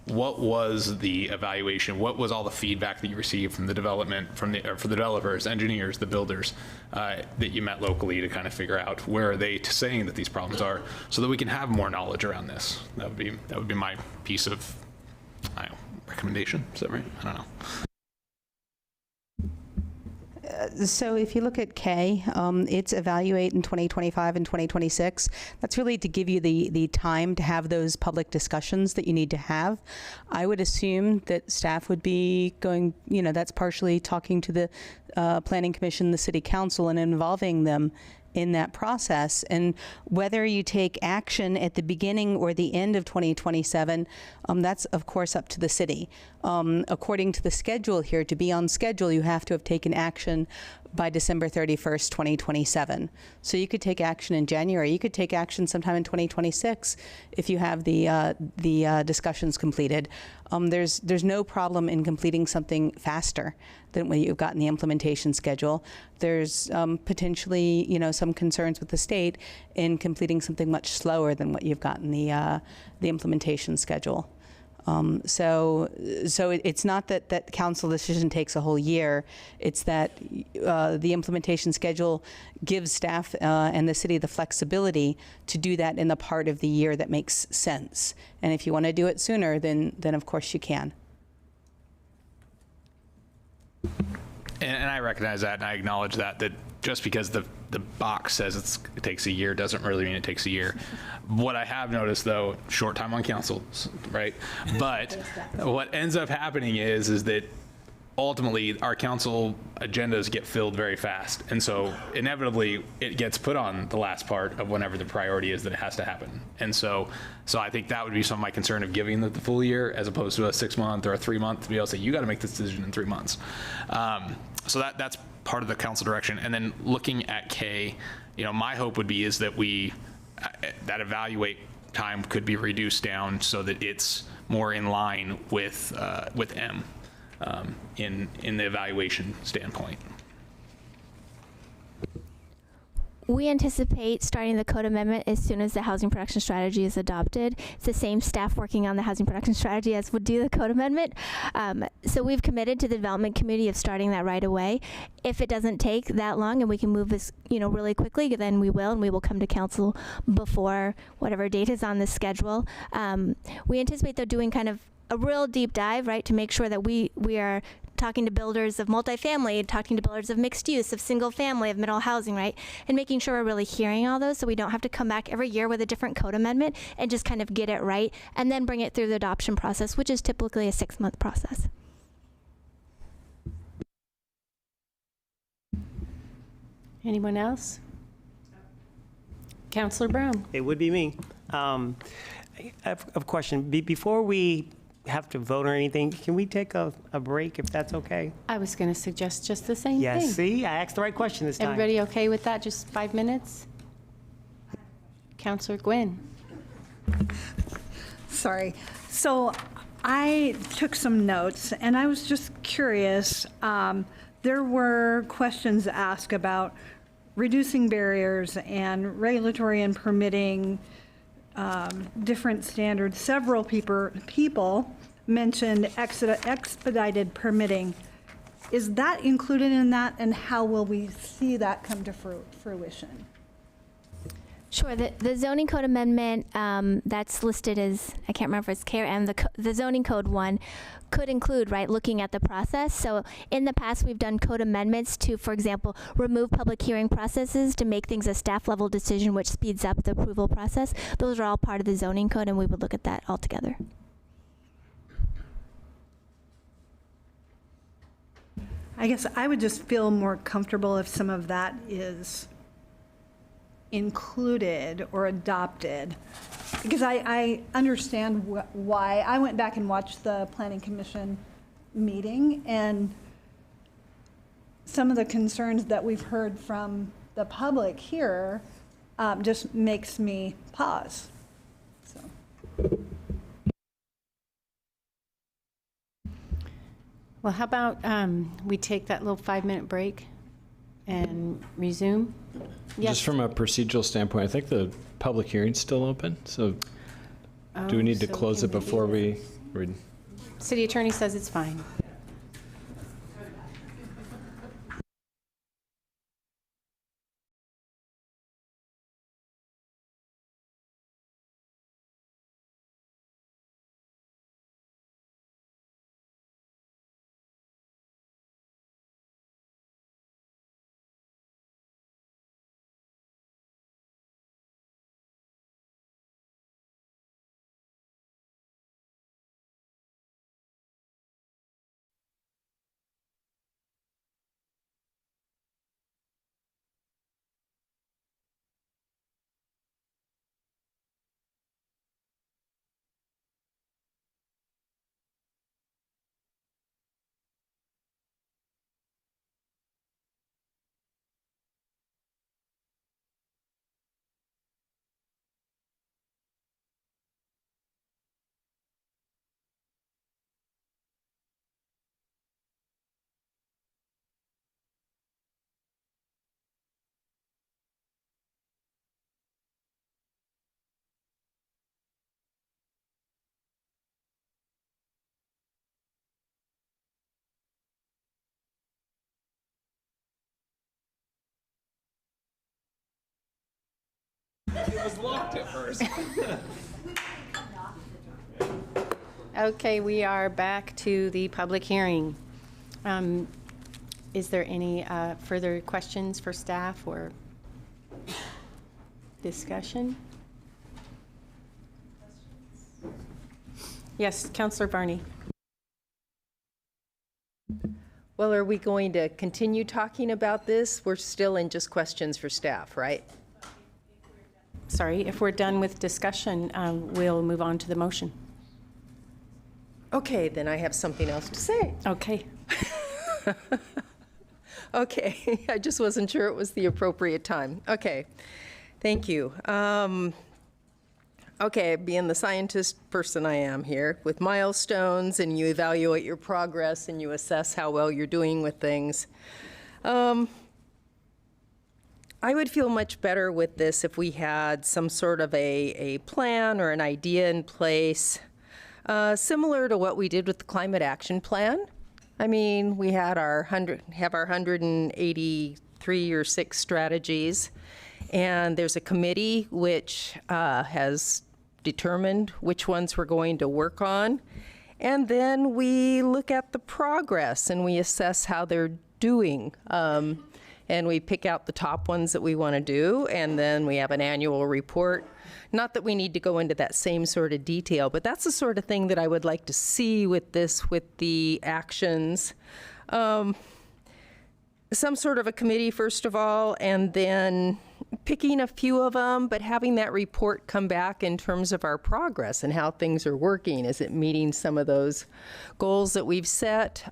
what was the evaluation, what was all the feedback that you received from the development, for the developers, engineers, the builders that you met locally to kind of figure out where are they saying that these problems are, so that we can have more knowledge around this. That would be my piece of recommendation. Is that right? I don't know. So if you look at K, it's evaluate in 2025 and 2026. That's really to give you the time to have those public discussions that you need to have. I would assume that staff would be going, that's partially talking to the Planning Commission, the City Council, and involving them in that process. And whether you take action at the beginning or the end of 2027, that's of course up to the city. According to the schedule here, to be on schedule, you have to have taken action by December 31st, 2027. So you could take action in January. You could take action sometime in 2026 if you have the discussions completed. There's no problem in completing something faster than what you've got in the implementation schedule. There's potentially, some concerns with the state in completing something much slower than what you've got in the implementation schedule. So it's not that council decision takes a whole year. It's that the implementation schedule gives staff and the city the flexibility to do that in the part of the year that makes sense. And if you want to do it sooner, then of course you can. And I recognize that, and I acknowledge that just because the box says it takes a year doesn't really mean it takes a year. What I have noticed, though, short time on council, right? But what ends up happening is that ultimately our council agendas get filled very fast. And so inevitably it gets put on the last part of whenever the priority is that it has to happen. And so I think that would be some of my concern of giving the full year as opposed to a 6-month or a 3-month to be able to say, you got to make this decision in 3 months. So that's part of the council direction. And then looking at K, my hope would be is that that evaluate time could be reduced down so that it's more in line with M. In the evaluation standpoint. We anticipate starting the code amendment as soon as the housing production strategy is adopted. It's the same staff working on the housing production strategy as would do the code amendment. So we've committed to the development committee of starting that right away. If it doesn't take that long and we can move this, really quickly, then we will, and we will come to council before whatever date is on the schedule. We anticipate though doing kind of a real deep dive, right, to make sure that we are talking to builders of multifamily, talking to builders of mixed use, of single family, of middle housing, right, and making sure we're really hearing all those so we don't have to come back every year with a different code amendment and just kind of get it right and then bring it through the adoption process, which is typically a 6-month process. Anyone else? Councilor Brown. It would be me. I have a question. Before we have to vote or anything, can we take a break if that's okay? I was going to suggest just the same thing. Yes, see, I asked the right question this time. Everybody okay with that? Just 5 minutes? Councilor Gwynn. Sorry. So I took some notes, and I was just curious. There were questions asked about reducing barriers and regulatory and permitting different standards. Several people mentioned expedited permitting. Is that included in that, and how will we see that come to fruition? Sure. The zoning code amendment that's listed as, I can't remember if it's K or M, the zoning code one could include, right, looking at the process. So in the past, we've done code amendments to, for example, remove public hearing processes to make things a staff level decision, which speeds up the approval process. Those are all part of the zoning code, and we would look at that all together. I guess I would just feel more comfortable if some of that is included or adopted, because I understand why. I went back and watched the Planning Commission meeting, and some of the concerns that we've heard from the public here just makes me pause. So. Well, how about we take that little 5-minute break and resume? Yes. Just from a procedural standpoint, I think the public hearing's still open, so do we need to so close it can we- before we read? City Attorney says it's fine. It was locked at first. Okay, we are back to the public hearing. Is there any further questions for staff or discussion? Yes, Councillor Barney. Well, are we going to continue talking about this? We're still in just questions for staff, right? Sorry, if we're done with discussion, we'll move on to the motion. Okay, then I have something else to say. Okay. Okay, I just wasn't sure it was the appropriate time. Okay, thank you. Okay, being the scientist person I am here, with milestones, and you evaluate your progress and you assess how well you're doing with things. I would feel much better with this if we had some sort of a plan or an idea in place, similar to what we did with the Climate Action Plan. I mean, we had our 183 or 6 strategies, and there's a committee which has determined which ones we're going to work on. And then we look at the progress and we assess how they're doing. And we pick out the top ones that we want to do, and then we have an annual report. Not that we need to go into that same sort of detail, but that's the sort of thing that I would like to see with this, with the actions. Some sort of a committee, first of all, and then picking a few of them, but having that report come back in terms of our progress and how things are working. Is it meeting some of those goals that we've set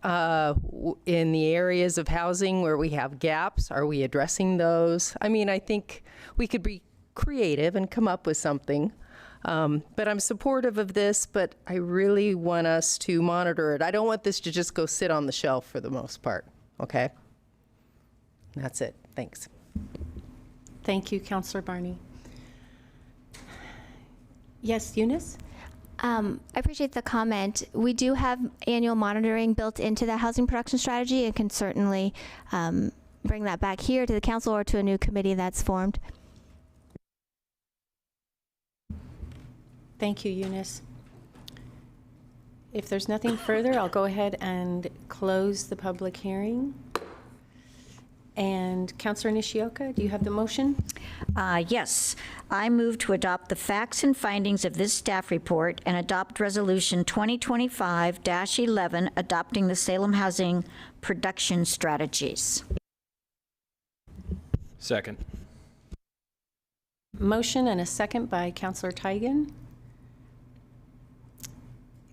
in the areas of housing where we have gaps? Are we addressing those? I mean, I think we could be creative and come up with something. But I'm supportive of this, but I really want us to monitor it. I don't want this to just go sit on the shelf for the most part, okay? That's it. Thanks. Thank you, Councillor Barney. Yes, Eunice? I appreciate the comment. We do have annual monitoring built into the housing production strategy and can certainly bring that back here to the council or to a new committee that's formed. Thank you, Eunice. If there's nothing further, I'll go ahead and close the public hearing. And Councillor Nishioka, do you have the motion? Yes. I move to adopt the facts and findings of this staff report and adopt Resolution 2025-11 adopting the Salem Housing Production Strategies. Second. Motion and a second by Councillor Teigen.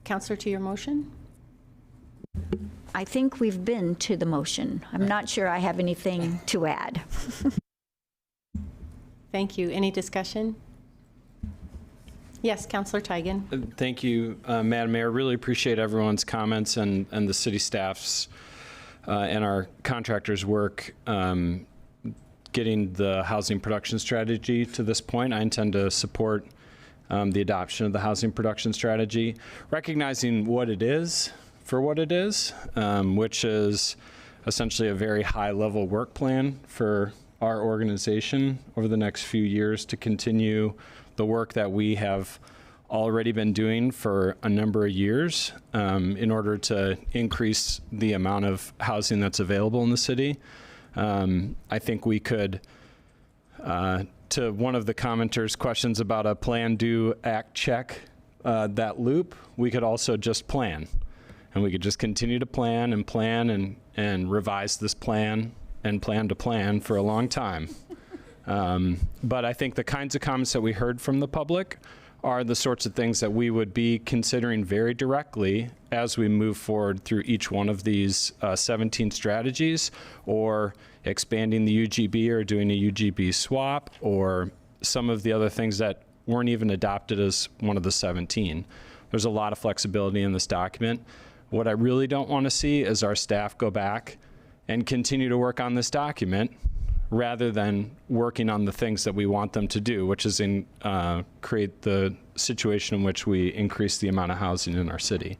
Councillor, to your motion? I think we've been to the motion. I'm not sure I have anything to add. Thank you. Any discussion? Yes, Councillor Teigen. Thank you, Madam Mayor. Really appreciate everyone's comments and the city staff's and our contractors' work getting the housing production strategy to this point. I intend to support the adoption of the housing production strategy, recognizing what it is for what it is, which is essentially a very high-level work plan for our organization over the next few years to continue the work that we have already been doing for a number of years in order to increase the amount of housing that's available in the city. I think we could, to one of the commenters' questions about a plan, do, act, check, that loop, we could also just plan. And we could just continue to plan and revise this plan and plan to plan for a long time. But I think the kinds of comments that we heard from the public are the sorts of things that we would be considering very directly as we move forward through each one of these 17 strategies, or expanding the UGB or doing a UGB swap, or some of the other things that weren't even adopted as one of the 17. There's a lot of flexibility in this document. What I really don't want to see is our staff go back and continue to work on this document rather than working on the things that we want them to do, which is create the situation in which we increase the amount of housing in our city.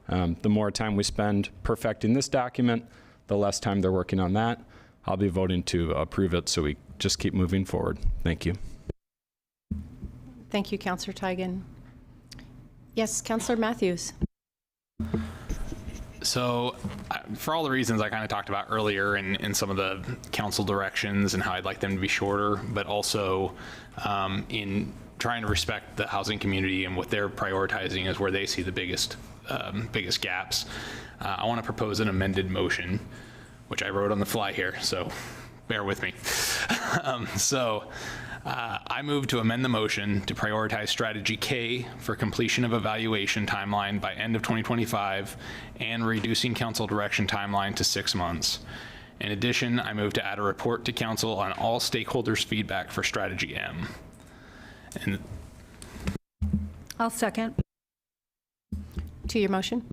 The more time we spend perfecting this document, the less time they're working on that. I'll be voting to approve it so we just keep moving forward. Thank you. Thank you, Councillor Teigen. Yes, Councillor Matthews. So for all the reasons I kind of talked about earlier in some of the council directions and how I'd like them to be shorter, but also in trying to respect the housing community and what they're prioritizing is where they see the biggest gaps. I want to propose an amended motion, which I wrote on the fly here, so bear with me. I move to amend the motion to prioritize strategy K for completion of evaluation timeline by end of 2025 and reducing council direction timeline to 6 months. In addition, I move to add a report to council on all stakeholders' feedback for strategy M. And I'll second. To your motion?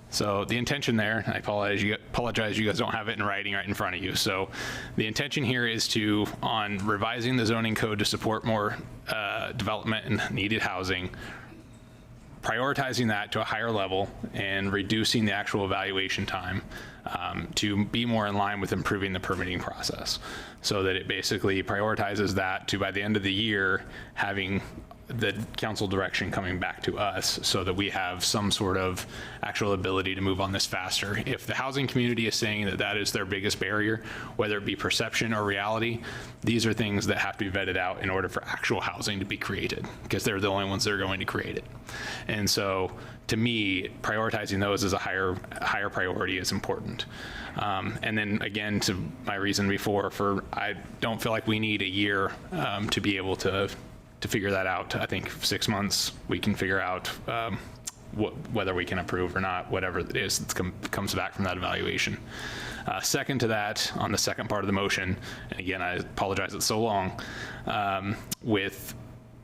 so the intention there, I apologize you guys don't have it in writing right in front of you. So the intention here is to, on revising the zoning code to support more development and needed housing, prioritizing that to a higher level and reducing the actual evaluation time to be more in line with improving the permitting process, so that it basically prioritizes that to, by the end of the year, having the council direction coming back to us so that we have some sort of actual ability to move on this faster. If the housing community is saying that that is their biggest barrier, whether it be perception or reality, these are things that have to be vetted out in order for actual housing to be created, because they're the only ones that are going to create it. And so to me, prioritizing those as a higher priority is important. And then again, to my reason before, I don't feel like we need a year to be able to figure that out. I think 6 months we can figure out whether we can approve or not, whatever it is that comes back from that evaluation. Second to that, on the second part of the motion, and again, I apologize it's so long, with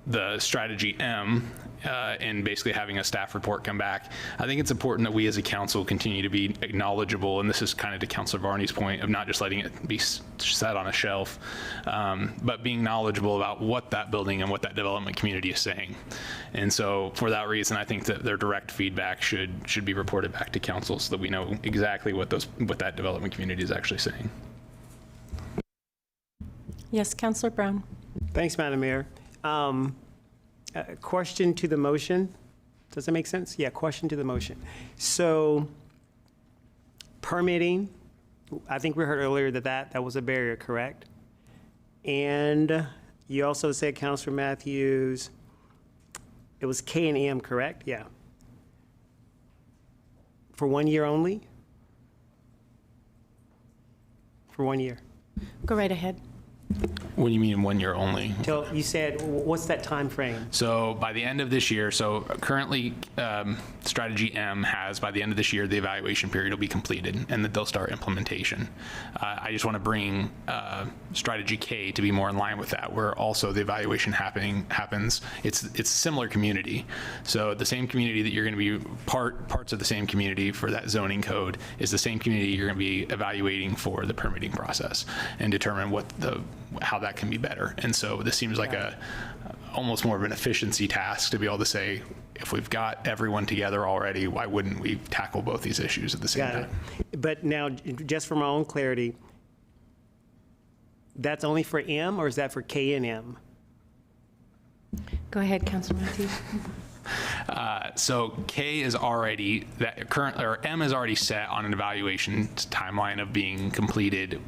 the strategy M and basically having a staff report come back, I think it's important that we as a council continue to be knowledgeable, and this is kind of to Councilor Varney's point of not just letting it be set on a shelf, but being knowledgeable about what that building and what that development community is saying. And so for that reason, I think that their direct feedback should be reported back to council so that we know exactly what that development community is actually saying. Yes, Councilor Brown. Thanks, Madam Mayor. Question to the motion. Does that make sense? Yeah, question to the motion. So permitting, I think we heard earlier that was a barrier, correct? And you also said, Councilor Matthews, it was K and M, correct? Yeah. For 1 year only? For 1 year. Go right ahead. What do you mean 1 year only? Till you said, what's that time frame? So by the end of this year, so currently strategy M has, by the end of this year, the evaluation period will be completed and that they'll start implementation. I just want to bring strategy K to be more in line with that, where also the evaluation happens. It's a similar community. So the same community that you're going to be parts of the same community for that zoning code is the same community you're going to be evaluating for the permitting process and determine how that can be better. And so this seems like almost more of an efficiency task to be able to say, if we've got everyone together already, why wouldn't we tackle both these issues at the same time? But now, just for my own clarity, that's only for M, or is that for K and M? Go ahead, Councilor Matthews. So K is already, M is already set on an evaluation timeline of being completed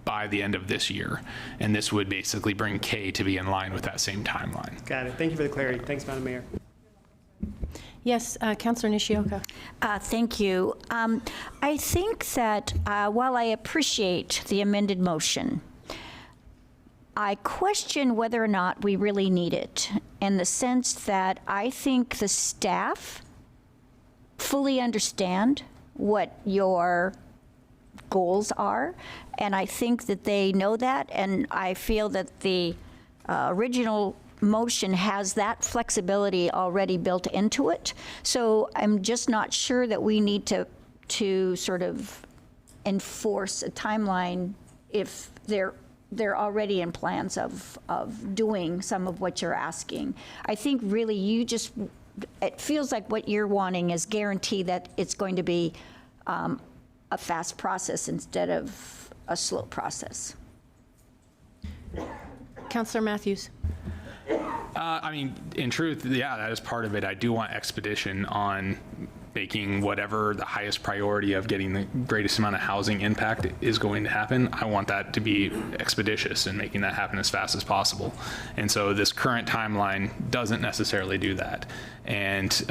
by the end of this year. And this would basically bring K to be in line with that same timeline. Got it. Thank you for the clarity. Thanks, Madam Mayor. Yes, Councilor Nishioka. Thank you. I think that while I appreciate the amended motion, I question whether or not we really need it, in the sense that I think the staff fully understand what your goals are, and I think that they know that, and I feel that the original motion has that flexibility already built into it. So I'm just not sure that we need to sort of enforce a timeline if they're already in plans of doing some of what you're asking. I think really it feels like what you're wanting is guarantee that it's going to be a fast process instead of a slow process. Councilor Matthews. I mean, in truth, yeah, that is part of it. I do want expedition on making whatever the highest priority of getting the greatest amount of housing impact is going to happen. I want that to be expeditious and making that happen as fast as possible. And so this current timeline doesn't necessarily do that. And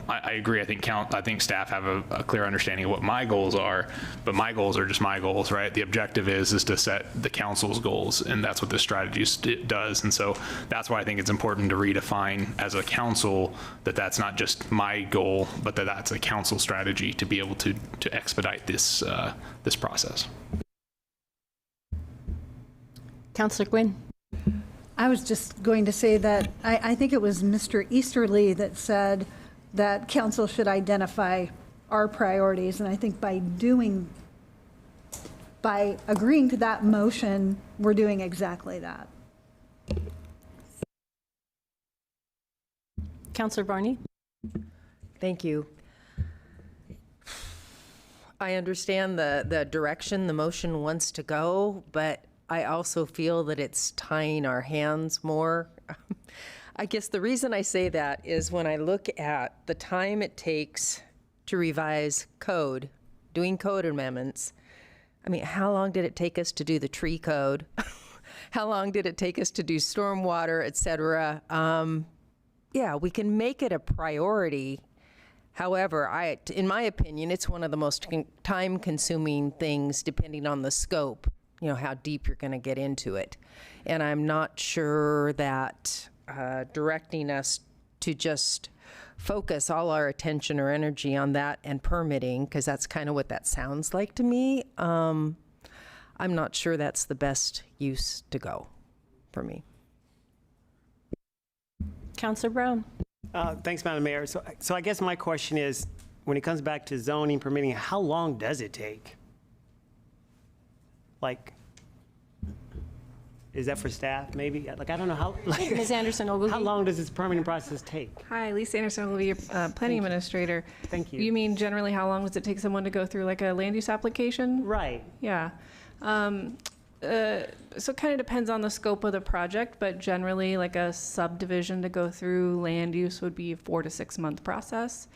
I agree. I think staff have a clear understanding of what my goals are, but my goals are just my goals, right? The objective is to set the council's goals, and that's what this strategy does. And so that's why I think it's important to redefine as a council that that's not just my goal, but that that's a council strategy to be able to expedite this this process. Councillor Gwynn. I was just going to say that I think it was Mr. Easterly that said that council should identify our priorities, and I think by agreeing to that motion, we're doing exactly that. Councillor Barney. Thank you. I understand the direction the motion wants to go, but I also feel that it's tying our hands more. I guess the reason I say that is when I look at the time it takes to revise code, doing code amendments. I mean, how long did it take us to do the tree code? How long did it take us to do stormwater, et cetera? Yeah, we can make it a priority. However, in my opinion, it's one of the most time-consuming things depending on the scope, how deep you're going to get into it. And I'm not sure that directing us to just focus all our attention or energy on that and permitting, because that's kind of what that sounds like to me, I'm not sure that's the best use to go for me. Councillor Brown. Thanks, Madam Mayor. So I guess my question is, when it comes back to zoning, permitting, how long does it take? Like, is that for staff, maybe? Like, I don't know how. Like, Ms. Anderson-Ogilvie. How long does this permitting process take? Hi, Lisa Anderson-Ogilvie, planning administrator. Thank you. You mean generally how long does it take someone to go through like a land use application? Right. Yeah. So it kind of depends on the scope of the project, but generally like a subdivision to go through land use would be a 4 to 6 month process.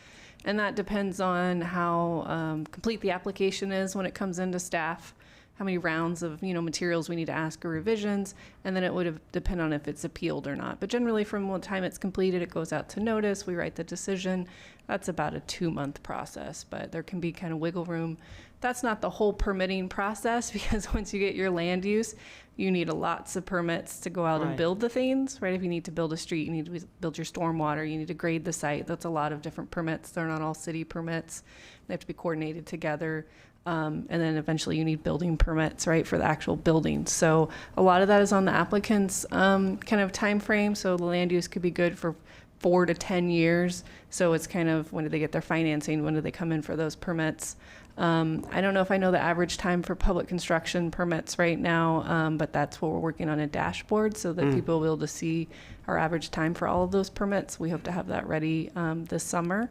And that depends on how complete the application is when it comes into staff, how many rounds of materials we need to ask or revisions, and then it would depend on if it's appealed or not. But generally from the time it's completed, it goes out to notice, we write the decision. That's about a 2-month process, but there can be kind of wiggle room. That's not the whole permitting process, because once you get your land use, you need lots of permits to go out and build the things, right? If you need to build a street, you need to build your stormwater, you need to grade the site. That's a lot of different permits. They're not all city permits. They have to be coordinated together. And then eventually you need building permits, right, for the actual building. So a lot of that is on the applicant's kind of time frame. So the land use could be good for 4 to 10 years. So it's kind of, when do they get their financing? When do they come in for those permits? I don't know if I know the average time for public construction permits right now, but that's what we're working on a dashboard so that people will be able to see our average time for all of those permits. We hope to have that ready this summer.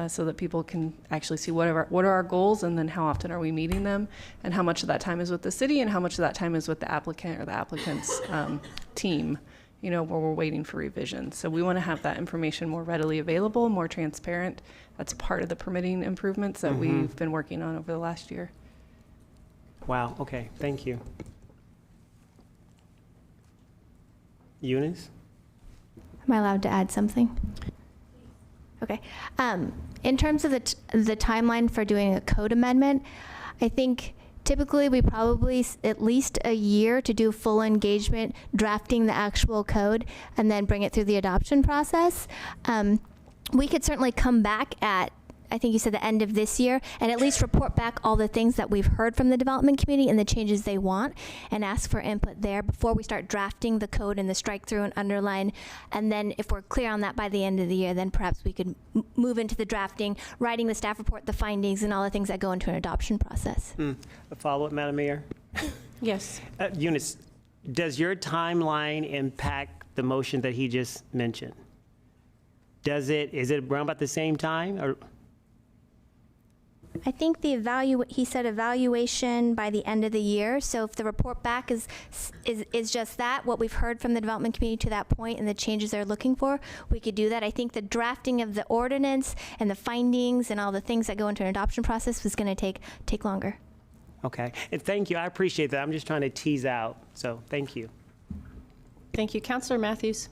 So that people can actually see what are our goals, and then how often are we meeting them, and how much of that time is with the city and how much of that time is with the applicant or the applicant's team, where we're waiting for revisions. So we want to have that information more readily available, more transparent. That's part of the permitting improvements that we've been working on over the last year. Wow, okay, thank you. Eunice? Am I allowed to add something? Okay. In terms of the timeline for doing a code amendment, I think typically we probably at least a year to do full engagement, drafting the actual code, and then bring it through the adoption process. We could certainly come back at, I think you said the end of this year, and at least report back all the things that we've heard from the development community and the changes they want, and ask for input there before we start drafting the code and the strike through and underline. And then if we're clear on that by the end of the year, then perhaps we could move into the drafting, writing the staff report, the findings, and all the things that go into an adoption process. A follow-up, Madam Mayor? Yes. Eunice, does your timeline impact the motion that he just mentioned? Is it around about the same time? Or I think he said evaluation by the end of the year. So if the report back is just that, what we've heard from the development community to that point and the changes they're looking for, we could do that. I think the drafting of the ordinance and the findings and all the things that go into an adoption process was going to take longer. Okay, and thank you, I appreciate that. I'm just trying to tease out, so thank you. Thank you. Councilor Matthews.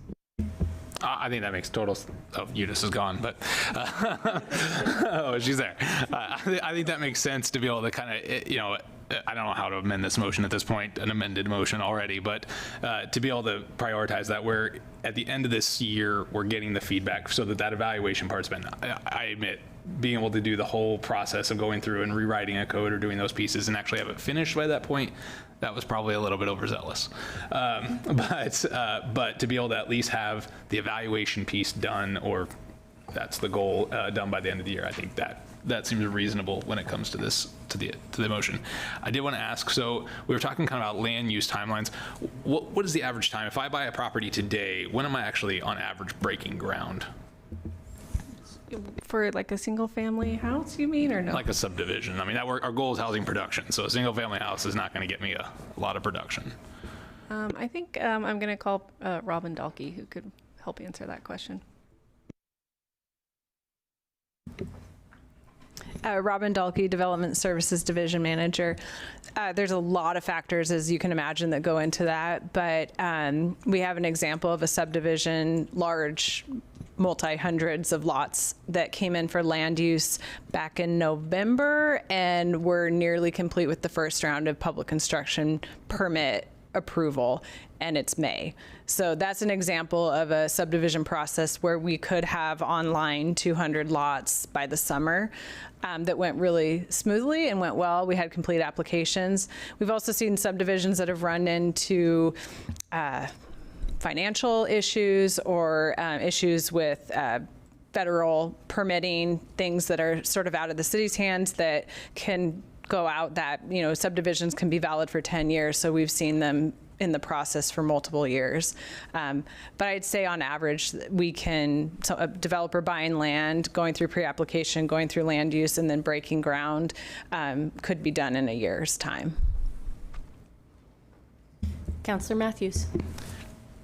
I think that makes total. Oh, Eunice is gone, but oh, she's there. I think that makes sense to be able to kind of, you know, I don't know how to amend this motion at this point, an amended motion already, but to be able to prioritize that, where at the end of this year we're getting the feedback, so that evaluation part's been. I admit, being able to do the whole process of going through and rewriting a code or doing those pieces and actually have it finished by that point, that was probably a little bit overzealous. But to be able to at least have the evaluation piece done, or that's the goal, done by the end of the year, I think that seems reasonable when it comes to this, to the motion. I did want to ask, so we were talking kind of about land use timelines. What is the average time? If I buy a property today, when am I actually on average breaking ground? For like a single family house, you mean, or no? Like a subdivision. I mean, our goal is housing production, so a single family house is not going to get me a lot of production. I think I'm going to call Robin Dahlke, who could help answer that question. Robin Dahlke, Development Services Division Manager. There's a lot of factors, as you can imagine, that go into that, but we have an example of a subdivision, large, multi-hundreds of lots that came in for land use back in November, and were nearly complete with the first round of public construction permit approval, and it's May. So that's an example of a subdivision process where we could have online 200 lots by the summer. That went really smoothly and went well. We had complete applications. We've also seen subdivisions that have run into financial issues or issues with federal permitting, things that are sort of out of the city's hands that can go out, that, you know, subdivisions can be valid for 10 years. So we've seen them in the process for multiple years. But I'd say on average, so a developer buying land, going through pre-application, going through land use, and then breaking ground could be done in a year's time. Councilor Matthews.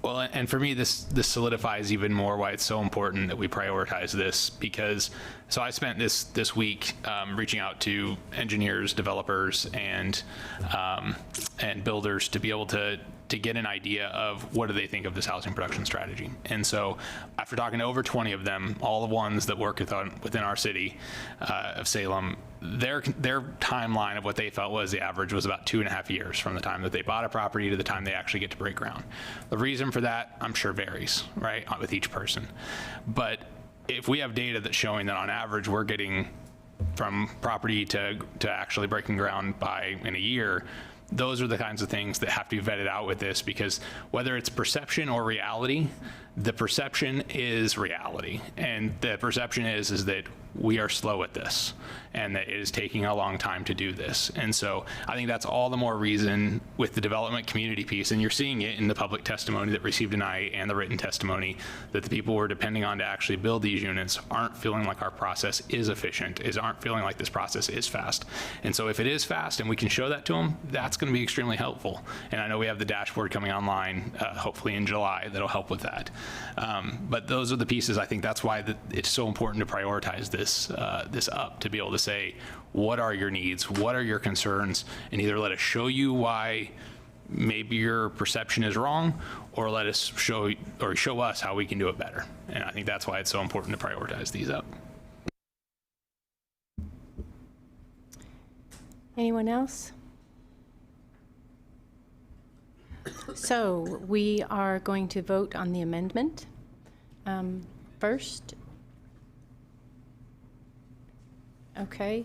Well, and for me, this solidifies even more why it's so important that we prioritize this, because so I spent this week reaching out to engineers, developers, and builders to be able to get an idea of what do they think of this housing production strategy. And so after talking to over 20 of them, all the ones that work within our city of Salem, their timeline of what they felt was the average was about 2.5 years from the time that they bought a property to the time they actually get to break ground. The reason for that, I'm sure, varies, right, with each person. But if we have data that's showing that on average we're getting from property to actually breaking ground in a year, those are the kinds of things that have to be vetted out with this, because whether it's perception or reality, the perception is reality. And the perception is that we are slow at this and that it is taking a long time to do this. And so I think that's all the more reason with the development community piece, and you're seeing it in the public testimony that received tonight and the written testimony, that the people we're depending on to actually build these units aren't feeling like our process is efficient, aren't feeling like this process is fast. And so if it is fast and we can show that to them, that's going to be extremely helpful. And I know we have the dashboard coming online, hopefully in July, that'll help with that. But those are the pieces. I think that's why it's so important to prioritize this up, to be able to say, what are your needs, what are your concerns, and either let us show you why maybe your perception is wrong, or let us show us how we can do it better. And I think that's why it's so important to prioritize these up. Anyone else? So we are going to vote on the amendment first. Okay.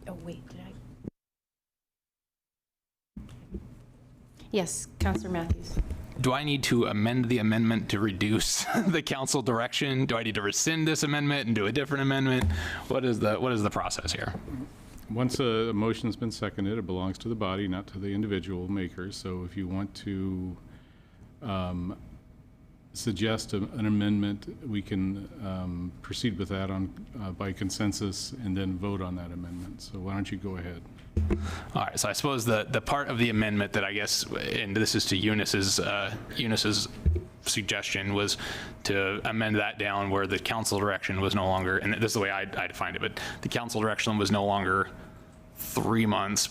Oh, wait, did I? Yes, Councilor Matthews. Do I need to amend the amendment to reduce the council direction? Do I need to rescind this amendment and do a different amendment? What is the process here? Once a motion's been seconded, it belongs to the body, not to the individual makers. So if you want to suggest an amendment, we can proceed with that by consensus and then vote on that amendment. So why don't you go ahead? All right, so I suppose the part of the amendment that I guess, and this is to Eunice's suggestion, was to amend that down where the council direction was no longer, and this is the way I defined it, but the council direction was no longer 3 months,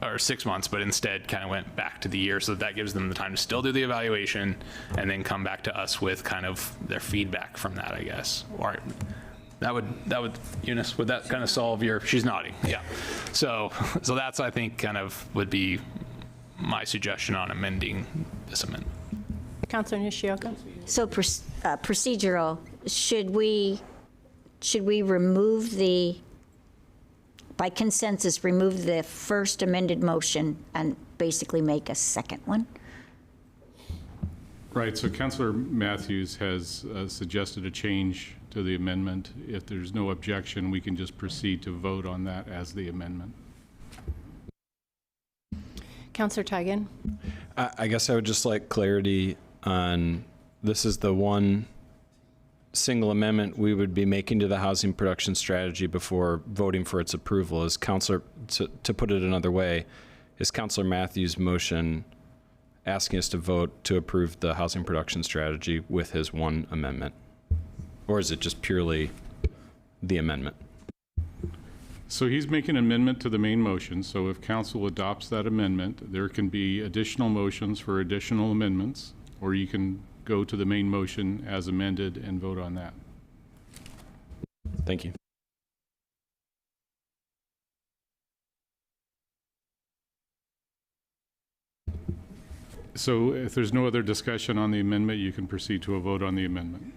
or 6 months, but instead kind of went back to the year, so that gives them the time to still do the evaluation and then come back to us with kind of their feedback from that, I guess. Or that would Eunice, would that kind of solve your? She's nodding. Yeah. So that's, I think, kind of would be my suggestion on amending this amendment. Councilor Nishioka? So procedural, should we remove by consensus, remove the first amended motion and basically make a second one? Right, so Councilor Matthews has suggested a change to the amendment. If there's no objection, we can just proceed to vote on that as the amendment. Councilor Tigan? I guess I would just like clarity on, this is the one single amendment we would be making to the housing production strategy before voting for its approval. Is Councilor, to put it another way, is Councilor Matthews' motion asking us to vote to approve the housing production strategy with his one amendment? Or is it just purely the amendment? So he's making an amendment to the main motion. So if council adopts that amendment, there can be additional motions for additional amendments, or you can go to the main motion as amended and vote on that. Thank you. So if there's no other discussion on the amendment, you can proceed to a vote on the amendment.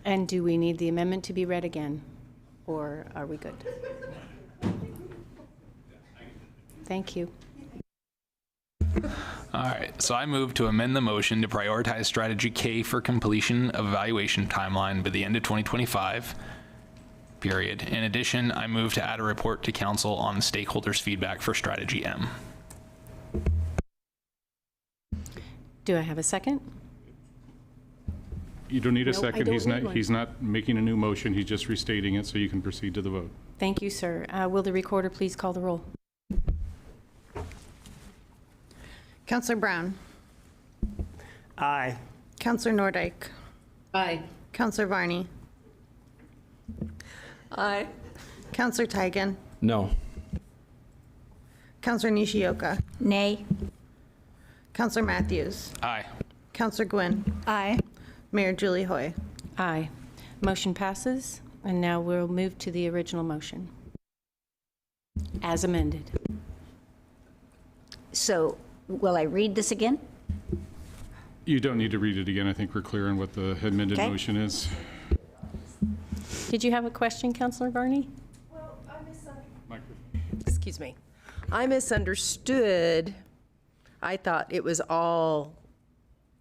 And do we need the amendment to be read again, or are we good? Thank you. All right, so I move to amend the motion to prioritize strategy K for completion of evaluation timeline by the end of 2025, period. In addition, I move to add a report to council on stakeholders' feedback for strategy M. Do I have a second? You don't need a Nope, I second. don't need one. He's not making a new motion. He's just restating it, so you can proceed to the vote. Thank you, sir. Will the recorder please call the roll? Councillor Brown. Aye. Councillor Nordyke. Aye. Councillor Varney. Aye. Councillor Tigan. No. Councillor Nishioka. Nay. Councillor Matthews. Aye. Councillor Gwynn. Aye. Mayor Julie Hoy. Aye. Motion passes, and now we'll move to the original motion as amended. So will I read this again? You don't need to read it again. I think we're clear on what the amended Okay. motion is. Did you have a question, Councilor Varney? Excuse me. I misunderstood. I thought it was all,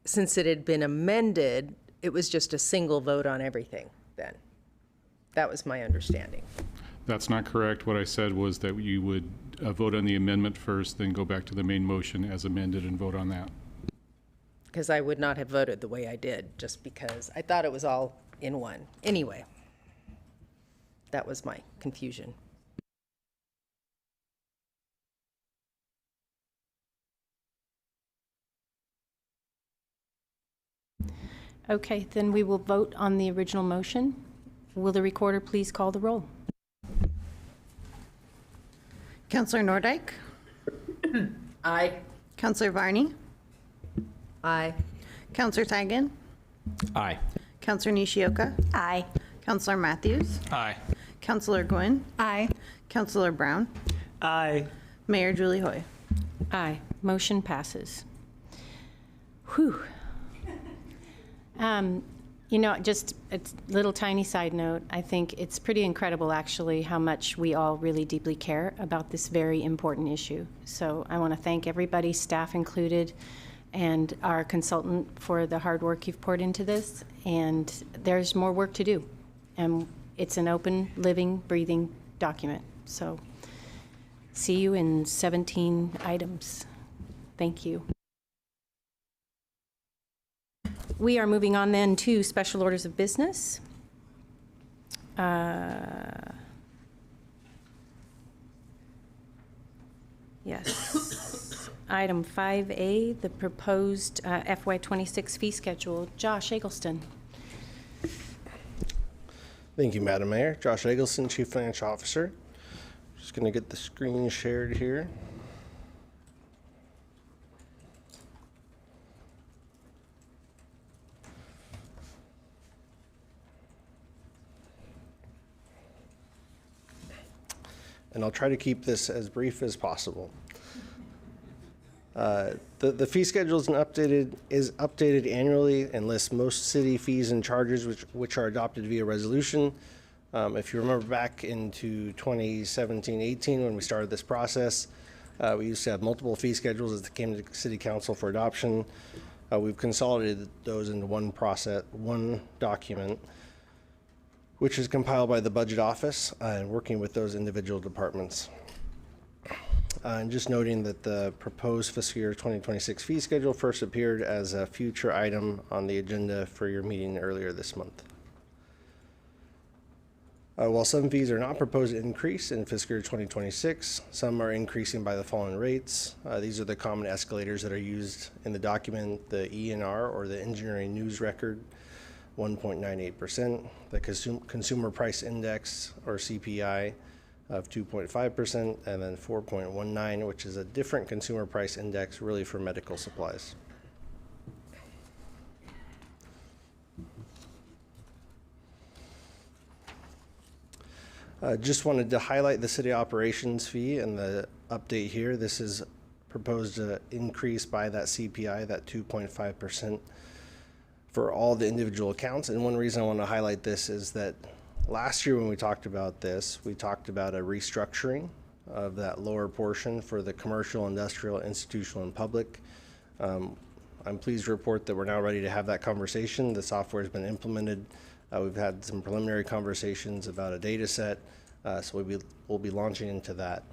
since it had been amended, it was just a single vote on everything then. That was my understanding. That's not correct. What I said was that you would vote on the amendment first, then go back to the main motion as amended and vote on that. Because I would not have voted the way I did, just because I thought it was all in one. Anyway, that was my confusion. Okay, then we will vote on the original motion. Will the recorder please call the roll? Councillor Nordyke. Aye. Councillor Varney. Aye. Councillor Tigan. Aye. Councillor Nishioka. Aye. Councillor Matthews. Aye. Councillor Gwynn. Aye. Councillor Brown. Aye. Mayor Julie Hoy. Aye. Motion passes. Whew. You know, just a little tiny side note, I think it's pretty incredible actually how much we all really deeply care about this very important issue. So I want to thank everybody, staff included, and our consultant for the hard work you've poured into this. And there's more work to do. And it's an open, living, breathing document. So see you in 17 items. Thank you. We are moving on then to special orders of business. Yes. Item 5A, the proposed FY26 fee schedule. Josh Eggleston. Thank you, Madam Mayor. Josh Eggleston, Chief Financial Officer. Just going to get the screen shared here. And I'll try to keep this as brief as possible. The fee schedule is updated annually and lists most city fees and charges which are adopted via resolution. If you remember back into 2017-18 when we started this process, we used to have multiple fee schedules as they came to City Council for adoption. We've consolidated those into one document, which is compiled by the Budget Office and working with those individual departments. And just noting that the proposed fiscal year 2026 fee schedule first appeared as a future item on the agenda for your meeting earlier this month. While some fees are not proposed to increase in fiscal year 2026, some are increasing by the following rates. These are the common escalators that are used in the document: the ENR, or the Engineering News Record, 1.98%, the Consumer Price Index, or CPI, of 2.5%, and then 4.19, which is a different consumer price index really for medical supplies. Just wanted to highlight the city operations fee and the update here. This is proposed to increase by that CPI, that 2.5%, for all the individual accounts. And one reason I want to highlight this is that last year when we talked about this, we talked about a restructuring of that lower portion for the commercial, industrial, institutional, and public. I'm pleased to report that we're now ready to have that conversation. The software has been implemented. We've had some preliminary conversations about a data set, so we'll be launching into that.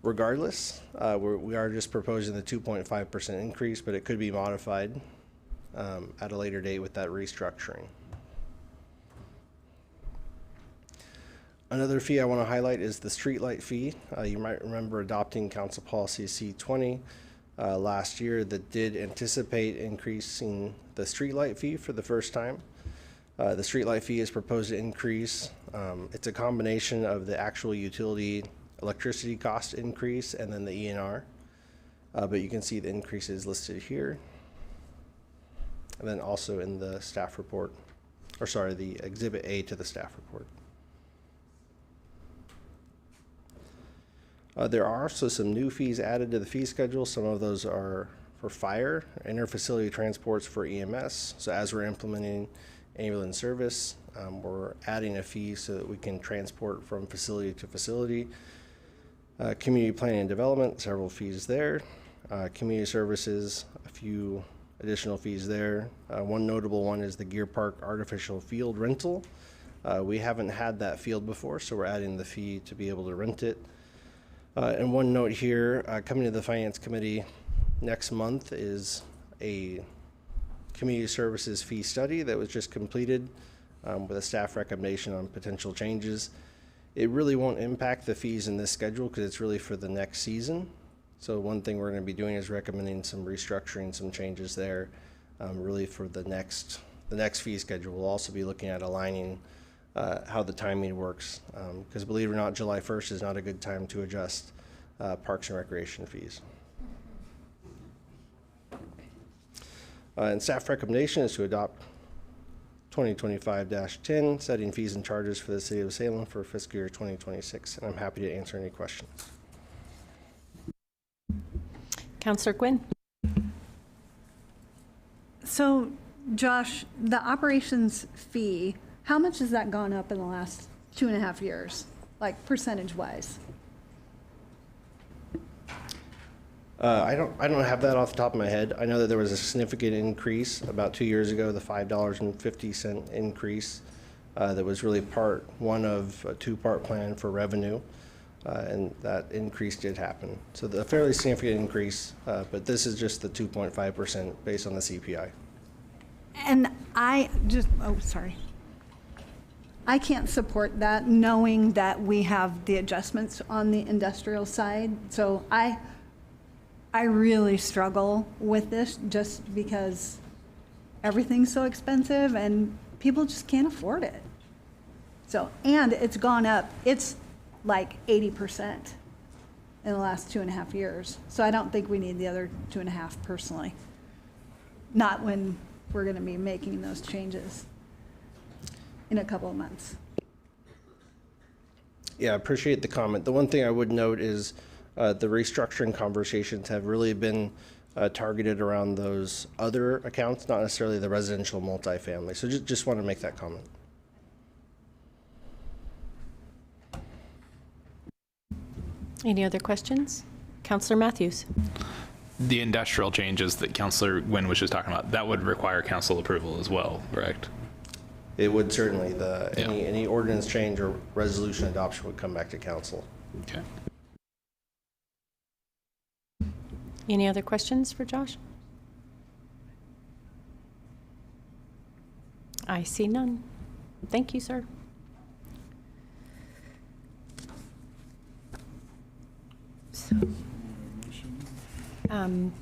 Regardless, we are just proposing the 2.5% increase, but it could be modified at a later date with that restructuring. Another fee I want to highlight is the streetlight fee. You might remember adopting Council Policy C20 last year that did anticipate increasing the streetlight fee for the first time. The streetlight fee is proposed to increase. It's a combination of the actual utility electricity cost increase and then the ENR. But you can see the increases listed here. And then also in the staff report, or sorry, the Exhibit A to the staff report. There are also some new fees added to the fee schedule. Some of those are for fire, interfacility transports for EMS. So as we're implementing ambulance service, we're adding a fee so that we can transport from facility to facility. Community planning and development, several fees there. Community services, a few additional fees there. One notable one is the Gear Park artificial field rental. We haven't had that field before, so we're adding the fee to be able to rent it. And one note here, coming to the Finance Committee next month is a community services fee study that was just completed with a staff recommendation on potential changes. It really won't impact the fees in this schedule because it's really for the next season. So one thing we're going to be doing is recommending some restructuring, some changes there, really for the next fee schedule. We'll also be looking at aligning how the timing works, because believe it or not, July 1st is not a good time to adjust parks and recreation fees. And staff recommendation is to adopt 2025-10, setting fees and charges for the City of Salem for fiscal year 2026. And I'm happy to answer any questions. Councillor Gwynn. So, Josh, the operations fee, how much has that gone up in the last 2.5 years, like percentage-wise? I don't have that off the top of my head. I know that there was a significant increase about 2 years ago, the $5.50 increase that was really part one of a two-part plan for revenue, and that increase did happen. So a fairly significant increase, but this is just the 2.5% based on the CPI. And I can't support that, knowing that we have the adjustments on the industrial side. So I really struggle with this just because everything's so expensive and people just can't afford it. So, and it's gone up. It's like 80% in the last 2.5 years. So I don't think we need the other 2.5 personally. Not when we're going to be making those changes in a couple of months. Yeah, I appreciate the comment. The one thing I would note is the restructuring conversations have really been targeted around those other accounts, not necessarily the residential multifamily. So just want to make that comment. Any other questions? Councillor Matthews. The industrial changes that Councillor Gwynn was just talking about, that would require council approval as well, correct? It would certainly. Any ordinance change or resolution adoption would come back to council. Okay. Any other questions for Josh? I see none. Thank you, sir.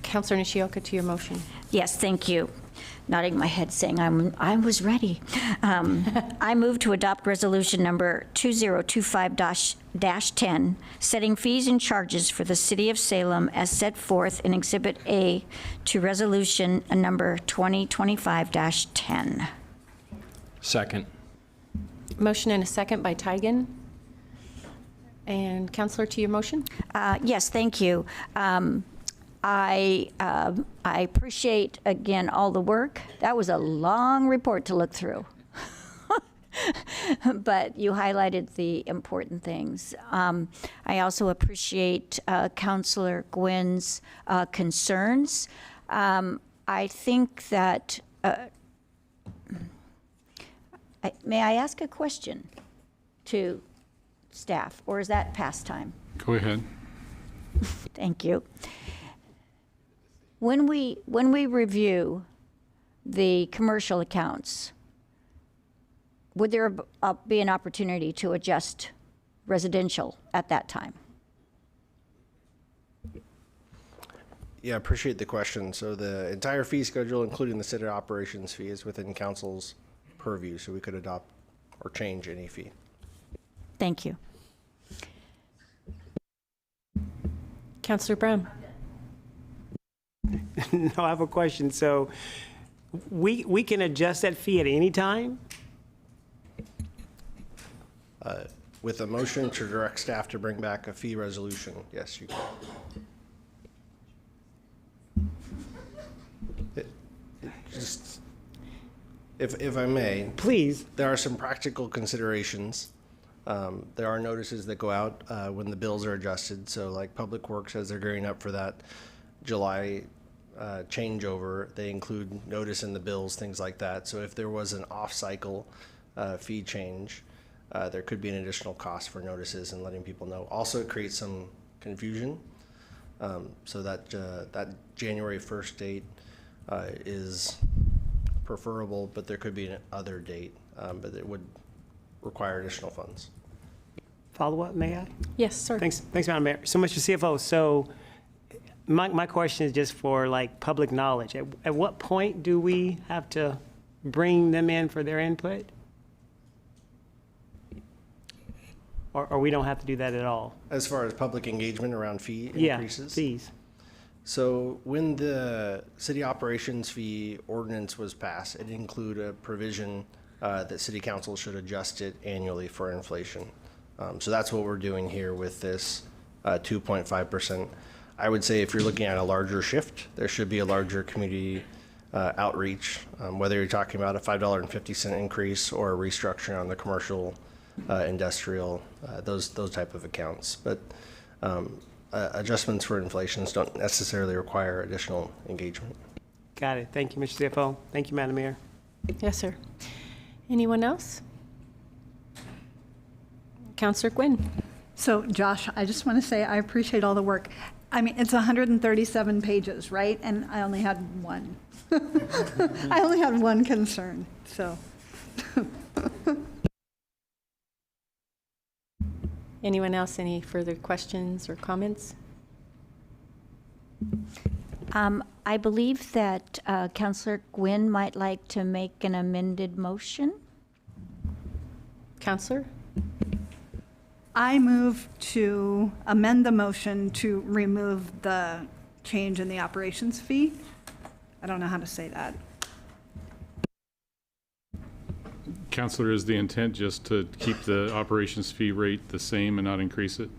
Councillor Nishioka, to your motion. Yes, thank you. Nodding my head saying I was ready. I move to adopt resolution number 2025-10, setting fees and charges for the City of Salem as set forth in Exhibit A to resolution number 2025-10. Second. Motion and a second by Tigan. And Councillor, to your motion? Yes, thank you. I appreciate, again, all the work. That was a long report to look through. But you highlighted the important things. I also appreciate Councillor Gwynn's concerns. I think that, may I ask a question to staff, or is that past time? Go ahead. Thank you. When we review the commercial accounts, would there be an opportunity to adjust residential at that time? Yeah, I appreciate the question. So the entire fee schedule, including the city operations fee, is within council's purview, so we could adopt or change any fee. Thank you. Councillor Brown. No, I have a question. So we can adjust that fee at any time? With a motion to direct staff to bring back a fee resolution, yes, you can. Just, if I may. Please. There are some practical considerations. There are notices that go out when the bills are adjusted. So like Public Works, as they're gearing up for that July changeover, they include notice in the bills, things like that. So if there was an off-cycle fee change, there could be an additional cost for notices and letting people know. Also, it creates some confusion. So that January 1st date is preferable, but there could be an other date, but it would require additional funds. Follow up, may I? Yes, sir. Thanks, Madam Mayor. So, Mr. CFO, so my question is just for like public knowledge. At what point do we have to bring them in for their input? Or we don't have to do that at all? As far as public engagement around fee increases? Yeah, fees. So when the city operations fee ordinance was passed, it included a provision that city council should adjust it annually for inflation. So that's what we're doing here with this 2.5%. I would say if you're looking at a larger shift, there should be a larger community outreach, whether you're talking about a $5.50 increase or a restructuring on the commercial, industrial, those type of accounts. But adjustments for inflations don't necessarily require additional engagement. Got it. Thank you, Mr. CFO. Thank you, Madam Mayor. Yes, sir. Anyone else? Councillor Gwynn. So Josh, I just want to say I appreciate all the work. I mean, it's 137 pages, right? And I only had one. I only had one concern, so. Anyone else, any further questions or comments? I believe that Councillor Gwynn might like to make an amended motion. Counselor? I move to amend the motion to remove the change in the operations fee. I don't know how to say that. Counselor, is the intent just to keep the operations fee rate the same and not increase it?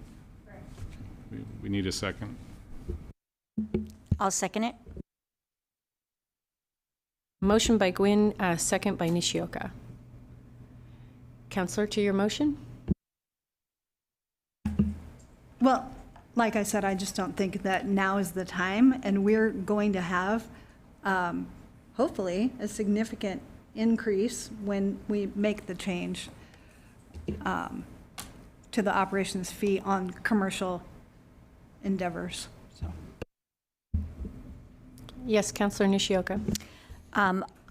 We need a second. I'll second it. Motion by Gwynn, second by Nishioka. Counselor, to your motion? Well, like I said, I just don't think that now is the time, and we're going to have, hopefully, a significant increase when we make the change to the operations fee on commercial endeavors. So. Yes, Counselor Nishioka.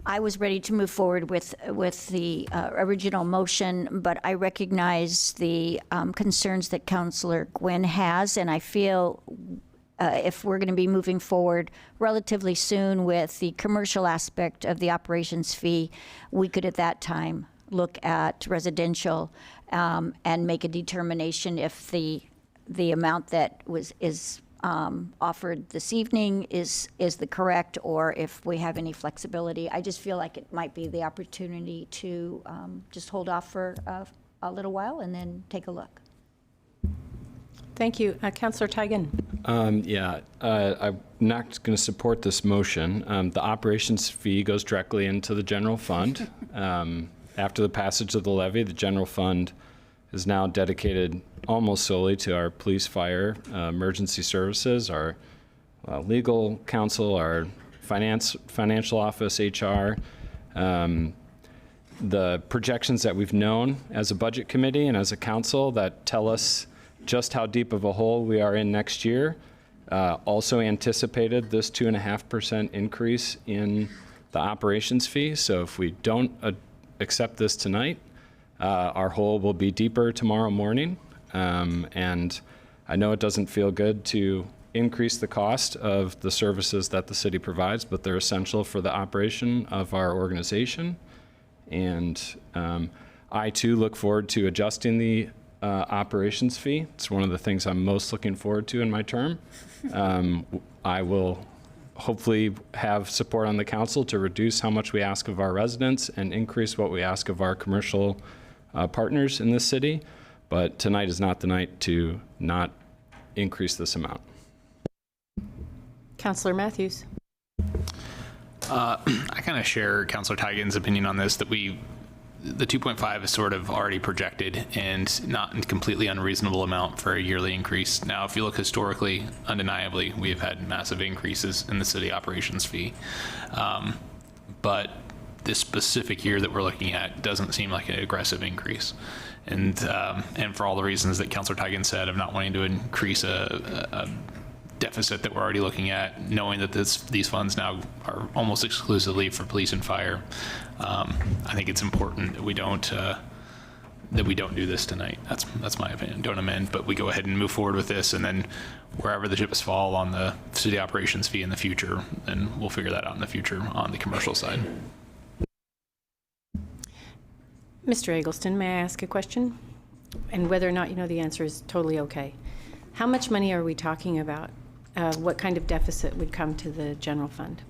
I was ready to move forward with the original motion, but I recognize the concerns that Councillor Gwynn has, and I feel if we're going to be moving forward relatively soon with the commercial aspect of the operations fee, we could at that time look at residential and make a determination if the amount that is offered this evening is the correct, or if we have any flexibility. I just feel like it might be the opportunity to just hold off for a little while and then take a look. Thank you. Councillor Teigen. I'm not going to support this motion. The operations fee goes directly into the general fund. After the passage of the levy, the general fund is now dedicated almost solely to our police, fire, emergency services, our legal counsel, our financial office, HR. The projections that we've known as a budget committee and as a council that tell us just how deep of a hole we are in next year also anticipated this 2.5% increase in the operations fee. So if we don't accept this tonight, our hole will be deeper tomorrow morning. And I know it doesn't feel good to increase the cost of the services that the city provides, but they're essential for the operation of our organization. And I too look forward to adjusting the operations fee. It's one of the things I'm most looking forward to in my term. I will hopefully have support on the council to reduce how much we ask of our residents and increase what we ask of our commercial partners in this city. But tonight is not the night to not increase this amount. Councillor Matthews. I kind of share Councillor Teigen's opinion on this, that the 2.5 is sort of already projected and not a completely unreasonable amount for a yearly increase. Now, if you look historically, undeniably, we have had massive increases in the city operations fee. But this specific year that we're looking at doesn't seem like an aggressive increase. And for all the reasons that Councillor Teigen said of not wanting to increase a deficit that we're already looking at, knowing that these funds now are almost exclusively for police and fire, I think it's important that we don't do this tonight. That's my opinion. Don't amend, but we go ahead and move forward with this, and then wherever the chips fall on the city operations fee in the future, then we'll figure that out in the future on the commercial side. Mr. Eggleston, may I ask a question? And whether or not you know the answer is totally okay. How much money are we talking about? What kind of deficit would come to the general fund?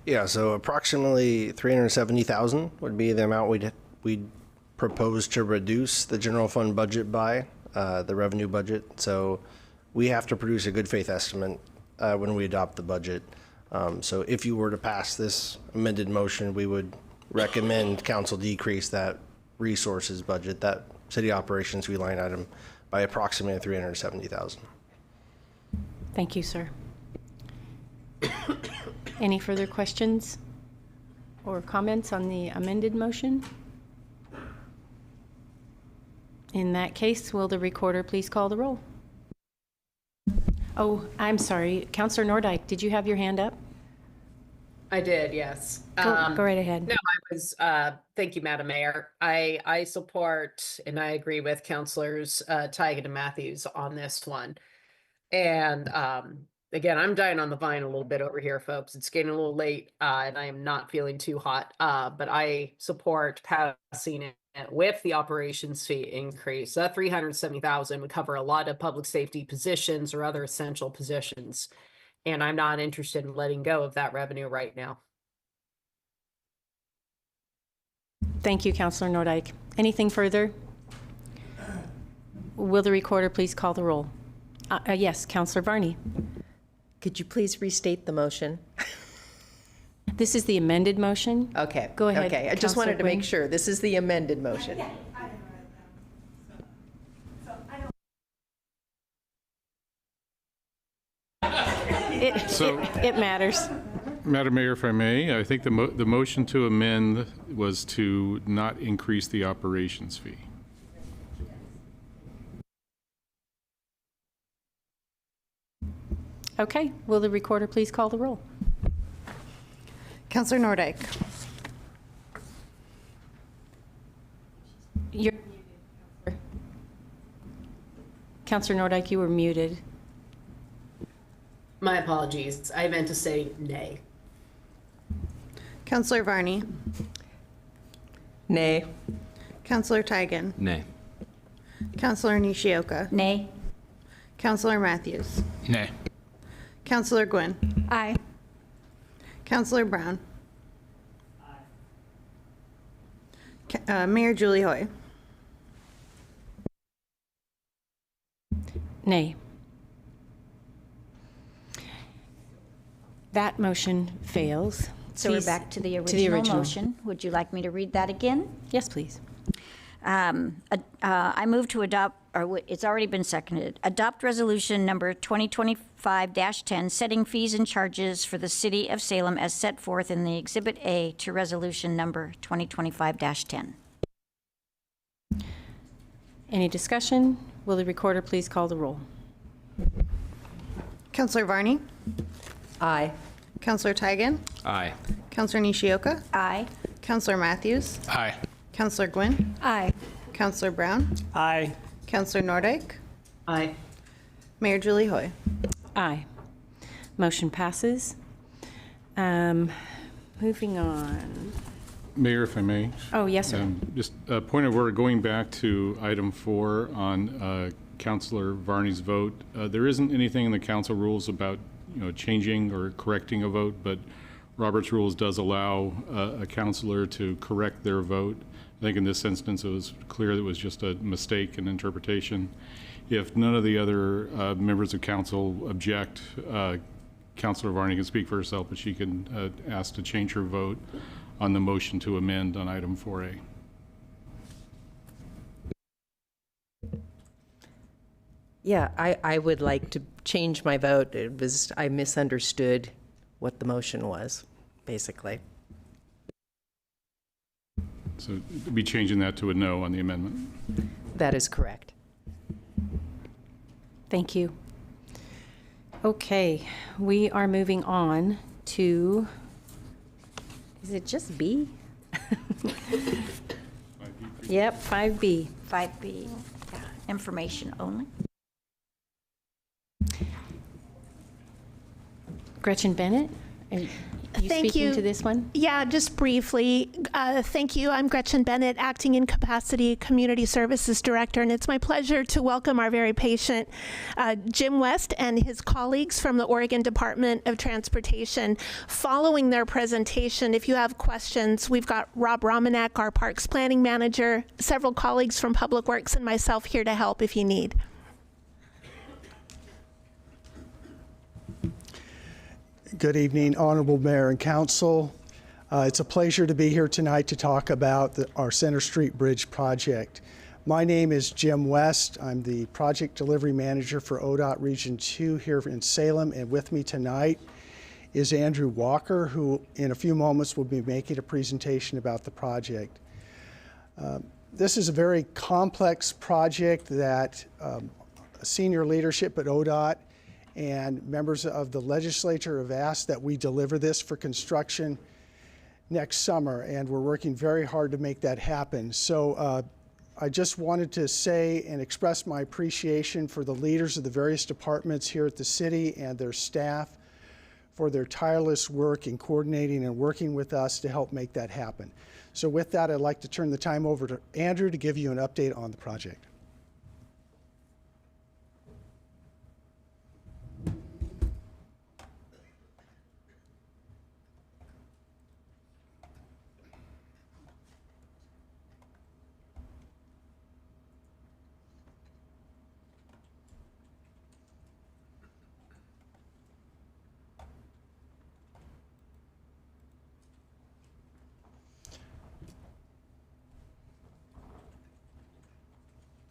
Yeah, so approximately $370,000 would be the amount we'd propose to reduce the general fund budget by, the revenue budget. So we have to produce a good faith estimate when we adopt the budget. So if you were to pass this amended motion, we would recommend council decrease that resources budget, that city operations fee line item, by approximately $370,000. Thank you, sir. Any further questions or comments on the amended motion? In that case, will the recorder please call the roll? Oh, I'm sorry. Councillor Nordyke, did you have your hand up? I did, yes. Go right ahead. No, I was, thank you, Madam Mayor. I support and I agree with Councilors Teigen and Matthews on this one. And again, I'm dying on the vine a little bit over here, folks. It's getting a little late and I am not feeling too hot. But I support passing it with the operations fee increase. That $370,000 would cover a lot of public safety positions or other essential positions. And I'm not interested in letting go of that revenue right now. Thank you, Councilor Nordyke. Anything further? Will the recorder please call the roll? Yes, Councilor Varney. Could you please restate the motion? This is the amended motion. Okay. Go ahead, Okay, I just Councilor wanted to Gwynn. make sure. This is the amended motion. It matters. Madam Mayor, if I may, I think the motion to amend was to not increase the operations fee. Okay, will the recorder please call the roll? Counselor Nordyke. You're muted. Councilor Nordyke, you were muted. My apologies. I meant to say nay. Counselor Varney. Nay. Counselor Teigen. Nay. Counselor Nishioka. Nay. Counselor Matthews. Nay. Counselor Gwynn. Aye. Counselor Brown. Mayor Julie Hoy. Nay. That motion fails. So we're Please- back to the original original. motion. Would you like me to read that again? Yes, please. I move to adopt, or it's already been seconded, adopt resolution number 2025-10, setting fees and charges for the City of Salem as set forth in the Exhibit A to resolution number 2025-10. Any discussion? Will the recorder please call the roll? Counselor Varney. Aye. Counselor Teigen. Aye. Counselor Nishioka. Aye. Counselor Matthews. Aye. Counselor Gwynn. Aye. Counselor Brown. Aye. Counselor Nordyke. Aye. Mayor Julie Hoy. Aye. Motion passes. Moving on. Mayor, if I may. Oh, yes, sir. Just a point of order, going back to item 4 on Councilor Varney's vote. There isn't anything in the council rules about, changing or correcting a vote, but Robert's rules does allow a councilor to correct their vote. I think in this instance, it was clear that it was just a mistake in interpretation. If none of the other members of council object, Councilor Varney can speak for herself, but she can ask to change her vote on the motion to amend on item 4A. Yeah, I would like to change my vote. I misunderstood what the motion was, basically. So be changing that to a no on the amendment. That is correct. Thank you. Okay, we are moving on to, is it just B? Yep, 5B. 5B, yeah, information only. Gretchen Bennett, are you Thank speaking you. to this one? Yeah, just briefly. Thank you. I'm Gretchen Bennett, Acting in Capacity Community Services Director, and it's my pleasure to welcome our very patient Jim West and his colleagues from the Oregon Department of Transportation. Following their presentation, if you have questions, we've got Rob Romanek, our Parks Planning Manager, several colleagues from Public Works, and myself here to help if you need. Good evening, Honorable Mayor and Council. It's a pleasure to be here tonight to talk about our Center Street Bridge project. My name is Jim West. I'm the Project Delivery Manager for ODOT Region 2 here in Salem, and with me tonight is Andrew Walker, who in a few moments will be making a presentation about the project. This is a very complex project that senior leadership at ODOT and members of the legislature have asked that we deliver this for construction next summer, and we're working very hard to make that happen. So I just wanted to say and express my appreciation for the leaders of the various departments here at the city and their staff for their tireless work in coordinating and working with us to help make that happen. So with that, I'd like to turn the time over to Andrew to give you an update on the project.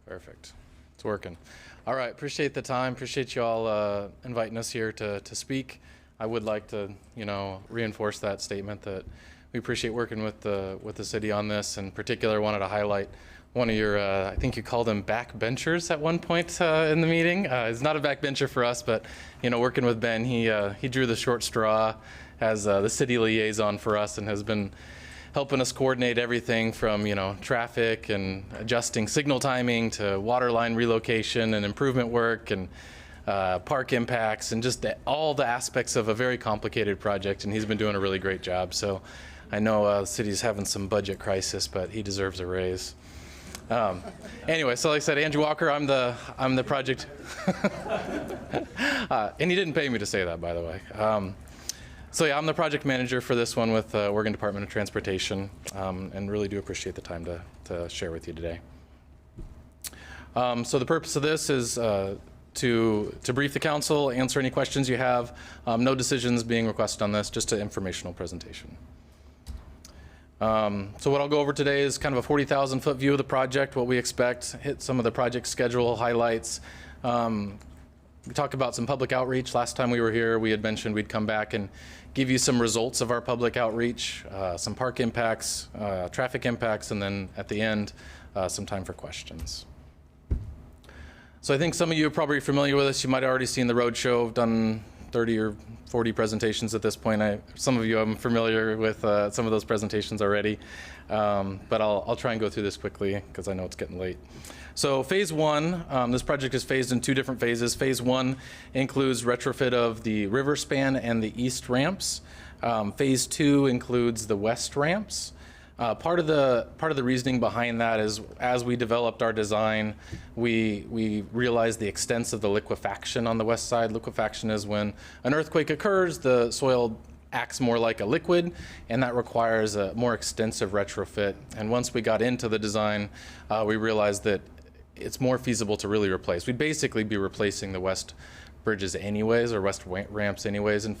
Perfect. It's working. All right. Appreciate the time. Appreciate you all inviting us here to speak. I would like to, reinforce that statement that we appreciate working with the city on this. In particular, wanted to highlight one of your, I think you called him backbenchers at one point in the meeting. He's not a backbencher for us, but working with Ben, he drew the short straw as the city liaison for us and has been helping us coordinate everything from traffic and adjusting signal timing to water line relocation and improvement work and park impacts and just all the aspects of a very complicated project. And he's been doing a really great job. So I know the city's having some budget crisis, but he deserves a raise. Anyway, so like I said, Andrew Walker, I'm the project, and he didn't pay me to say that, by the way. So yeah, I'm the project manager for this one with Oregon Department of Transportation, and really do appreciate the time to share with you today. So the purpose of this is to brief the council, answer any questions you have. No decisions being requested on this, just an informational presentation. So what I'll go over today is kind of a 40,000 foot view of the project, what we expect, hit some of the project schedule highlights. We talked about some public outreach. Last time we were here, we had mentioned we'd come back and give you some results of our public outreach, some park impacts, traffic impacts, and then at the end, some time for questions. So I think some of you are probably familiar with us. You might have already seen the roadshow. I've done 30 or 40 presentations at this point. Some of you I'm familiar with some of those presentations already, but I'll try and go through this quickly because I know it's getting late. So phase one, this project is phased in two different phases. Phase one includes retrofit of the river span and the east ramps. Phase two includes the west ramps. Part of the reasoning behind that is as we developed our design, we realized the extent of the liquefaction on the west side. Liquefaction is when an earthquake occurs, the soil acts more like a liquid, and that requires a more extensive retrofit. And once we got into the design, we realized that it's more feasible to really replace. We'd basically be replacing the west bridges anyways, or west ramps anyways, and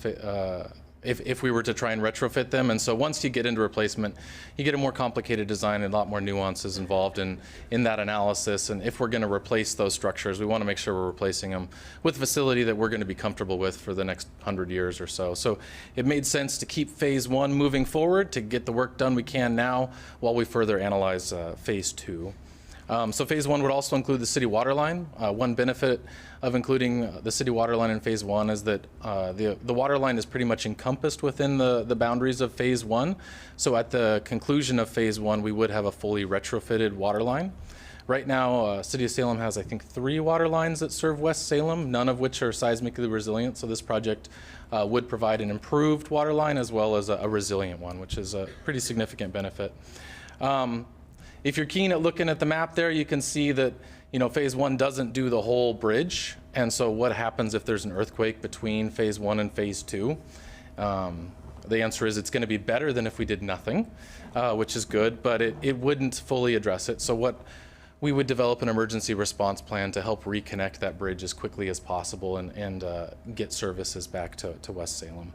if we were to try and retrofit them. And so once you get into replacement, you get a more complicated design and a lot more nuances involved in that analysis. And if we're going to replace those structures, we want to make sure we're replacing them with a facility that we're going to be comfortable with for the next 100 years or so. So it made sense to keep phase one moving forward to get the work done we can now while we further analyze phase two. So phase one would also include the city water line. One benefit of including the city water line in phase one is that the water line is pretty much encompassed within the boundaries of phase one. So at the conclusion of phase one, we would have a fully retrofitted water line. Right now, City of Salem has, I think, 3 water lines that serve West Salem, none of which are seismically resilient. So this project would provide an improved water line as well as a resilient one, which is a pretty significant benefit. If you're keen at looking at the map there, you can see that phase one doesn't do the whole bridge. And so what happens if there's an earthquake between phase one and phase two? The answer is it's going to be better than if we did nothing, which is good, but it wouldn't fully address it. So we would develop an emergency response plan to help reconnect that bridge as quickly as possible and get services back to West Salem.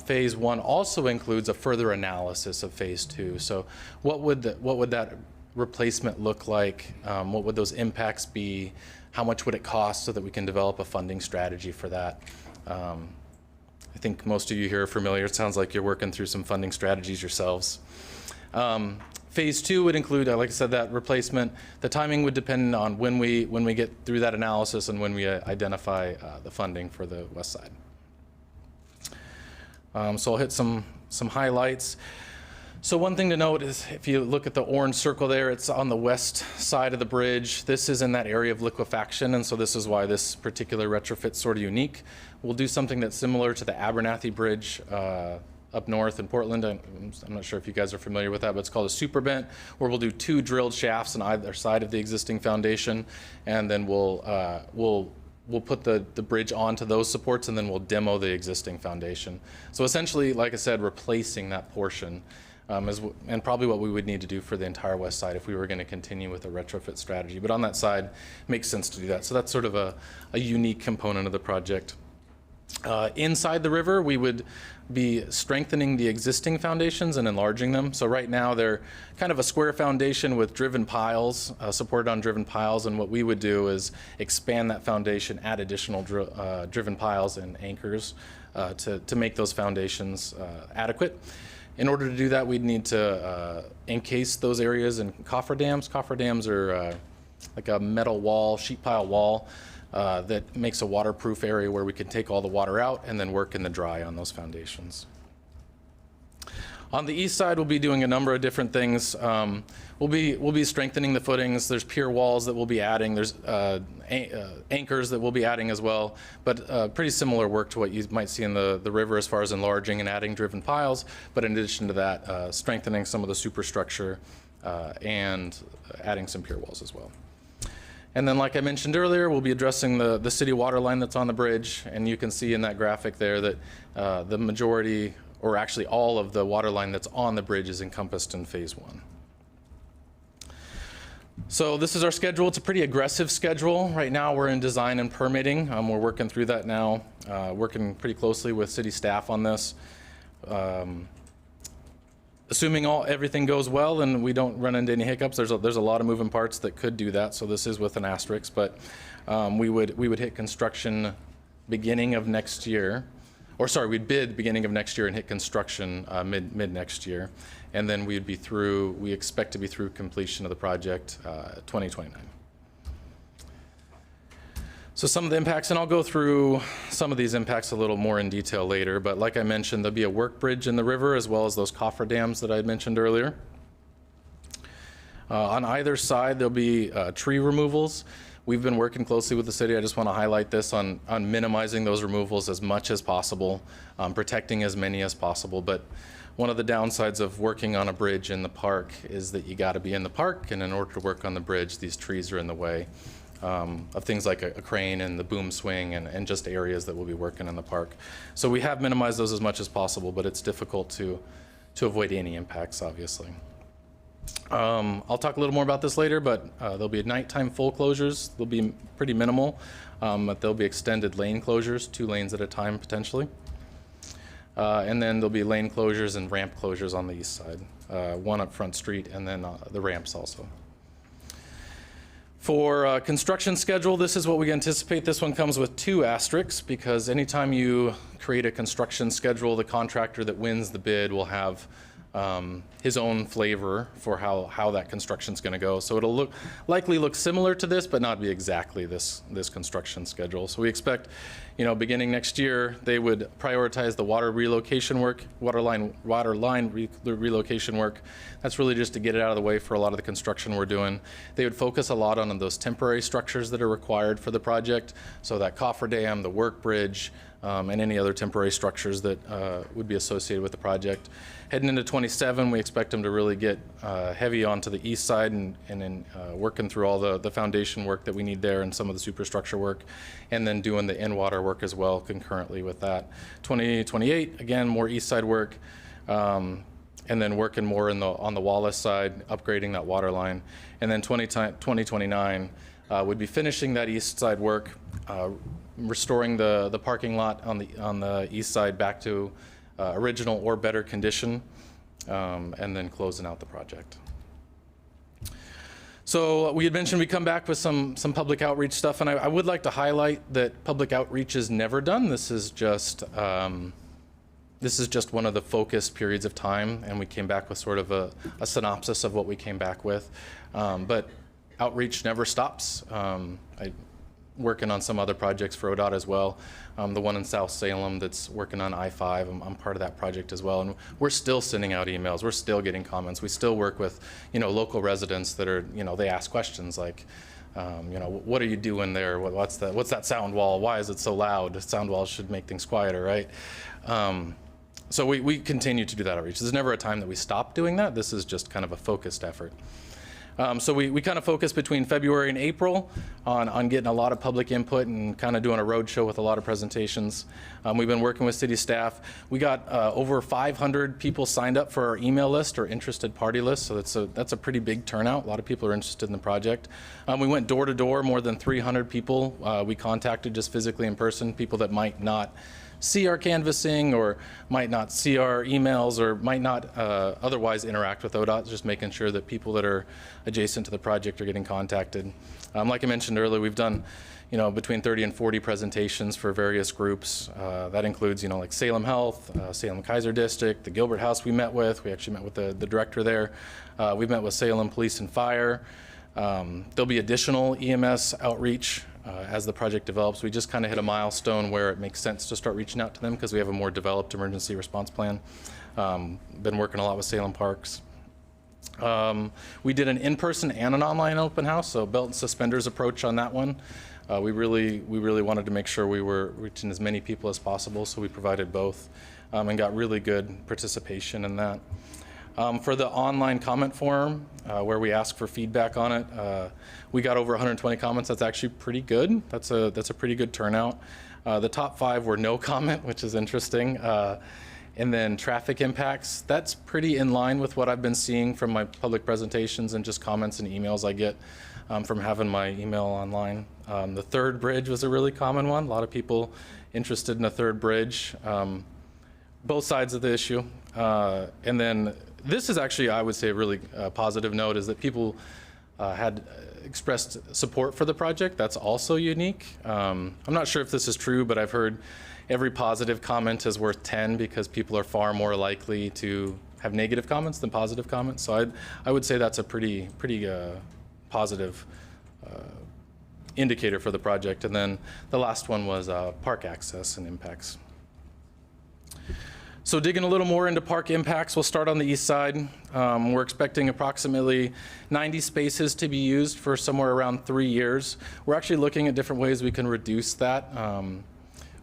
Phase one also includes a further analysis of phase two. So what would that replacement look like? What would those impacts be? How much would it cost so that we can develop a funding strategy for that? I think most of you here are familiar. It sounds like you're working through some funding strategies yourselves. Phase 2 would include, like I said, that replacement. The timing would depend on when we get through that analysis and when we identify the funding for the west side. So I'll hit some highlights. So one thing to note is if you look at the orange circle there, it's on the west side of the bridge. This is in that area of liquefaction, and so this is why this particular retrofit's sort of unique. We'll do something that's similar to the Abernathy Bridge up north in Portland. I'm not sure if you guys are familiar with that, but it's called a super bent, where we'll do 2 drilled shafts on either side of the existing foundation, and then we'll put the bridge onto those supports, and then we'll demo the existing foundation. So essentially, like I said, replacing that portion. And probably what we would need to do for the entire west side if we were going to continue with a retrofit strategy. But on that side, it makes sense to do that. So that's sort of a unique component of the project. Inside the river, we would be strengthening the existing foundations and enlarging them. So right now, they're kind of a square foundation with driven piles, supported on driven piles. And what we would do is expand that foundation, add additional driven piles and anchors to make those foundations adequate. In order to do that, we'd need to encase those areas in cofferdams. Cofferdams are like a metal wall, sheet pile wall that makes a waterproof area where we can take all the water out and then work in the dry on those foundations. On the east side, we'll be doing a number of different things. We'll be strengthening the footings. There's pier walls that we'll be adding. There's anchors that we'll be adding as well, but pretty similar work to what you might see in the river as far as enlarging and adding driven piles. But in addition to that, strengthening some of the superstructure and adding some pier walls as well. And then, like I mentioned earlier, we'll be addressing the city water line that's on the bridge, and you can see in that graphic there that the majority, or actually all of the water line that's on the bridge is encompassed in phase 1. So this is our schedule. It's a pretty aggressive schedule. Right now we're in design and permitting. We're working through that now, working pretty closely with city staff on this. Assuming everything goes well and we don't run into any hiccups, there's a lot of moving parts that could do that, so this is with an asterisk, but we would hit construction beginning of next year. Or sorry, we'd bid beginning of next year and hit construction mid next year. And then we expect to be through completion of the project 2029. So some of the impacts, and I'll go through some of these impacts a little more in detail later, but like I mentioned, there'll be a work bridge in the river as well as those cofferdams that I had mentioned earlier. On either side, there'll be tree removals. We've been working closely with the city. I just want to highlight this on minimizing those removals as much as possible, protecting as many as possible. But one of the downsides of working on a bridge in the park is that you got to be in the park, and in order to work on the bridge, these trees are in the way of things like a crane and the boom swing and just areas that we'll be working in the park. So we have minimized those as much as possible, but it's difficult to avoid any impacts, obviously. I'll talk a little more about this later, but there'll be nighttime full closures. They'll be pretty minimal, but there'll be extended lane closures, 2 lanes at a time potentially. And then there'll be lane closures and ramp closures on the east side, 1 up Front Street and then the ramps also. For construction schedule, this is what we anticipate. This one comes with 2 asterisks because anytime you create a construction schedule, the contractor that wins the bid will have his own flavor for how that construction's going to go. So it'll likely look similar to this, but not be exactly this construction schedule. So we expect, beginning next year, they would prioritize the water relocation work, water line relocation work. That's really just to get it out of the way for a lot of the construction we're doing. They would focus a lot on those temporary structures that are required for the project. So that cofferdam, the work bridge, and any other temporary structures that would be associated with the project. Heading into 27, we expect them to really get heavy onto the east side and then working through all the foundation work that we need there and some of the superstructure work, and then doing the in-water work as well concurrently with that. 2028, again, more east side work, and then working more on the Wallace side, upgrading that water line. And then 2029 would be finishing that east side work, restoring the parking lot on the east side back to original or better condition, and then closing out the project. So we had mentioned we come back with some public outreach stuff, and I would like to highlight that public outreach is never done. This is just This is just one of the focused periods of time, and we came back with sort of a synopsis of what we came back with. But outreach never stops. I'm working on some other projects for ODOT as well. The one in South Salem that's working on I-5, I'm part of that project as well. And we're still sending out emails. We're still getting comments. We still work with, local residents that are, they ask questions like, what are you doing there? What's that sound wall? Why is it so loud? Sound walls should make things quieter, right? So we continue to do that outreach. There's never a time that we stop doing that. This is just kind of a focused effort. So we kind of focus between February and April on getting a lot of public input and kind of doing a road show with a lot of presentations. We've been working with city staff. We got over 500 people signed up for our email list or interested party list, so that's a pretty big turnout. A lot of people are interested in the project. We went door to door, more than 300 people we contacted just physically in person, people that might not see our canvassing or might not see our emails or might not otherwise interact with ODOT, just making sure that people that are adjacent to the project are getting contacted. Like I mentioned earlier, we've done between 30 and 40 presentations for various groups. That includes like Salem Health, Salem Kaiser District, the Gilbert House we met with. We actually met with the director there. We've met with Salem Police and Fire. There'll be additional EMS outreach as the project develops. We just kind of hit a milestone where it makes sense to start reaching out to them because we have a more developed emergency response plan. Been working a lot with Salem Parks. We did an in-person and an online open house, so belt and suspenders approach on that one. We really wanted to make sure we were reaching as many people as possible, so we provided both and got really good participation in that. For the online comment forum, where we ask for feedback on it, we got over 120 comments. That's actually pretty good. That's a pretty good turnout. The top 5 were no comment, which is interesting. And then traffic impacts, that's pretty in line with what I've been seeing from my public presentations and just comments and emails I get from having my email online. The third bridge was a really common one. A lot of people interested in a third bridge, both sides of the issue. And then this is actually, I would say, a really positive note is that people had expressed support for the project. That's also unique. I'm not sure if this is true, but I've heard every positive comment is worth 10 because people are far more likely to have negative comments than positive comments. So I would say that's a pretty positive indicator for the project. And then the last one was park access and impacts. So digging a little more into park impacts, we'll start on the east side. We're expecting approximately 90 spaces to be used for somewhere around 3 years. We're actually looking at different ways we can reduce that,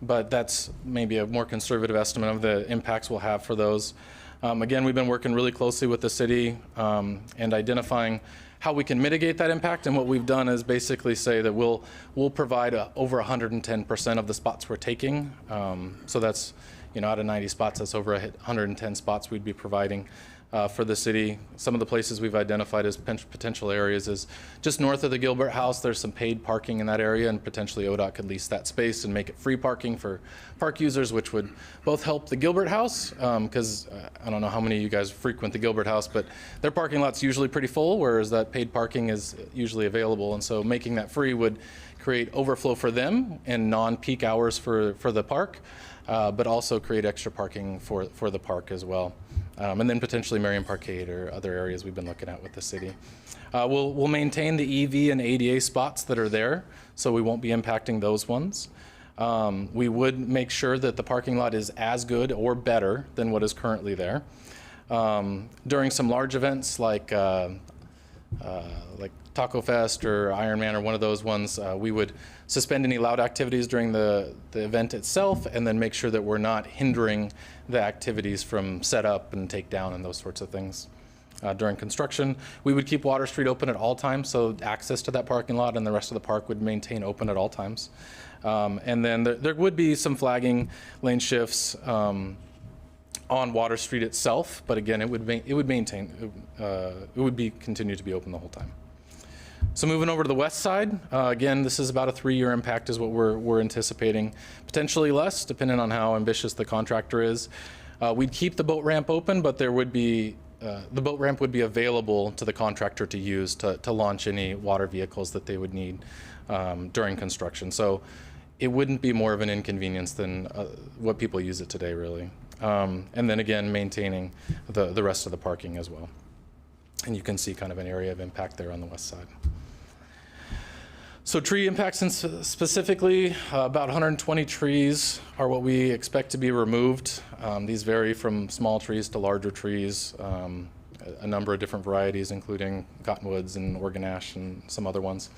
but that's maybe a more conservative estimate of the impacts we'll have for those. Again, we've been working really closely with the city and identifying how we can mitigate that impact, and what we've done is basically say that we'll provide over 110% of the spots we're taking. So that's out of 90 spots, that's over 110 spots we'd be providing for the city. Some of the places we've identified as potential areas is just north of the Gilbert House. There's some paid parking in that area, and potentially ODOT could lease that space and make it free parking for park users, which would both help the Gilbert House, because I don't know how many of you guys frequent the Gilbert House, but their parking lot's usually pretty full, whereas that paid parking is usually available. And so making that free would create overflow for them in non-peak hours for the park. But also create extra parking for the park as well. And then potentially Marion Parkade or other areas we've been looking at with the city. We'll maintain the EV and ADA spots that are there, so we won't be impacting those ones. We would make sure that the parking lot is as good or better than what is currently there. During some large events like Taco Fest or Iron Man or one of those ones, we would suspend any loud activities during the event itself and then make sure that we're not hindering the activities from setup and takedown and those sorts of things. During construction, we would keep Water Street open at all times, so access to that parking lot and the rest of the park would maintain open at all times. And then there would be some flagging lane shifts on Water Street itself, but again, it would continue to be open the whole time. So moving over to the west side, again, this is about a 3-year impact is what we're anticipating. Potentially less, depending on how ambitious the contractor is. We'd keep the boat ramp open, but there would be, the boat ramp would be available to the contractor to use to launch any water vehicles that they would need during construction. So it wouldn't be more of an inconvenience than what people use it today, really. And then again, maintaining the rest of the parking as well. And you can see kind of an area of impact there on the west side. So tree impacts specifically, about 120 trees are what we expect to be removed. These vary from small trees to larger trees, a number of different varieties, including cottonwoods and Oregon ash and some other ones.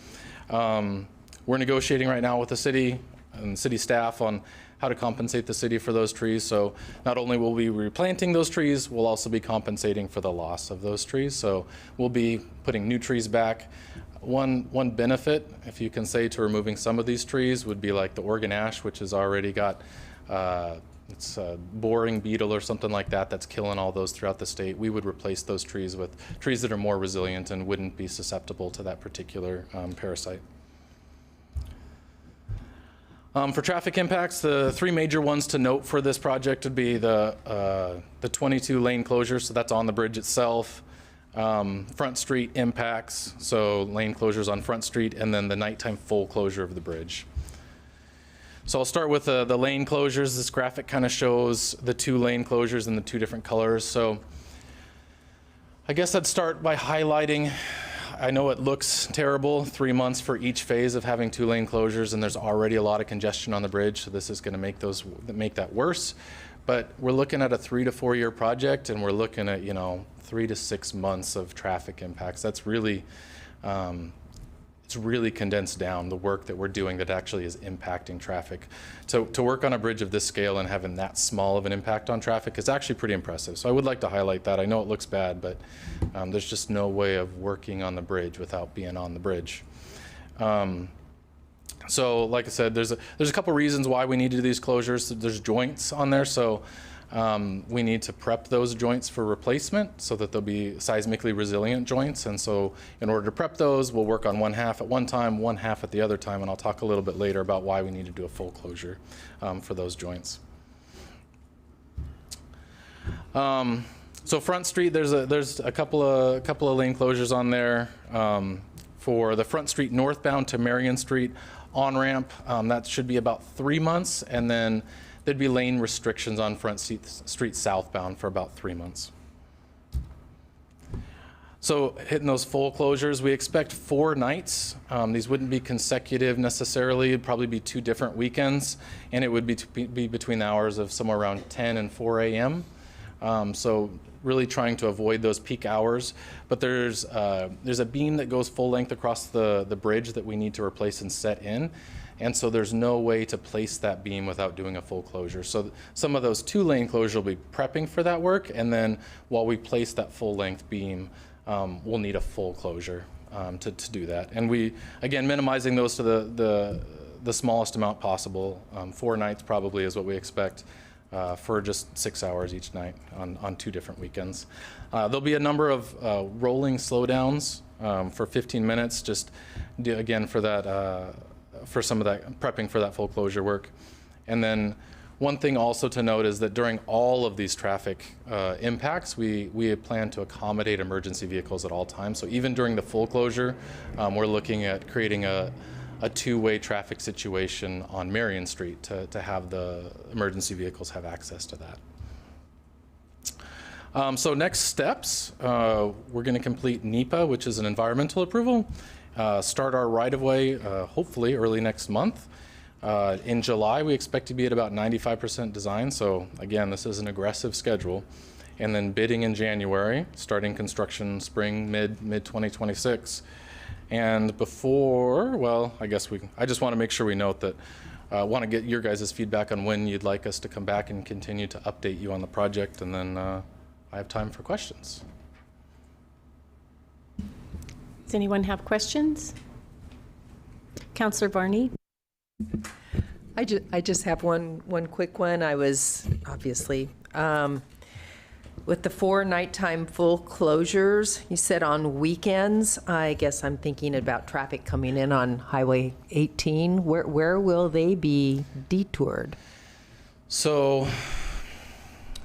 We're negotiating right now with the city and city staff on how to compensate the city for those trees. So not only will we be replanting those trees, we'll also be compensating for the loss of those trees. So we'll be putting new trees back. One benefit, if you can say, to removing some of these trees would be like the Oregon ash, which has already got it's a boring beetle or something like that that's killing all those throughout the state. We would replace those trees with trees that are more resilient and wouldn't be susceptible to that particular parasite. For traffic impacts, the three major ones to note for this project would be the 22 lane closures, so that's on the bridge itself. Front Street impacts, so lane closures on Front Street, and then the nighttime full closure of the bridge. So I'll start with the lane closures. This graphic kind of shows the two lane closures in the two different colors. So I guess I'd start by highlighting, I know it looks terrible, 3 months for each phase of having two lane closures, and there's already a lot of congestion on the bridge, so this is going to make that worse. But we're looking at a 3 to 4 year project, and we're looking at 3 to 6 months of traffic impacts. That's really, it's really condensed down the work that we're doing that actually is impacting traffic. To work on a bridge of this scale and having that small of an impact on traffic is actually pretty impressive. So I would like to highlight that. I know it looks bad, but there's just no way of working on the bridge without being on the bridge. So like I said, there's a couple reasons why we need to do these closures. There's joints on there, so we need to prep those joints for replacement so that they'll be seismically resilient joints. And so in order to prep those, we'll work on one half at one time, one half at the other time, and I'll talk a little bit later about why we need to do a full closure for those joints. So Front Street, there's a couple of lane closures on there. For the Front Street northbound to Marion Street on-ramp, that should be about 3 months, and then there'd be lane restrictions on Front Street southbound for about 3 months. So hitting those full closures, we expect 4 nights. These wouldn't be consecutive necessarily. It'd probably be 2 different weekends, and it would be between the hours of somewhere around 10 and 4 a.m. So really trying to avoid those peak hours. But there's a beam that goes full length across the bridge that we need to replace and set in. And so there's no way to place that beam without doing a full closure. So some of those 2 lane closures will be prepping for that work. And then while we place that full length beam, we'll need a full closure to do that. And we, again, minimizing those to the smallest amount possible. 4 nights probably is what we expect. For just 6 hours each night on 2 different weekends. There'll be a number of rolling slowdowns for 15 minutes, just again for that, for some of that prepping for that full closure work. And then one thing also to note is that during all of these traffic impacts, we plan to accommodate emergency vehicles at all times. So even during the full closure, we're looking at creating a 2-way traffic situation on Marion Street to have the emergency vehicles have access to that. So next steps, we're going to complete NEPA, which is an environmental approval, start our right-of-way hopefully early next month. In July, we expect to be at about 95% design. So again, this is an aggressive schedule. And then bidding in January, starting construction spring, mid 2026. And before, well, I just want to make sure we note that I want to get your guys' feedback on when you'd like us to come back and continue to update you on the project, and then I have time for questions. Does anyone have questions? Councillor Varney? I just have one quick one. I was obviously with the 4 nighttime full closures, you said on weekends. I guess I'm thinking about traffic coming in on Highway 18. Where will they be detoured? So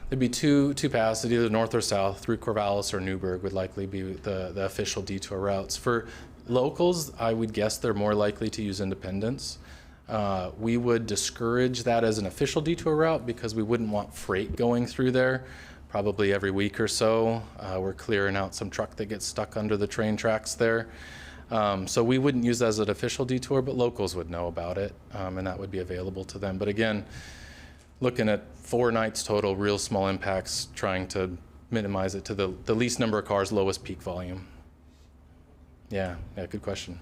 there'd be two paths, either north or south, through Corvallis or Newburgh would likely be the official detour routes. For locals, I would guess they're more likely to use Independence. We would discourage that as an official detour route because we wouldn't want freight going through there probably every week or so. We're clearing out some truck that gets stuck under the train tracks there. So we wouldn't use that as an official detour, but locals would know about it, and that would be available to them. But again, looking at 4 nights total, real small impacts, trying to minimize it to the least number of cars, lowest peak volume. Yeah, good question.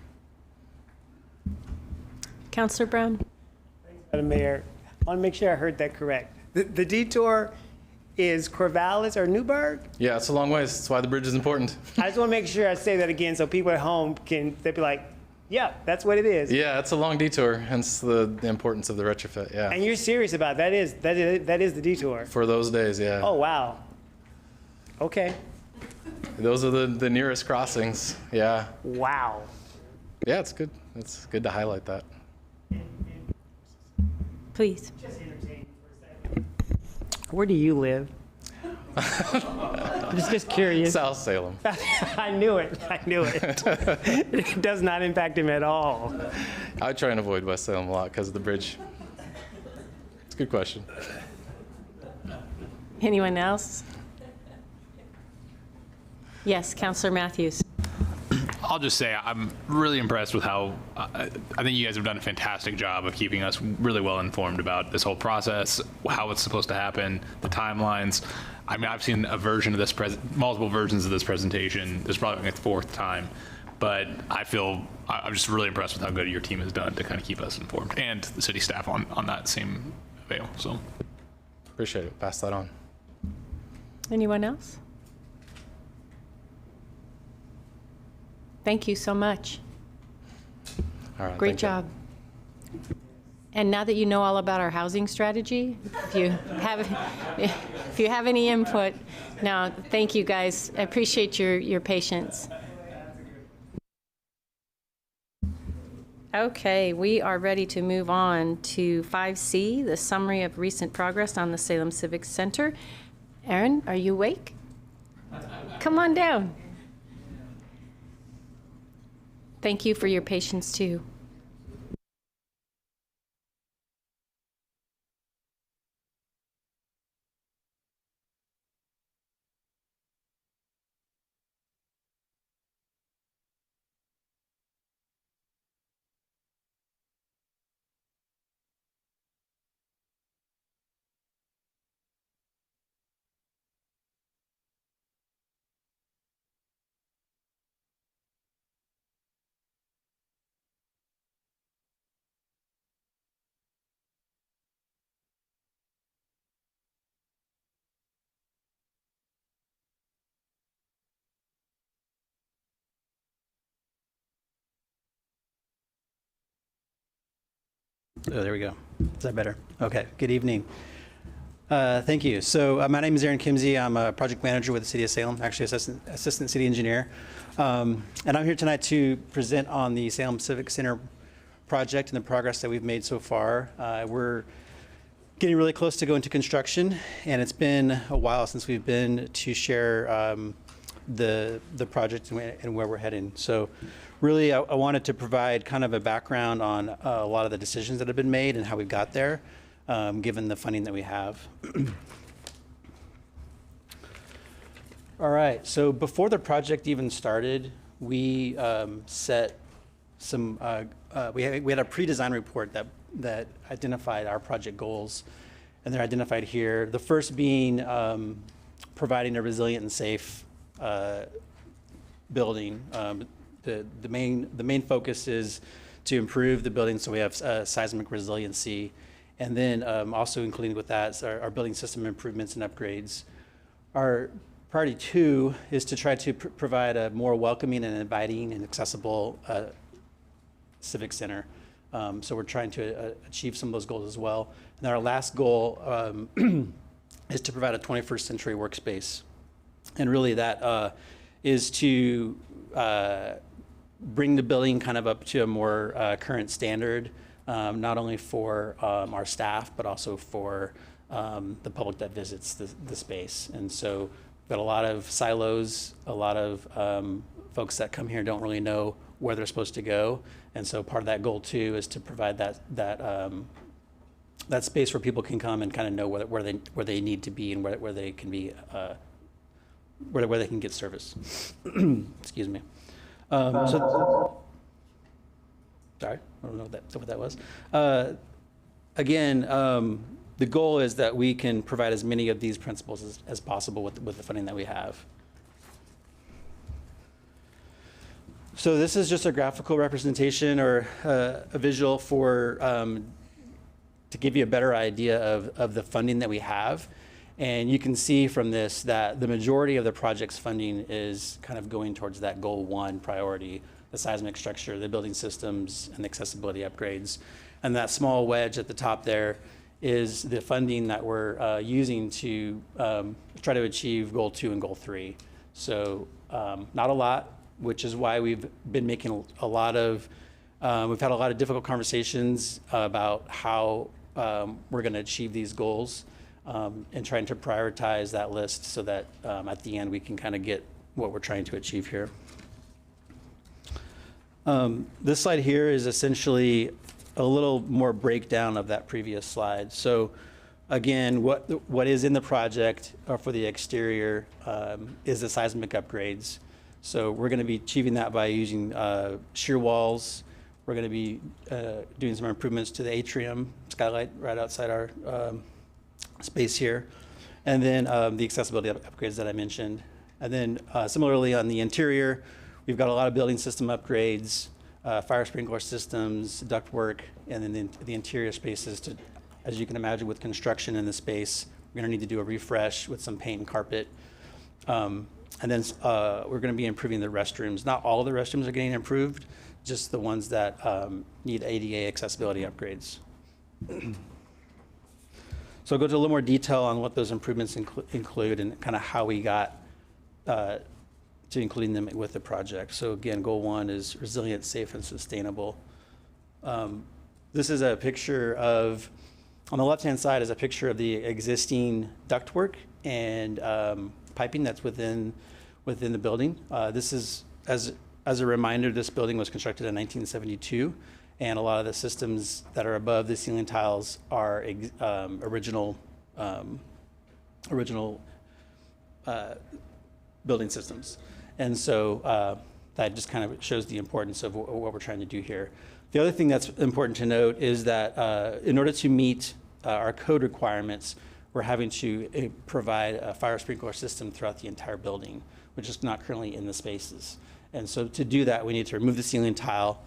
Councillor Brown? Madam Mayor, I want to make sure I heard that correct. The detour is Corvallis or Newburgh? Yeah, it's a long ways. That's why the bridge is important. I just want to make sure I say that again so people at home they'll be like, yeah, that's what it is. Yeah, it's a long detour, hence the importance of the retrofit, yeah. And you're serious about that is the detour? For those days, yeah. Oh, wow. Okay. Those are the nearest crossings, yeah. Wow. Yeah, it's good. It's good to highlight that. Please. Where do you live? I'm just curious. South Salem. I knew it. It does not impact him at all. I try and avoid West Salem a lot because of the bridge. It's a good question. Anyone else? Yes, Councillor Matthews. I'll just say I'm really impressed with how I think you guys have done a fantastic job of keeping us really well informed about this whole process, how it's supposed to happen, the timelines. I mean, I've seen a version of this, multiple versions of this presentation. This is probably my 4th time, but I'm just really impressed with how good your team has done to kind of keep us informed, and the city staff on that same veil. So, appreciate it. Pass that on. Anyone else? Thank you so much. All right, Great job. And now that you know all about our housing strategy, if you have any input, now thank you guys. I appreciate your patience. Okay, we are ready to move on to 5C, the summary of recent progress on the Salem Civic Center. Aaron, are you awake? Come on down. Thank you for your patience, too. Oh, there we go. Is that better? Okay, good evening. Thank you. So my name is Aaron Kimsey. I'm a project manager with the City of Salem, actually assistant city engineer. And I'm here tonight to present on the Salem Civic Center project and the progress that we've made so far. We're getting really close to going to construction, and it's been a while since we've been to share the project and where we're heading. So really, I wanted to provide kind of a background on a lot of the decisions that have been made and how we got there, given the funding that we have. All right, so before the project even started, we set some, we had a pre-design report that identified our project goals, and they're identified here. The first being providing a resilient and safe building. The main focus is to improve the building so we have seismic resiliency, and then also including with that our building system improvements and upgrades. Our priority 2 is to try to provide a more welcoming and inviting and accessible civic center. So we're trying to achieve some of those goals as well. And our last goal is to provide a 21st century workspace. And really that is to bring the building kind of up to a more current standard, not only for our staff, but also for the public that visits the space. And so we've got a lot of silos, a lot of folks that come here don't really know where they're supposed to go. And so part of that goal too is to provide that space where people can come and kind of know where they need to be and where they can be where they can get service. Excuse me. Sorry, I don't know what that was. Again, the goal is that we can provide as many of these principles as possible with the funding that we have. So this is just a graphical representation or a visual for to give you a better idea of the funding that we have. And you can see from this that the majority of the project's funding is kind of going towards that goal 1 priority, the seismic structure, the building systems, and the accessibility upgrades. And that small wedge at the top there is the funding that we're using to try to achieve goal 2 and goal 3. So not a lot, which is why we've been making we've had a lot of difficult conversations about how we're going to achieve these goals. And trying to prioritize that list so that at the end we can kind of get what we're trying to achieve here. This slide here is essentially a little more breakdown of that previous slide. So again, what is in the project for the exterior is the seismic upgrades. So we're going to be achieving that by using shear walls. We're going to be doing some improvements to the atrium skylight right outside our space here, and then the accessibility upgrades that I mentioned. And then similarly on the interior, we've got a lot of building system upgrades, fire sprinkler systems, ductwork, and then the interior spaces. As you can imagine, with construction in the space, we're going to need to do a refresh with some paint and carpet. And then we're going to be improving the restrooms. Not all of the restrooms are getting improved, just the ones that need ADA accessibility upgrades. So I'll go to a little more detail on what those improvements include and kind of how we got to including them with the project. So again, goal 1 is resilient, safe, and sustainable. This is a picture of, on the left-hand side is a picture of the existing ductwork and piping that's within the building. This is, as a reminder, this building was constructed in 1972. And a lot of the systems that are above the ceiling tiles are original building systems. And so that just kind of shows the importance of what we're trying to do here. The other thing that's important to note is that in order to meet our code requirements, we're having to provide a fire sprinkler system throughout the entire building, which is not currently in the spaces. And so to do that, we need to remove the ceiling tile,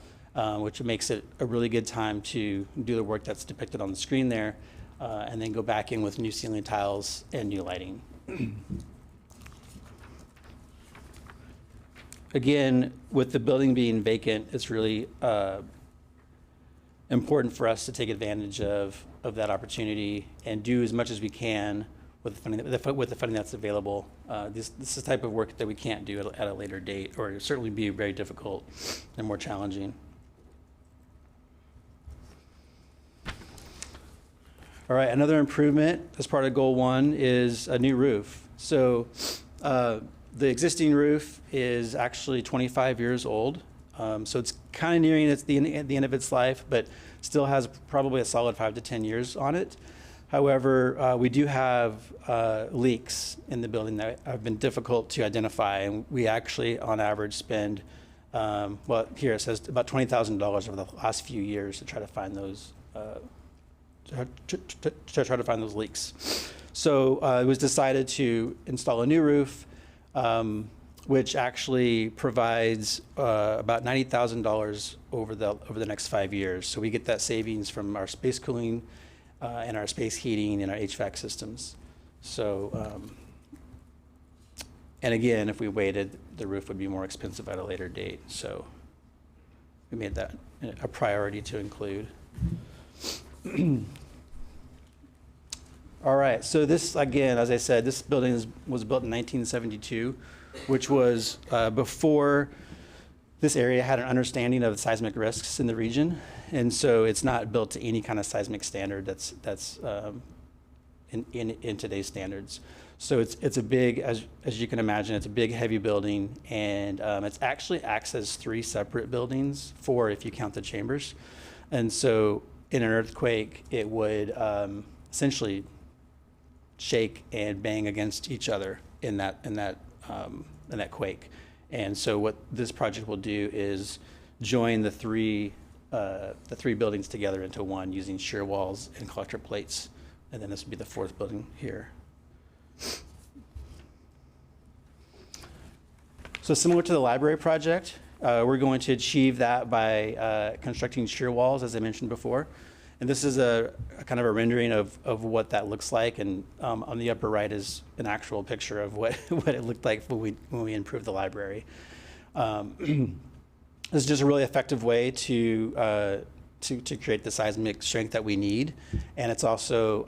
which makes it a really good time to do the work that's depicted on the screen there, and then go back in with new ceiling tiles and new lighting. Again, with the building being vacant, it's really important for us to take advantage of that opportunity and do as much as we can with the funding that's available. This is the type of work that we can't do at a later date, or certainly be very difficult and more challenging. All right, another improvement as part of goal 1 is a new roof. So the existing roof is actually 25 years old. So it's kind of nearing the end of its life, but still has probably a solid 5 to 10 years on it. However, we do have leaks in the building that have been difficult to identify, and we actually, on average, spend, well, here it says about $20,000 over the last few years to try to find those leaks. So it was decided to install a new roof, which actually provides about $90,000 over the next 5 years. So we get that savings from our space cooling and our space heating and our HVAC systems. So, and again, if we waited, the roof would be more expensive at a later date. So we made that a priority to include. All right, so this, again, as I said, this building was built in 1972, which was before this area had an understanding of seismic risks in the region. And so it's not built to any kind of seismic standard that's in today's standards. So it's a big, as you can imagine, it's a big, heavy building, and it's actually acts as 3 separate buildings, 4 if you count the chambers. And so in an earthquake, it would essentially shake and bang against each other in that quake. And so what this project will do is join the three buildings together into one using shear walls and collector plates. And then this would be the 4th building here. So similar to the library project, we're going to achieve that by constructing shear walls, as I mentioned before. And this is a kind of a rendering of what that looks like. And on the upper right is an actual picture of what it looked like when we improved the library. This is just a really effective way to create the seismic strength that we need. And it's also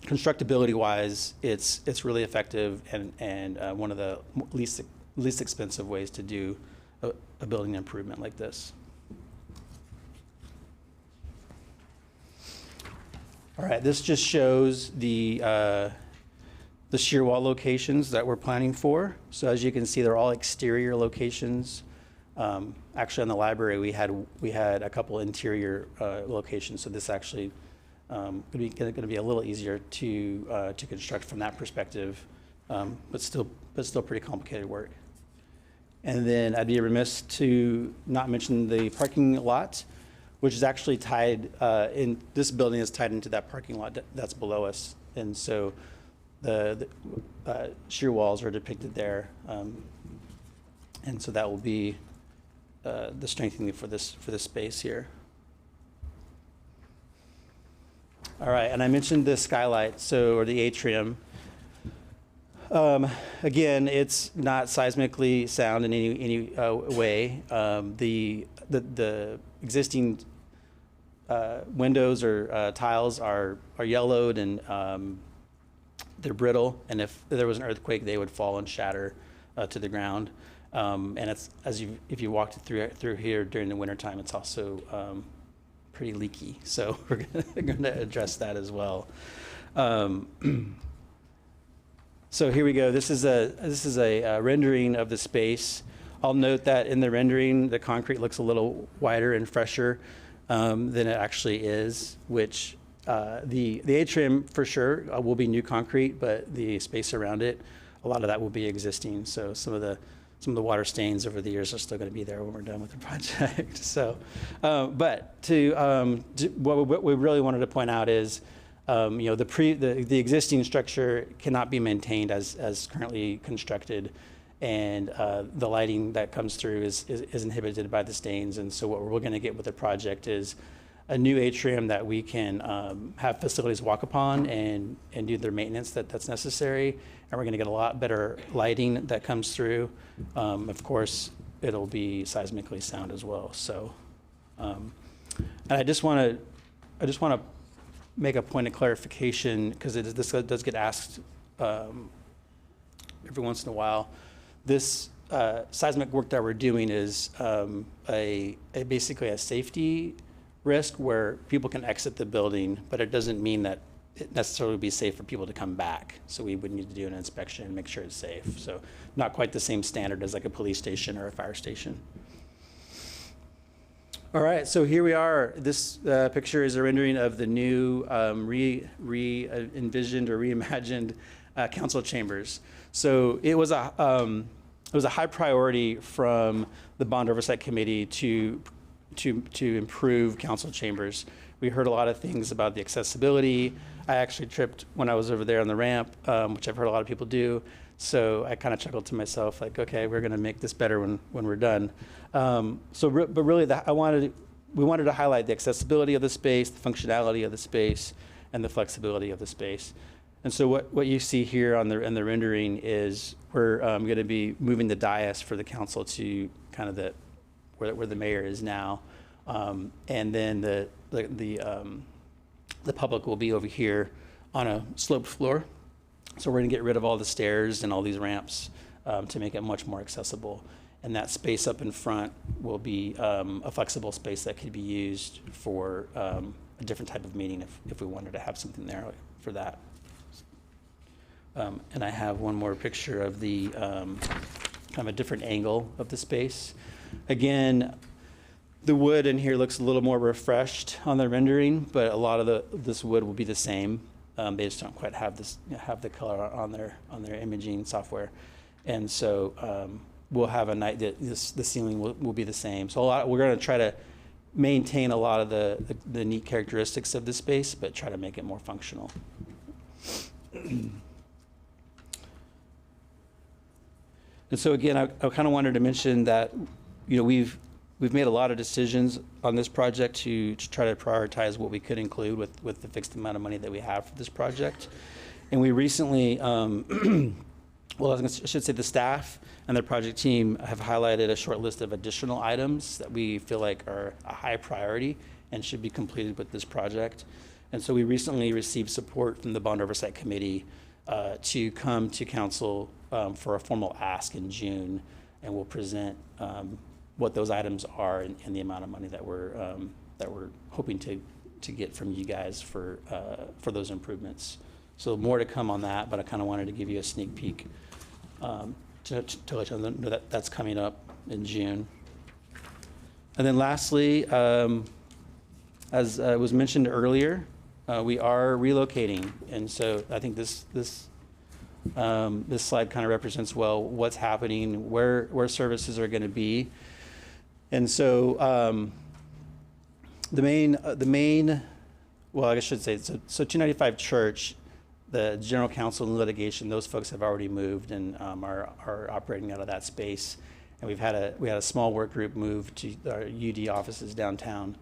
constructability-wise, it's really effective and one of the least expensive ways to do a building improvement like this. All right, this just shows the shear wall locations that we're planning for. So as you can see, they're all exterior locations. Actually, in the library, we had a couple interior locations. So this actually going to be a little easier to construct from that perspective, but still pretty complicated work. And then I'd be remiss to not mention the parking lot, which is actually tied in. This building is tied into that parking lot that's below us, and so the shear walls are depicted there, and so that will be the strengthening for this space here. All right, and I mentioned the skylight, or the atrium. Again, it's not seismically sound in any way. The existing windows or tiles are yellowed and they're brittle, and if there was an earthquake, they would fall and shatter to the ground. And it's if you walked through here during the wintertime, it's also pretty leaky. So we're going to address that as well. So here we go. This is a rendering of the space. I'll note that in the rendering, the concrete looks a little wider and fresher than it actually is, which the atrium for sure will be new concrete, but the space around it, a lot of that will be existing. So some of the water stains over the years are still going to be there when we're done with the project. So, but what we really wanted to point out is, the existing structure cannot be maintained as currently constructed, and the lighting that comes through is inhibited by the stains. And so what we're going to get with the project is a new atrium that we can have facilities walk upon and do their maintenance that's necessary. And we're going to get a lot better lighting that comes through. Of course, it'll be seismically sound as well. So, and I just want to make a point of clarification, because this does get asked every once in a while. This seismic work that we're doing is basically a safety risk where people can exit the building, but it doesn't mean that it necessarily would be safe for people to come back. So we would need to do an inspection and make sure it's safe. So not quite the same standard as like a police station or a fire station. All right, so here we are. This picture is a rendering of the new re-envisioned or reimagined council chambers. So it was a high priority from the Bond Oversight Committee to improve council chambers. We heard a lot of things about the accessibility. I actually tripped when I was over there on the ramp, which I've heard a lot of people do. So I kind of chuckled to myself, like, okay, we're going to make this better when we're done. But really, we wanted to highlight the accessibility of the space, the functionality of the space, and the flexibility of the space. And so what you see here in the rendering is we're going to be moving the dais for the council to kind of where the mayor is now, and then the public will be over here on a sloped floor. So we're going to get rid of all the stairs and all these ramps to make it much more accessible. And that space up in front will be a flexible space that could be used for a different type of meeting if we wanted to have something there for that. And I have one more picture of the kind of a different angle of the space. Again, the wood in here looks a little more refreshed on the rendering, but a lot of this wood will be the same. They just don't quite have the color on their imaging software, and so we'll have a night that the ceiling will be the same. So we're going to try to maintain a lot of the neat characteristics of the space, but try to make it more functional. And so again, I kind of wanted to mention that, we've made a lot of decisions on this project to try to prioritize what we could include with the fixed amount of money that we have for this project. And we recently, I should say the staff and the project team have highlighted a short list of additional items that we feel like are a high priority and should be completed with this project. And so we recently received support from the Bond Oversight Committee to come to council for a formal ask in June, and we'll present what those items are and the amount of money that we're hoping to get from you guys for those improvements. So more to come on that, but I kind of wanted to give you a sneak peek to let you know that that's coming up in June. And then lastly, as was mentioned earlier, we are relocating, and so I think this slide kind of represents well what's happening, where services are going to be. And so the main, well, I should say, so 295 Church, the general counsel and litigation, those folks have already moved and are operating out of that space. And we had a small work group move to our UD offices downtown.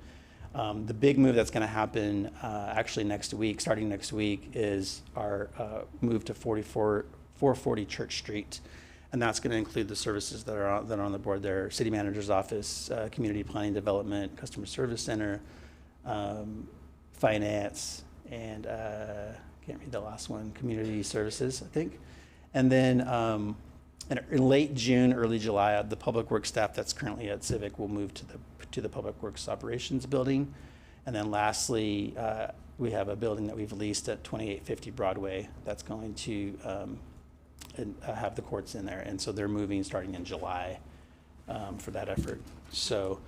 The big move that's going to happen actually next week, starting next week, is our move to 440 Church Street. And that's going to include the services that are on the board there: city manager's office, community planning development, customer service center, finance, and can't read the last one, community services, I think. And then in late June, early July, the public works staff that's currently at Civic will move to the public works operations building. And then lastly, we have a building that we've leased at 2850 Broadway that's going to have the courts in there. And so they're moving starting in July for that effort. So,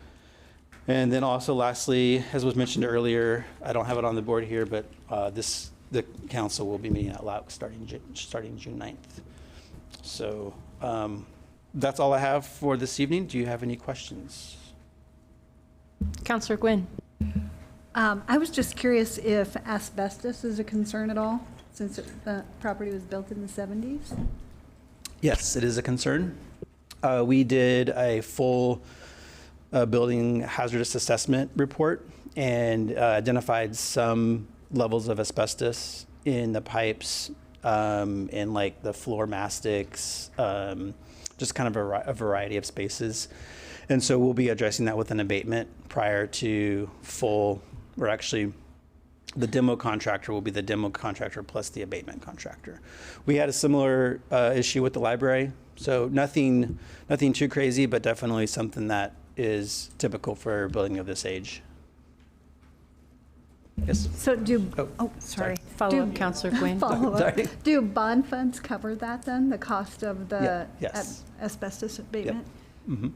and then also lastly, as was mentioned earlier, I don't have it on the board here, but the council will be meeting at LAUC starting June 9th. So that's all I have for this evening. Do you have any questions? Councillor Gwynn. I was just curious if asbestos is a concern at all, since the property was built in the 70s? Yes, it is a concern. We did a full building hazardous assessment report and identified some levels of asbestos in the pipes, in like the floor mastics, just kind of a variety of spaces. And so we'll be addressing that with an abatement prior to full, or actually the demo contractor will be the demo contractor plus the abatement contractor. We had a similar issue with the library, so nothing too crazy, but definitely something that is typical for a building of this age. Yes. So sorry. Follow up, Councillor Gwynn. Follow up. Sorry. Do bond funds cover that then, the cost of the Yes. asbestos abatement? Yep. Mm-hmm.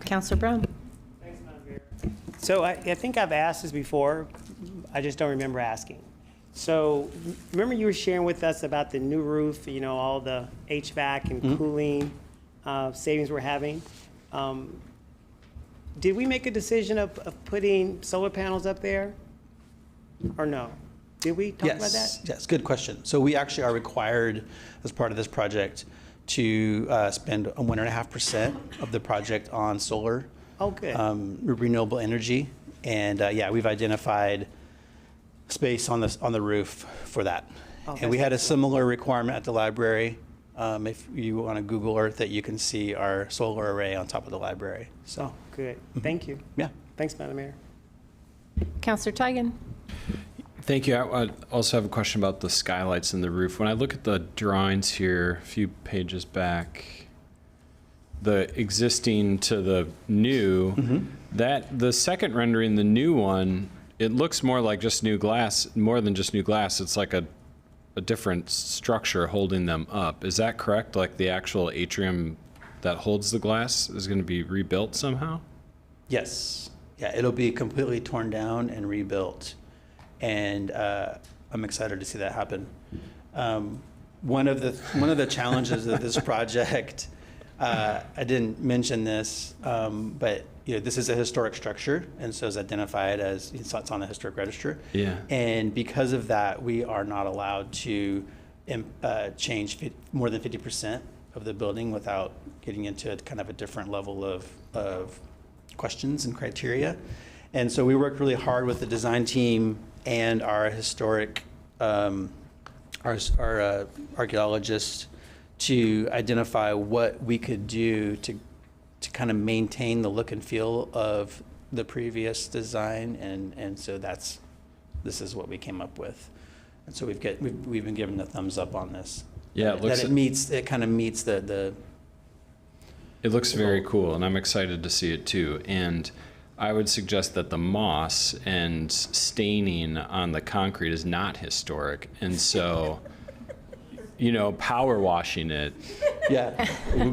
Councillor Brown. So I think I've asked this before, I just don't remember asking. So remember you were sharing with us about the new roof, all the HVAC and cooling savings we're having. Did we make a decision of putting solar panels up there or no? Did we talk about that? Yes, good question. So we actually are required as part of this project to spend 1.5% of the project on solar. Oh, good. Renewable energy, and we've identified space on the roof for that. Oh, and we had a similar requirement at the library. If you want to Google Earth it, you can see our solar array on top of the library. So good. Thank you. Yeah. Thanks, Madam Mayor. Councillor Tigan. Thank you. I also have a question about the skylights in the roof. When I look at the drawings here, a few pages back, the existing to the new, that the second rendering, the new one, it looks more like just new glass, more than just new glass. It's like a a different structure holding them up. Is that correct? Like the actual atrium that holds the glass is going to be rebuilt somehow? Yes. Yeah, it'll be completely torn down and rebuilt. And I'm excited to see that happen. One of the challenges of this project, I didn't mention this, but this is a historic structure, and so it's identified as it's on the historic register. Yeah. And because of that, we are not allowed to change more than 50% of the building without getting into a kind of a different level of questions and criteria. And so we worked really hard with the design team and our historic, our archaeologists to identify what we could do to kind of maintain the look and feel of the previous design, and so this is what we came up with, and so we've been given the thumbs up on this. Yeah, it kind of meets the. It looks very cool, and I'm excited to see it too. And I would suggest that the moss and staining on the concrete is not historic, and so. Power washing it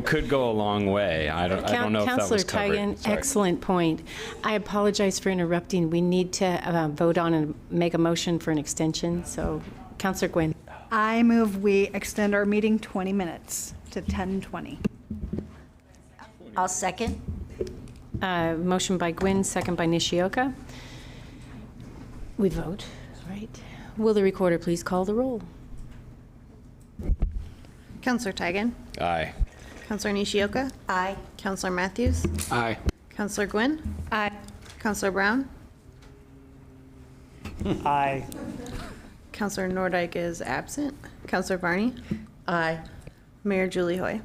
could go a long way. I don't know if that was covered. Councilor Teigen, excellent point. I apologize for interrupting. We need to vote on and make a motion for an extension. So, Councilor Gwynn. I move we extend our meeting 20 minutes to 10:20. I'll second. Motion by Gwynn, second by Nishioka. We vote, right? Will the recorder please call the roll? Counselor Teigen, Aye. Counselor Nishioka, Aye. Counselor Matthews, Aye. Counselor Gwynn, Aye. Counselor Brown, Aye. Counselor Nordike is absent, Counselor Varney, Aye. Mayor Julie Hoy.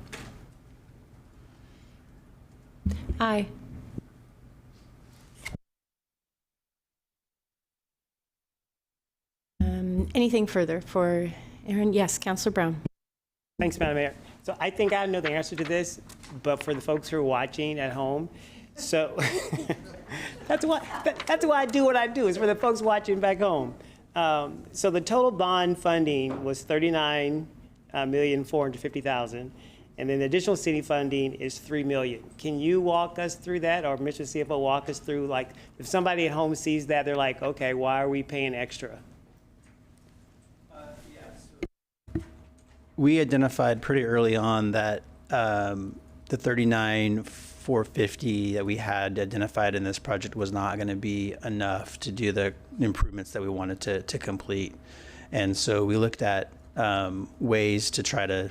Aye. Anything further for Aaron? Yes, Councilor Brown. Thanks, Madam Mayor. So I think I know the answer to this, but for the folks who are watching at home, so that's why I do what I do, is for the folks watching back home. So the total bond funding was $39,450,000, and then the additional city funding is $3 million. Can you walk us through that, or Mr. CFO walk us through, like, if somebody at home sees that, they're like, okay, why are we paying extra? We identified pretty early on that the $39,450 that we had identified in this project was not going to be enough to do the improvements that we wanted to complete. And so we looked at ways to try to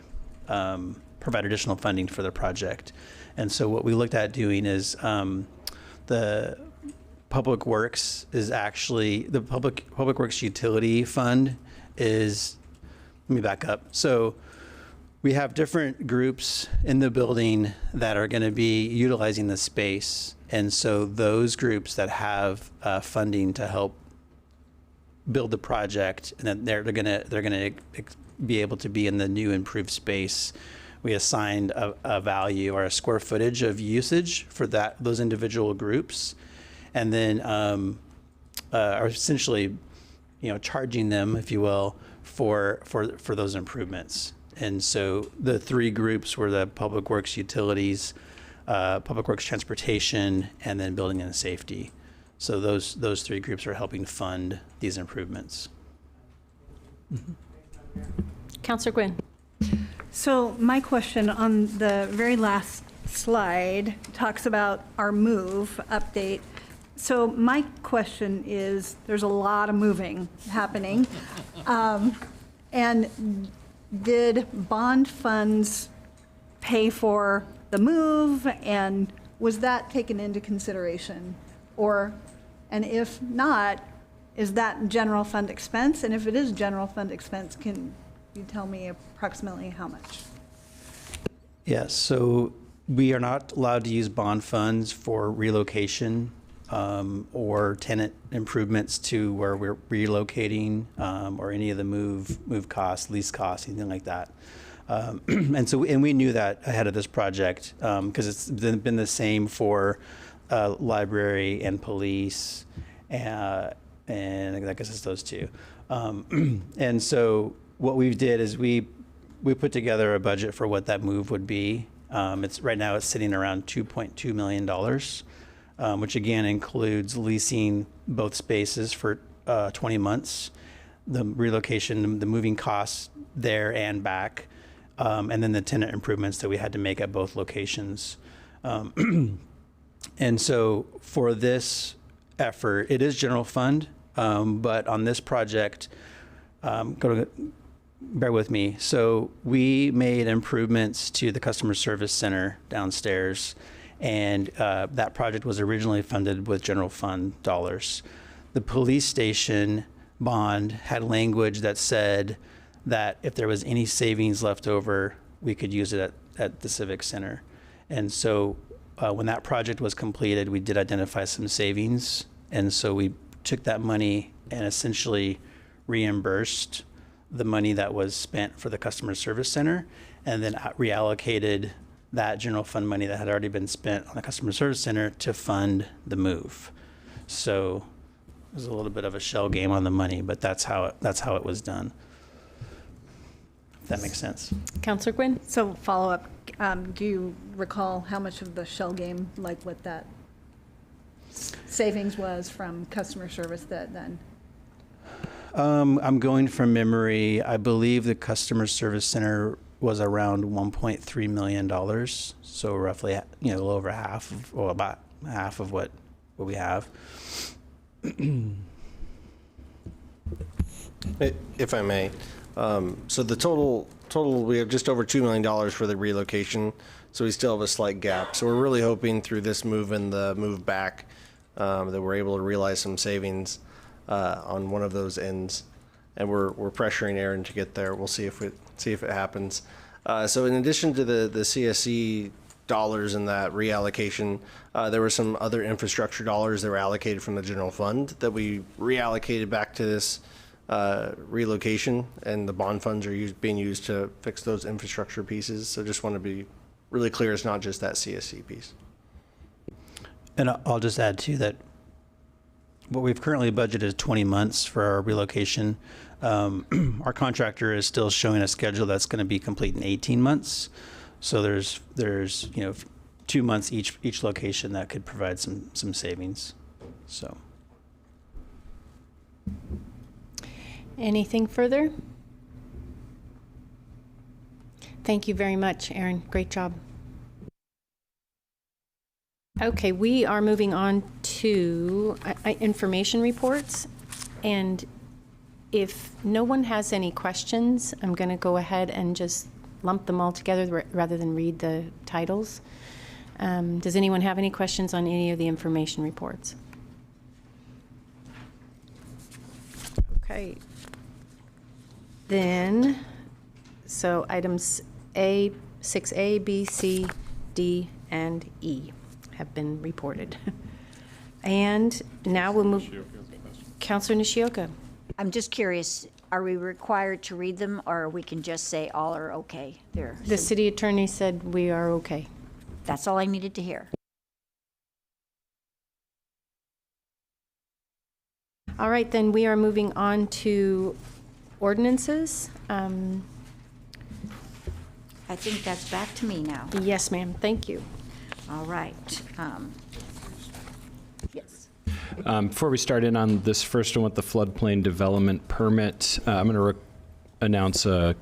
provide additional funding for the project. And so what we looked at doing is the Public Works is actually, the Public Works Utility Fund is, let me back up. So we have different groups in the building that are going to be utilizing the space. And so those groups that have funding to help build the project, and then they're going to be able to be in the new improved space. We assigned a value or a square footage of usage for those individual groups, and then are essentially, charging them, if you will, for those improvements. And so the three groups were the Public Works Utilities, Public Works Transportation, and then Building and Safety. So those three groups are helping fund these improvements. Mm-hmm. Councilor Gwynn. So my question on the very last slide talks about our move update. So my question is, there's a lot of moving happening. And did bond funds pay for the move? And was that taken into consideration? And if not, is that general fund expense? And if it is general fund expense, can you tell me approximately how much? Yes, so we are not allowed to use bond funds for relocation or tenant improvements to where we're relocating or any of the move costs, lease costs, anything like that. And we knew that ahead of this project because it's been the same for library and police, and I guess it's those two. And so what we did is we put together a budget for what that move would be. Right now it's sitting around $2.2 million, which again includes leasing both spaces for 20 months, the relocation, the moving costs there and back, and then the tenant improvements that we had to make at both locations. And so for this effort, it is general fund, but on this project, bear with me. So we made improvements to the customer service center downstairs, and that project was originally funded with general fund dollars. The police station bond had language that said that if there was any savings left over, we could use it at the Civic Center. And so when that project was completed, we did identify some savings. And so we took that money and essentially reimbursed the money that was spent for the customer service center, and then reallocated that general fund money that had already been spent on the customer service center to fund the move. So it was a little bit of a shell game on the money, but that's how it was done. If that makes sense. Councillor Quinn? So follow up, do you recall how much of the shell game, like what that savings was from customer service that then? I'm going from memory. I believe the customer service center was around $1.3 million. So roughly, a little over half of, or about half of what we have. If I may, so the total, we have just over $2 million for the relocation. So we still have a slight gap. So we're really hoping through this move and the move back that we're able to realize some savings on one of those ends, and we're pressuring Aaron to get there. We'll see if it happens. So in addition to the CSC dollars in that reallocation, there were some other infrastructure dollars that were allocated from the general fund that we reallocated back to this relocation, and the bond funds are being used to fix those infrastructure pieces. So just want to be really clear, it's not just that CSC piece. And I'll just add too that what we've currently budgeted is 20 months for our relocation. Our contractor is still showing a schedule that's going to be complete in 18 months. So there's 2 months each location that could provide some savings. So. Anything further? Thank you very much, Aaron. Great job. Okay, we are moving on to information reports. And if no one has any questions, I'm going to go ahead and just lump them all together rather than read the titles. Does anyone have any questions on any of the information reports? Okay. Then, so items A, 6A, B, C, D, and E have been reported. And now we'll move. Councillor Nishioka. I'm just curious, are we required to read them, or we can just say all are okay? The city attorney said we are okay. That's all I needed to hear. All right, then we are moving on to ordinances. I think that's back to me now. Yes, ma'am. Thank you. All right. Yes. Before we start in on this first one with the floodplain development permit, I'm going to announce a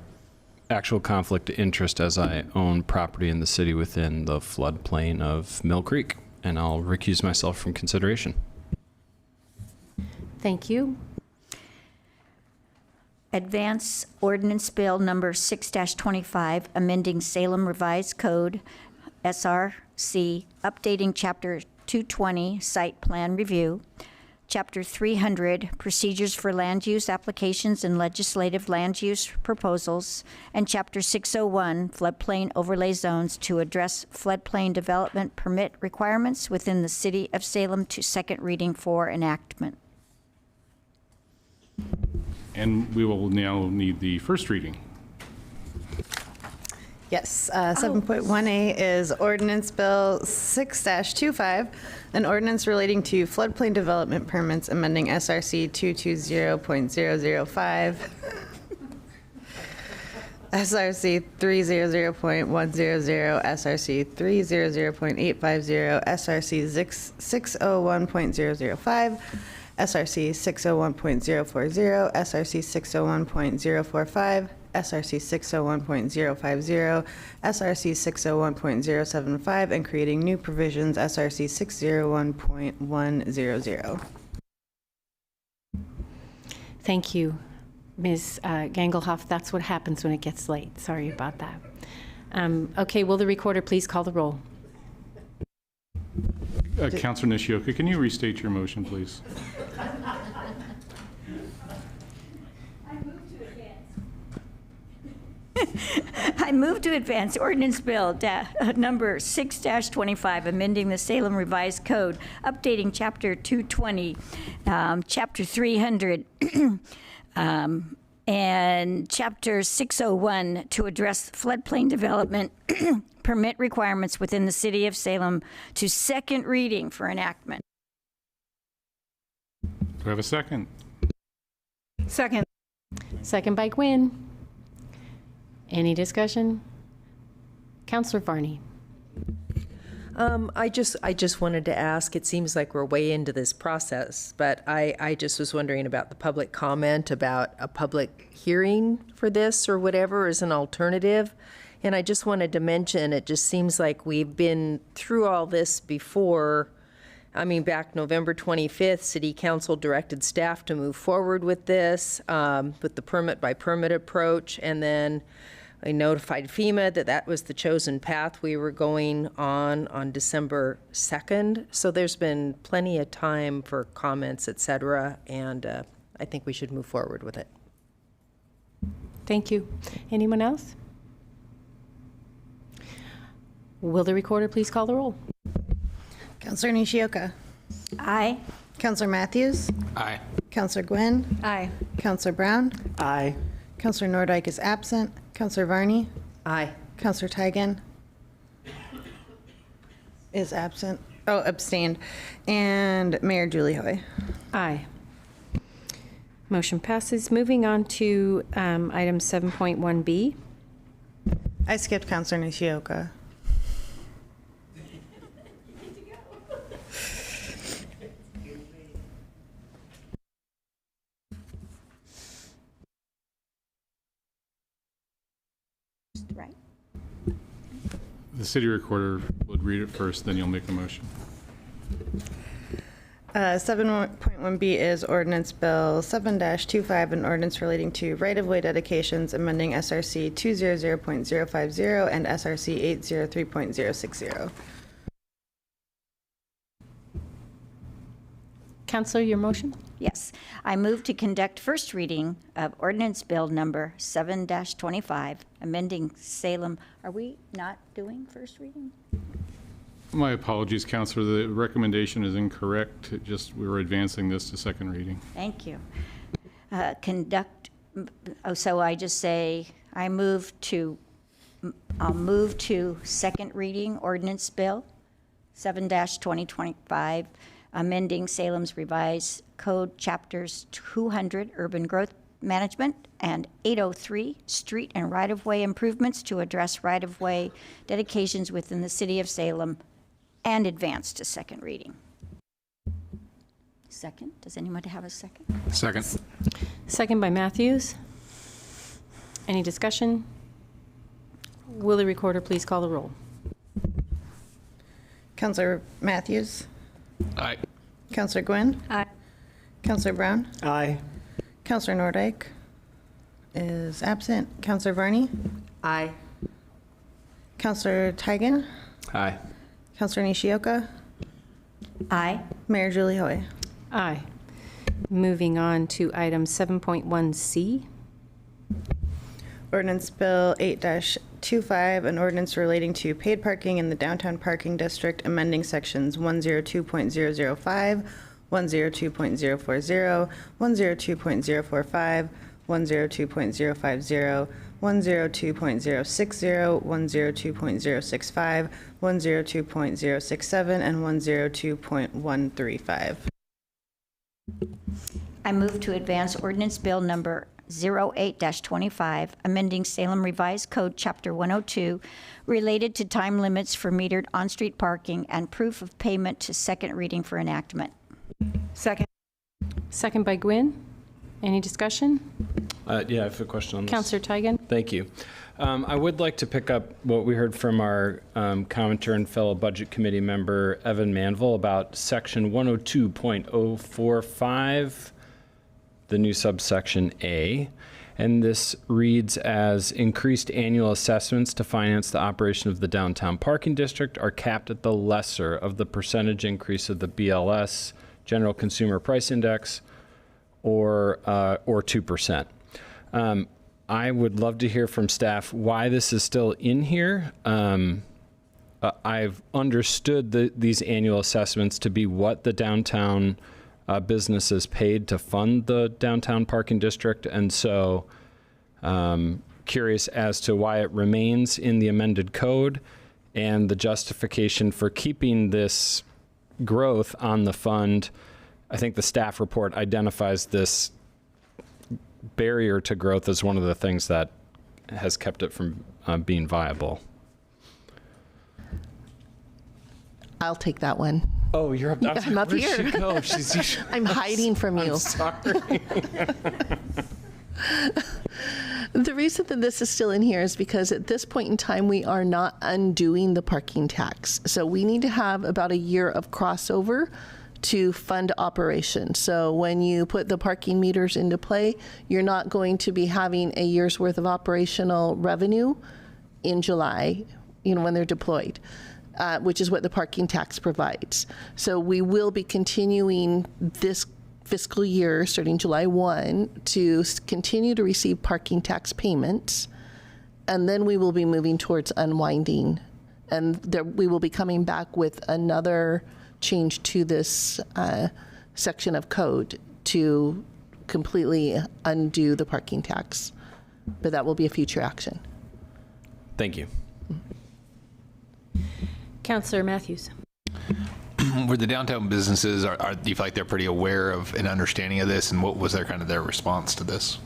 actual conflict of interest as I own property in the city within the floodplain of Mill Creek, and I'll recuse myself from consideration. Thank you. Advance Ordinance Bill No. 6-25, amending Salem Revised Code, SRC, updating Chapter 220, Site Plan Review, Chapter 300, Procedures for Land Use Applications and Legislative Land Use Proposals, and Chapter 601, Floodplain Overlay Zones to address floodplain development permit requirements within the City of Salem to second reading for enactment. And we will now need the first reading. Yes, 7.1A is Ordinance Bill 6-25, an ordinance relating to floodplain development permits amending SRC 220.005. SRC 300.100, SRC 300.850, SRC 601.005, SRC 601.040, SRC 601.045, SRC 601.050, SRC 601.075, and creating new provisions, SRC 601.100. Thank you, Ms. Gangelhoff. That's what happens when it gets late. Sorry about that. Okay, will the recorder please call the roll? Councilor Nishioka, can you restate your motion, please? I move to advance Ordinance Bill number 6-25, amending the Salem Revised Code, updating Chapter 220, Chapter 300, and Chapter 601 to address floodplain development permit requirements within the City of Salem to second reading for enactment. Do I have a second? Second. Second by Gwynn. Any discussion? Councillor Varney. I just wanted to ask, it seems like we're way into this process, but I just was wondering about the public comment about a public hearing for this or whatever as an alternative. And I just wanted to mention, it just seems like we've been through all this before. I mean, back November 25th, City Council directed staff to move forward with this, with the permit by permit approach, and then I notified FEMA that that was the chosen path we were going on December 2nd. So there's been plenty of time for comments, et cetera, and I think we should move forward with it. Thank you. Anyone else? Will the recorder please call the roll? Councilor Nishioka. Aye. Councilor Matthews. Aye. Councilor Gwynn. Aye. Councilor Brown. Aye. Councilor Nordike is absent. Councilor Varney. Aye. Councilor Tigan is absent. Oh, abstained. And Mayor Julie Hoy. Aye. Motion passes. Moving on to item 7.1B. I skipped Councilor Nishioka. Right. The city recorder would read it first, then you'll make a motion. 7.1B is Ordinance Bill 7-25, an ordinance relating to right-of-way dedications, amending SRC 200.050 and SRC 803.060. Councilor, your motion? Yes. I move to conduct first reading of Ordinance Bill number 7-25, amending Salem. Are we not doing first reading? My apologies, Councilor. The recommendation is incorrect. We were advancing this to second reading. Thank you. So I just say, I'll move to second reading Ordinance Bill 7-2025, amending Salem's Revised Code Chapters 200, Urban Growth Management, and 803, Street and Right-of-Way Improvements to address right-of-way dedications within the City of Salem, and advance to second reading. Second? Does anyone have a second? Second. Second by Matthews. Any discussion? Will the recorder please call the roll? Councilor Matthews. Aye. Councilor Gwynn. Aye. Councilor Brown. Aye. Councilor Nordike is absent. Councilor Varney. Aye. Councilor Tigan. Aye. Councilor Nishioka. Aye. Mayor Julie Hoy. Aye. Moving on to item 7.1C. Ordinance Bill 8-25, an ordinance relating to paid parking in the downtown parking district, amending sections 102.005, 102.040, 102.045, 102.050, 102.060, 102.065, 102.067, and 102.135. I move to advance Ordinance Bill number 08-25, amending Salem Revised Code Chapter 102, related to time limits for metered on-street parking and proof of payment to second reading for enactment. Second. Second by Gwynn. Any discussion? Yeah, I have a question on this. Councillor Tigan. Thank you. I would like to pick up what we heard from our commenter and fellow Budget Committee member, Evan Manville, about Section 102.045, the new subsection A. And this reads as increased annual assessments to finance the operation of the downtown parking district are capped at the lesser of the percentage increase of the BLS, General Consumer Price Index, or 2%. I would love to hear from staff why this is still in here. I've understood these annual assessments to be what the downtown businesses paid to fund the downtown parking district, and so curious as to why it remains in the amended code and the justification for keeping this growth on the fund. I think the staff report identifies this barrier to growth as one of the things that has kept it from being viable. I'll take that one. Oh, you're up. I'm up here. Where'd she go? I'm hiding from you. I'm sorry. The reason that this is still in here is because at this point in time, we are not undoing the parking tax. So we need to have about a year of crossover to fund operations. So when you put the parking meters into play, you're not going to be having a year's worth of operational revenue in July, when they're deployed, which is what the parking tax provides. So we will be continuing this fiscal year, starting July 1, to continue to receive parking tax payments, and then we will be moving towards unwinding. And we will be coming back with another change to this section of code to completely undo the parking tax. But that will be a future action. Thank you. Councillor Matthews. Were the downtown businesses, do you feel like they're pretty aware of and understanding of this, and what was their response to this?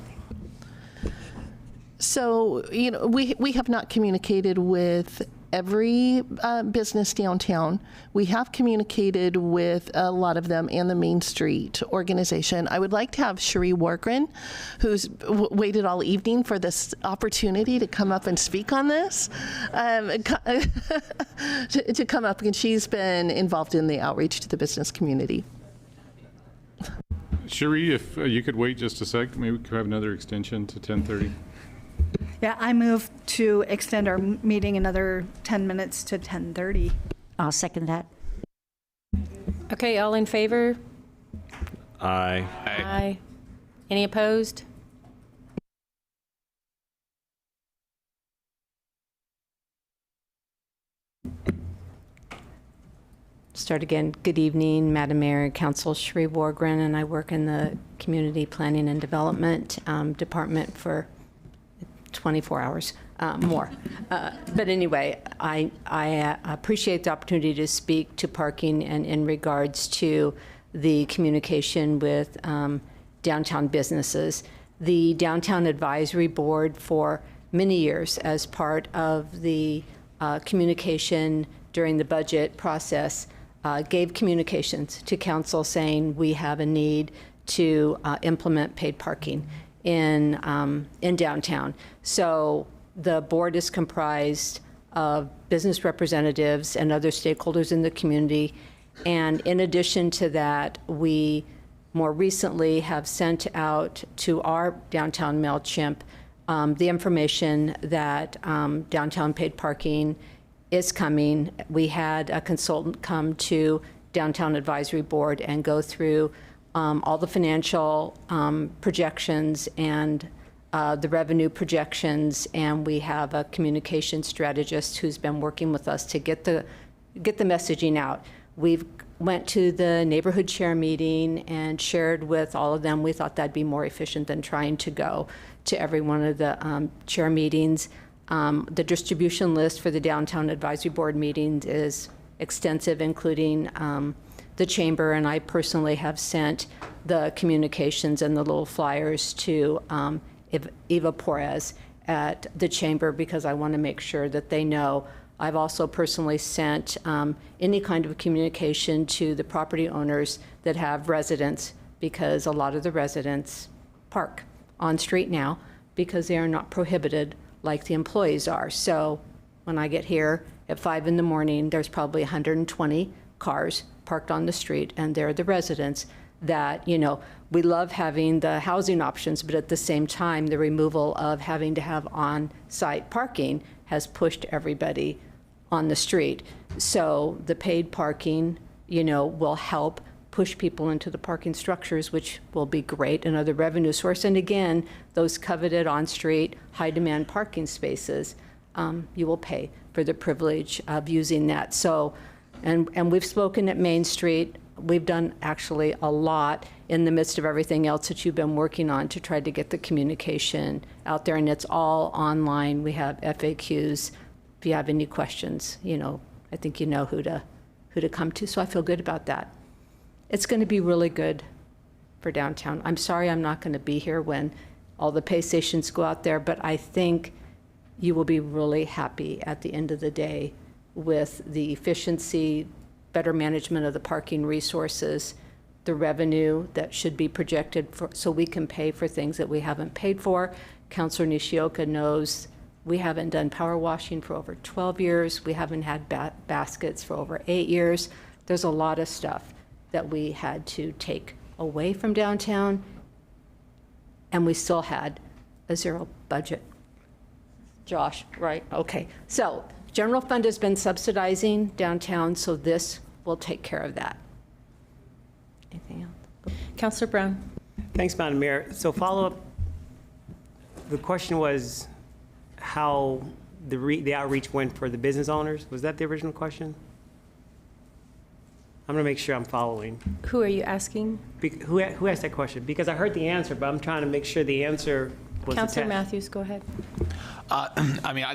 So, we have not communicated with every business downtown. We have communicated with a lot of them and the Main Street organization. I would like to have Cherie Wargren, who's waited all evening for this opportunity to come up and speak on this, to come up, and she's been involved in the outreach to the business community. Cherie, if you could wait just a sec, maybe we could have another extension to 10:30. Yeah, I move to extend our meeting another 10 minutes to 10:30. I'll second that. Okay, all in favor? Aye. Aye. Any opposed? Start again. Good evening, Madam Mayor and Council. Cherie Wargren, and I work in the Community Planning and Development Department for 24 hours more. But anyway, I appreciate the opportunity to speak to parking and in regards to the communication with downtown businesses. The Downtown Advisory Board for many years, as part of the communication during the budget process, gave communications to council saying we have a need to implement paid parking in downtown. So the board is comprised of business representatives and other stakeholders in the community. And in addition to that, we more recently have sent out to our downtown MailChimp the information that downtown paid parking is coming. We had a consultant come to Downtown Advisory Board and go through all the financial projections and the revenue projections, and we have a communication strategist who's been working with us to get the messaging out. We've went to the neighborhood chair meeting and shared with all of them. We thought that'd be more efficient than trying to go to every one of the chair meetings. The distribution list for the Downtown Advisory Board meetings is extensive, including the chamber, and I personally have sent the communications and the little flyers to Eva Porez at the chamber because I want to make sure that they know. I've also personally sent any kind of communication to the property owners that have residents, because a lot of the residents park on street now because they are not prohibited like the employees are. So when I get here at 5 in the morning, there's probably 120 cars parked on the street, and they're the residents that, you know, we love having the housing options, but at the same time, the removal of having to have on-site parking has pushed everybody on the street. So the paid parking, you know, will help push people into the parking structures, which will be great, another revenue source. And again, those coveted on-street, high-demand parking spaces, you will pay for the privilege of using that. So, and we've spoken at Main Street. We've done actually a lot in the midst of everything else that you've been working on to try to get the communication out there, and it's all online. We have FAQs. If you have any questions, you know, I think you know who to come to, so I feel good about that. It's going to be really good for downtown. I'm sorry I'm not going to be here when all the pay stations go out there, but I think you will be really happy at the end of the day with the efficiency, better management of the parking resources, the revenue that should be projected for, so we can pay for things that we haven't paid for. Councilor Nishioka knows we haven't done power washing for over 12 years. We haven't had baskets for over 8 years. There's a lot of stuff that we had to take away from downtown, and we still had a zero budget. Josh, right? Okay. So general fund has been subsidizing downtown, so this will take care of that. Anything else? Councilor Brown. Thanks, Madam Mayor. So follow up, the question was how the outreach went for the business owners. Was that the original question? I'm going to make sure I'm following. Who are you asking? Who asked that question? Because I heard the answer, but I'm trying to make sure the answer was Councilor attached. Matthews, go ahead. I mean,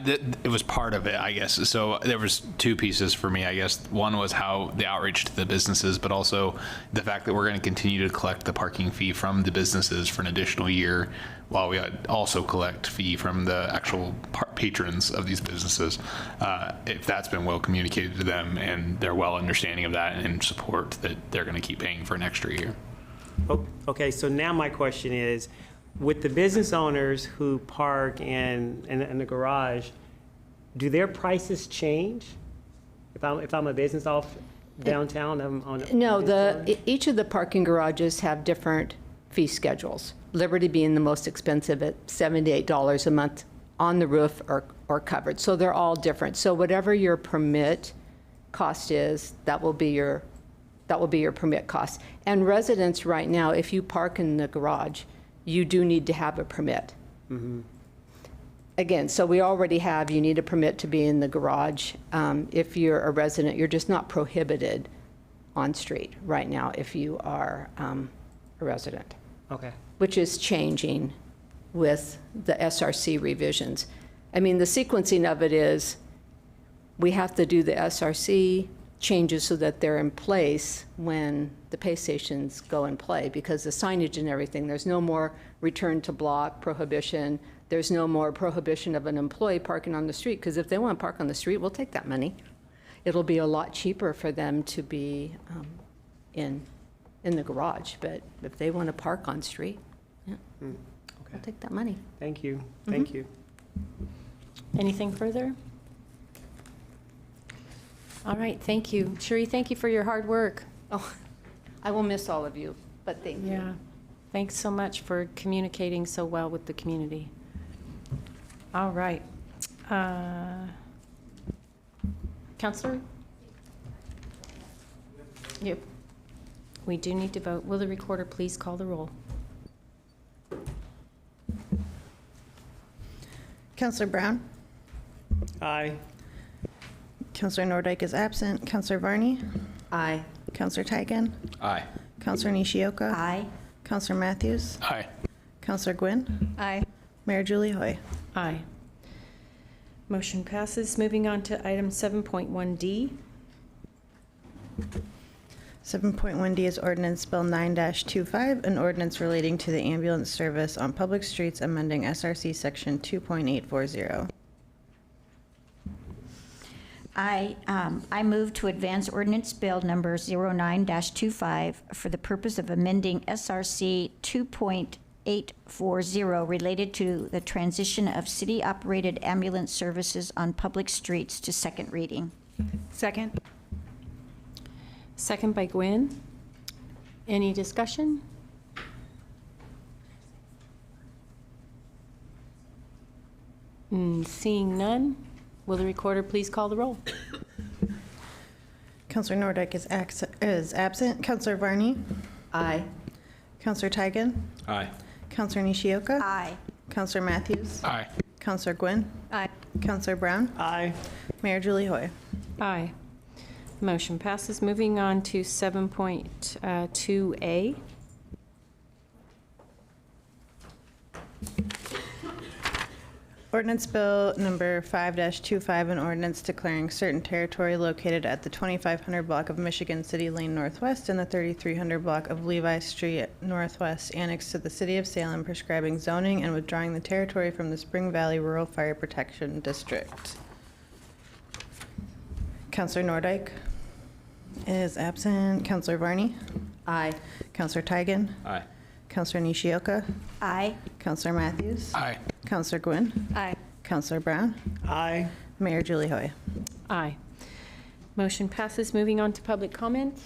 it was part of it, I guess. So there was two pieces for me, I guess. One was how the outreach to the businesses, but also the fact that we're going to continue to collect the parking fee from the businesses for an additional year, while we also collect fee from the actual patrons of these businesses. If that's been well communicated to them and they're well understanding of that and support that they're going to keep paying for an extra year. Okay, so now my question is, with the business owners who park in the garage, do their prices change? If I'm a business off downtown, I'm on. No, each of the parking garages have different fee schedules. Liberty being the most expensive at $78 a month on the roof or covered. So they're all different. So whatever your permit cost is, that will be your permit cost. And residents right now, if you park in the garage, you do need to have a permit. Mm-hmm. Again, so we already have, you need a permit to be in the garage. If you're a resident, you're just not prohibited on street right now if you are a resident. Okay. Which is changing with the SRC revisions. I mean, the sequencing of it is we have to do the SRC changes so that they're in place when the pay stations go in play, because the signage and everything, there's no more return to block prohibition. There's no more prohibition of an employee parking on the street, because if they want to park on the street, we'll take that money. It'll be a lot cheaper for them to be in the garage, but if they want to park on street, yeah, Okay. we'll take that money. Thank you. Thank you. Anything further? All right, thank you. Cherie, thank you for your hard work. Oh, I will miss all of you, but thank you. Yeah, thanks so much for communicating so well with the community. All right. Counselor? Yep. We do need to vote. Will the recorder please call the roll? Councilor Brown? Aye. Councilor Nordyke is absent. Councilor Varney? Aye. Councilor Tigan? Aye. Councilor Nishioka? Aye. Councilor Matthews? Aye. Councilor Gwynn? Aye. Mayor Julie Hoy. Aye. Motion passes. Moving on to item 7.1D. 7.1D is Ordinance Bill 9-25, an ordinance relating to the ambulance service on public streets, amending SRC Section 2.840. I move to advance ordinance bill number 09-25 for the purpose of amending SRC 2.840 related to the transition of city-operated ambulance services on public streets to second reading. Second. Second by Gwen. Any discussion? Seeing none, will the recorder please call the roll? Counselor Nordyke is absent. Counselor Varney? Aye. Counselor Tigan? Aye. Counselor Nishioka? Aye. Counselor Matthews? Aye. Counselor Gwynn? Aye. Counselor Brown? Aye. Mayor Julie Hoy. Aye. Motion passes. Moving on to 7.2A. Ordinance Bill number 5-25, an ordinance declaring certain territory located at the 2500 block of Michigan City Lane Northwest and the 3300 block of Levi Street Northwest annexed to the City of Salem, prescribing zoning and withdrawing the territory from the Spring Valley Rural Fire Protection District. Counselor Nordyke is absent. Counselor Varney? Aye. Counselor Tigan? Aye. Counselor Nishioka? Aye. Counselor Matthews? Aye. Counselor Gwynn? Aye. Counselor Brown? Aye. Mayor Julie Hoy. Aye. Motion passes. Moving on to public comment.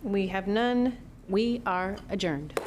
We have none. We are adjourned.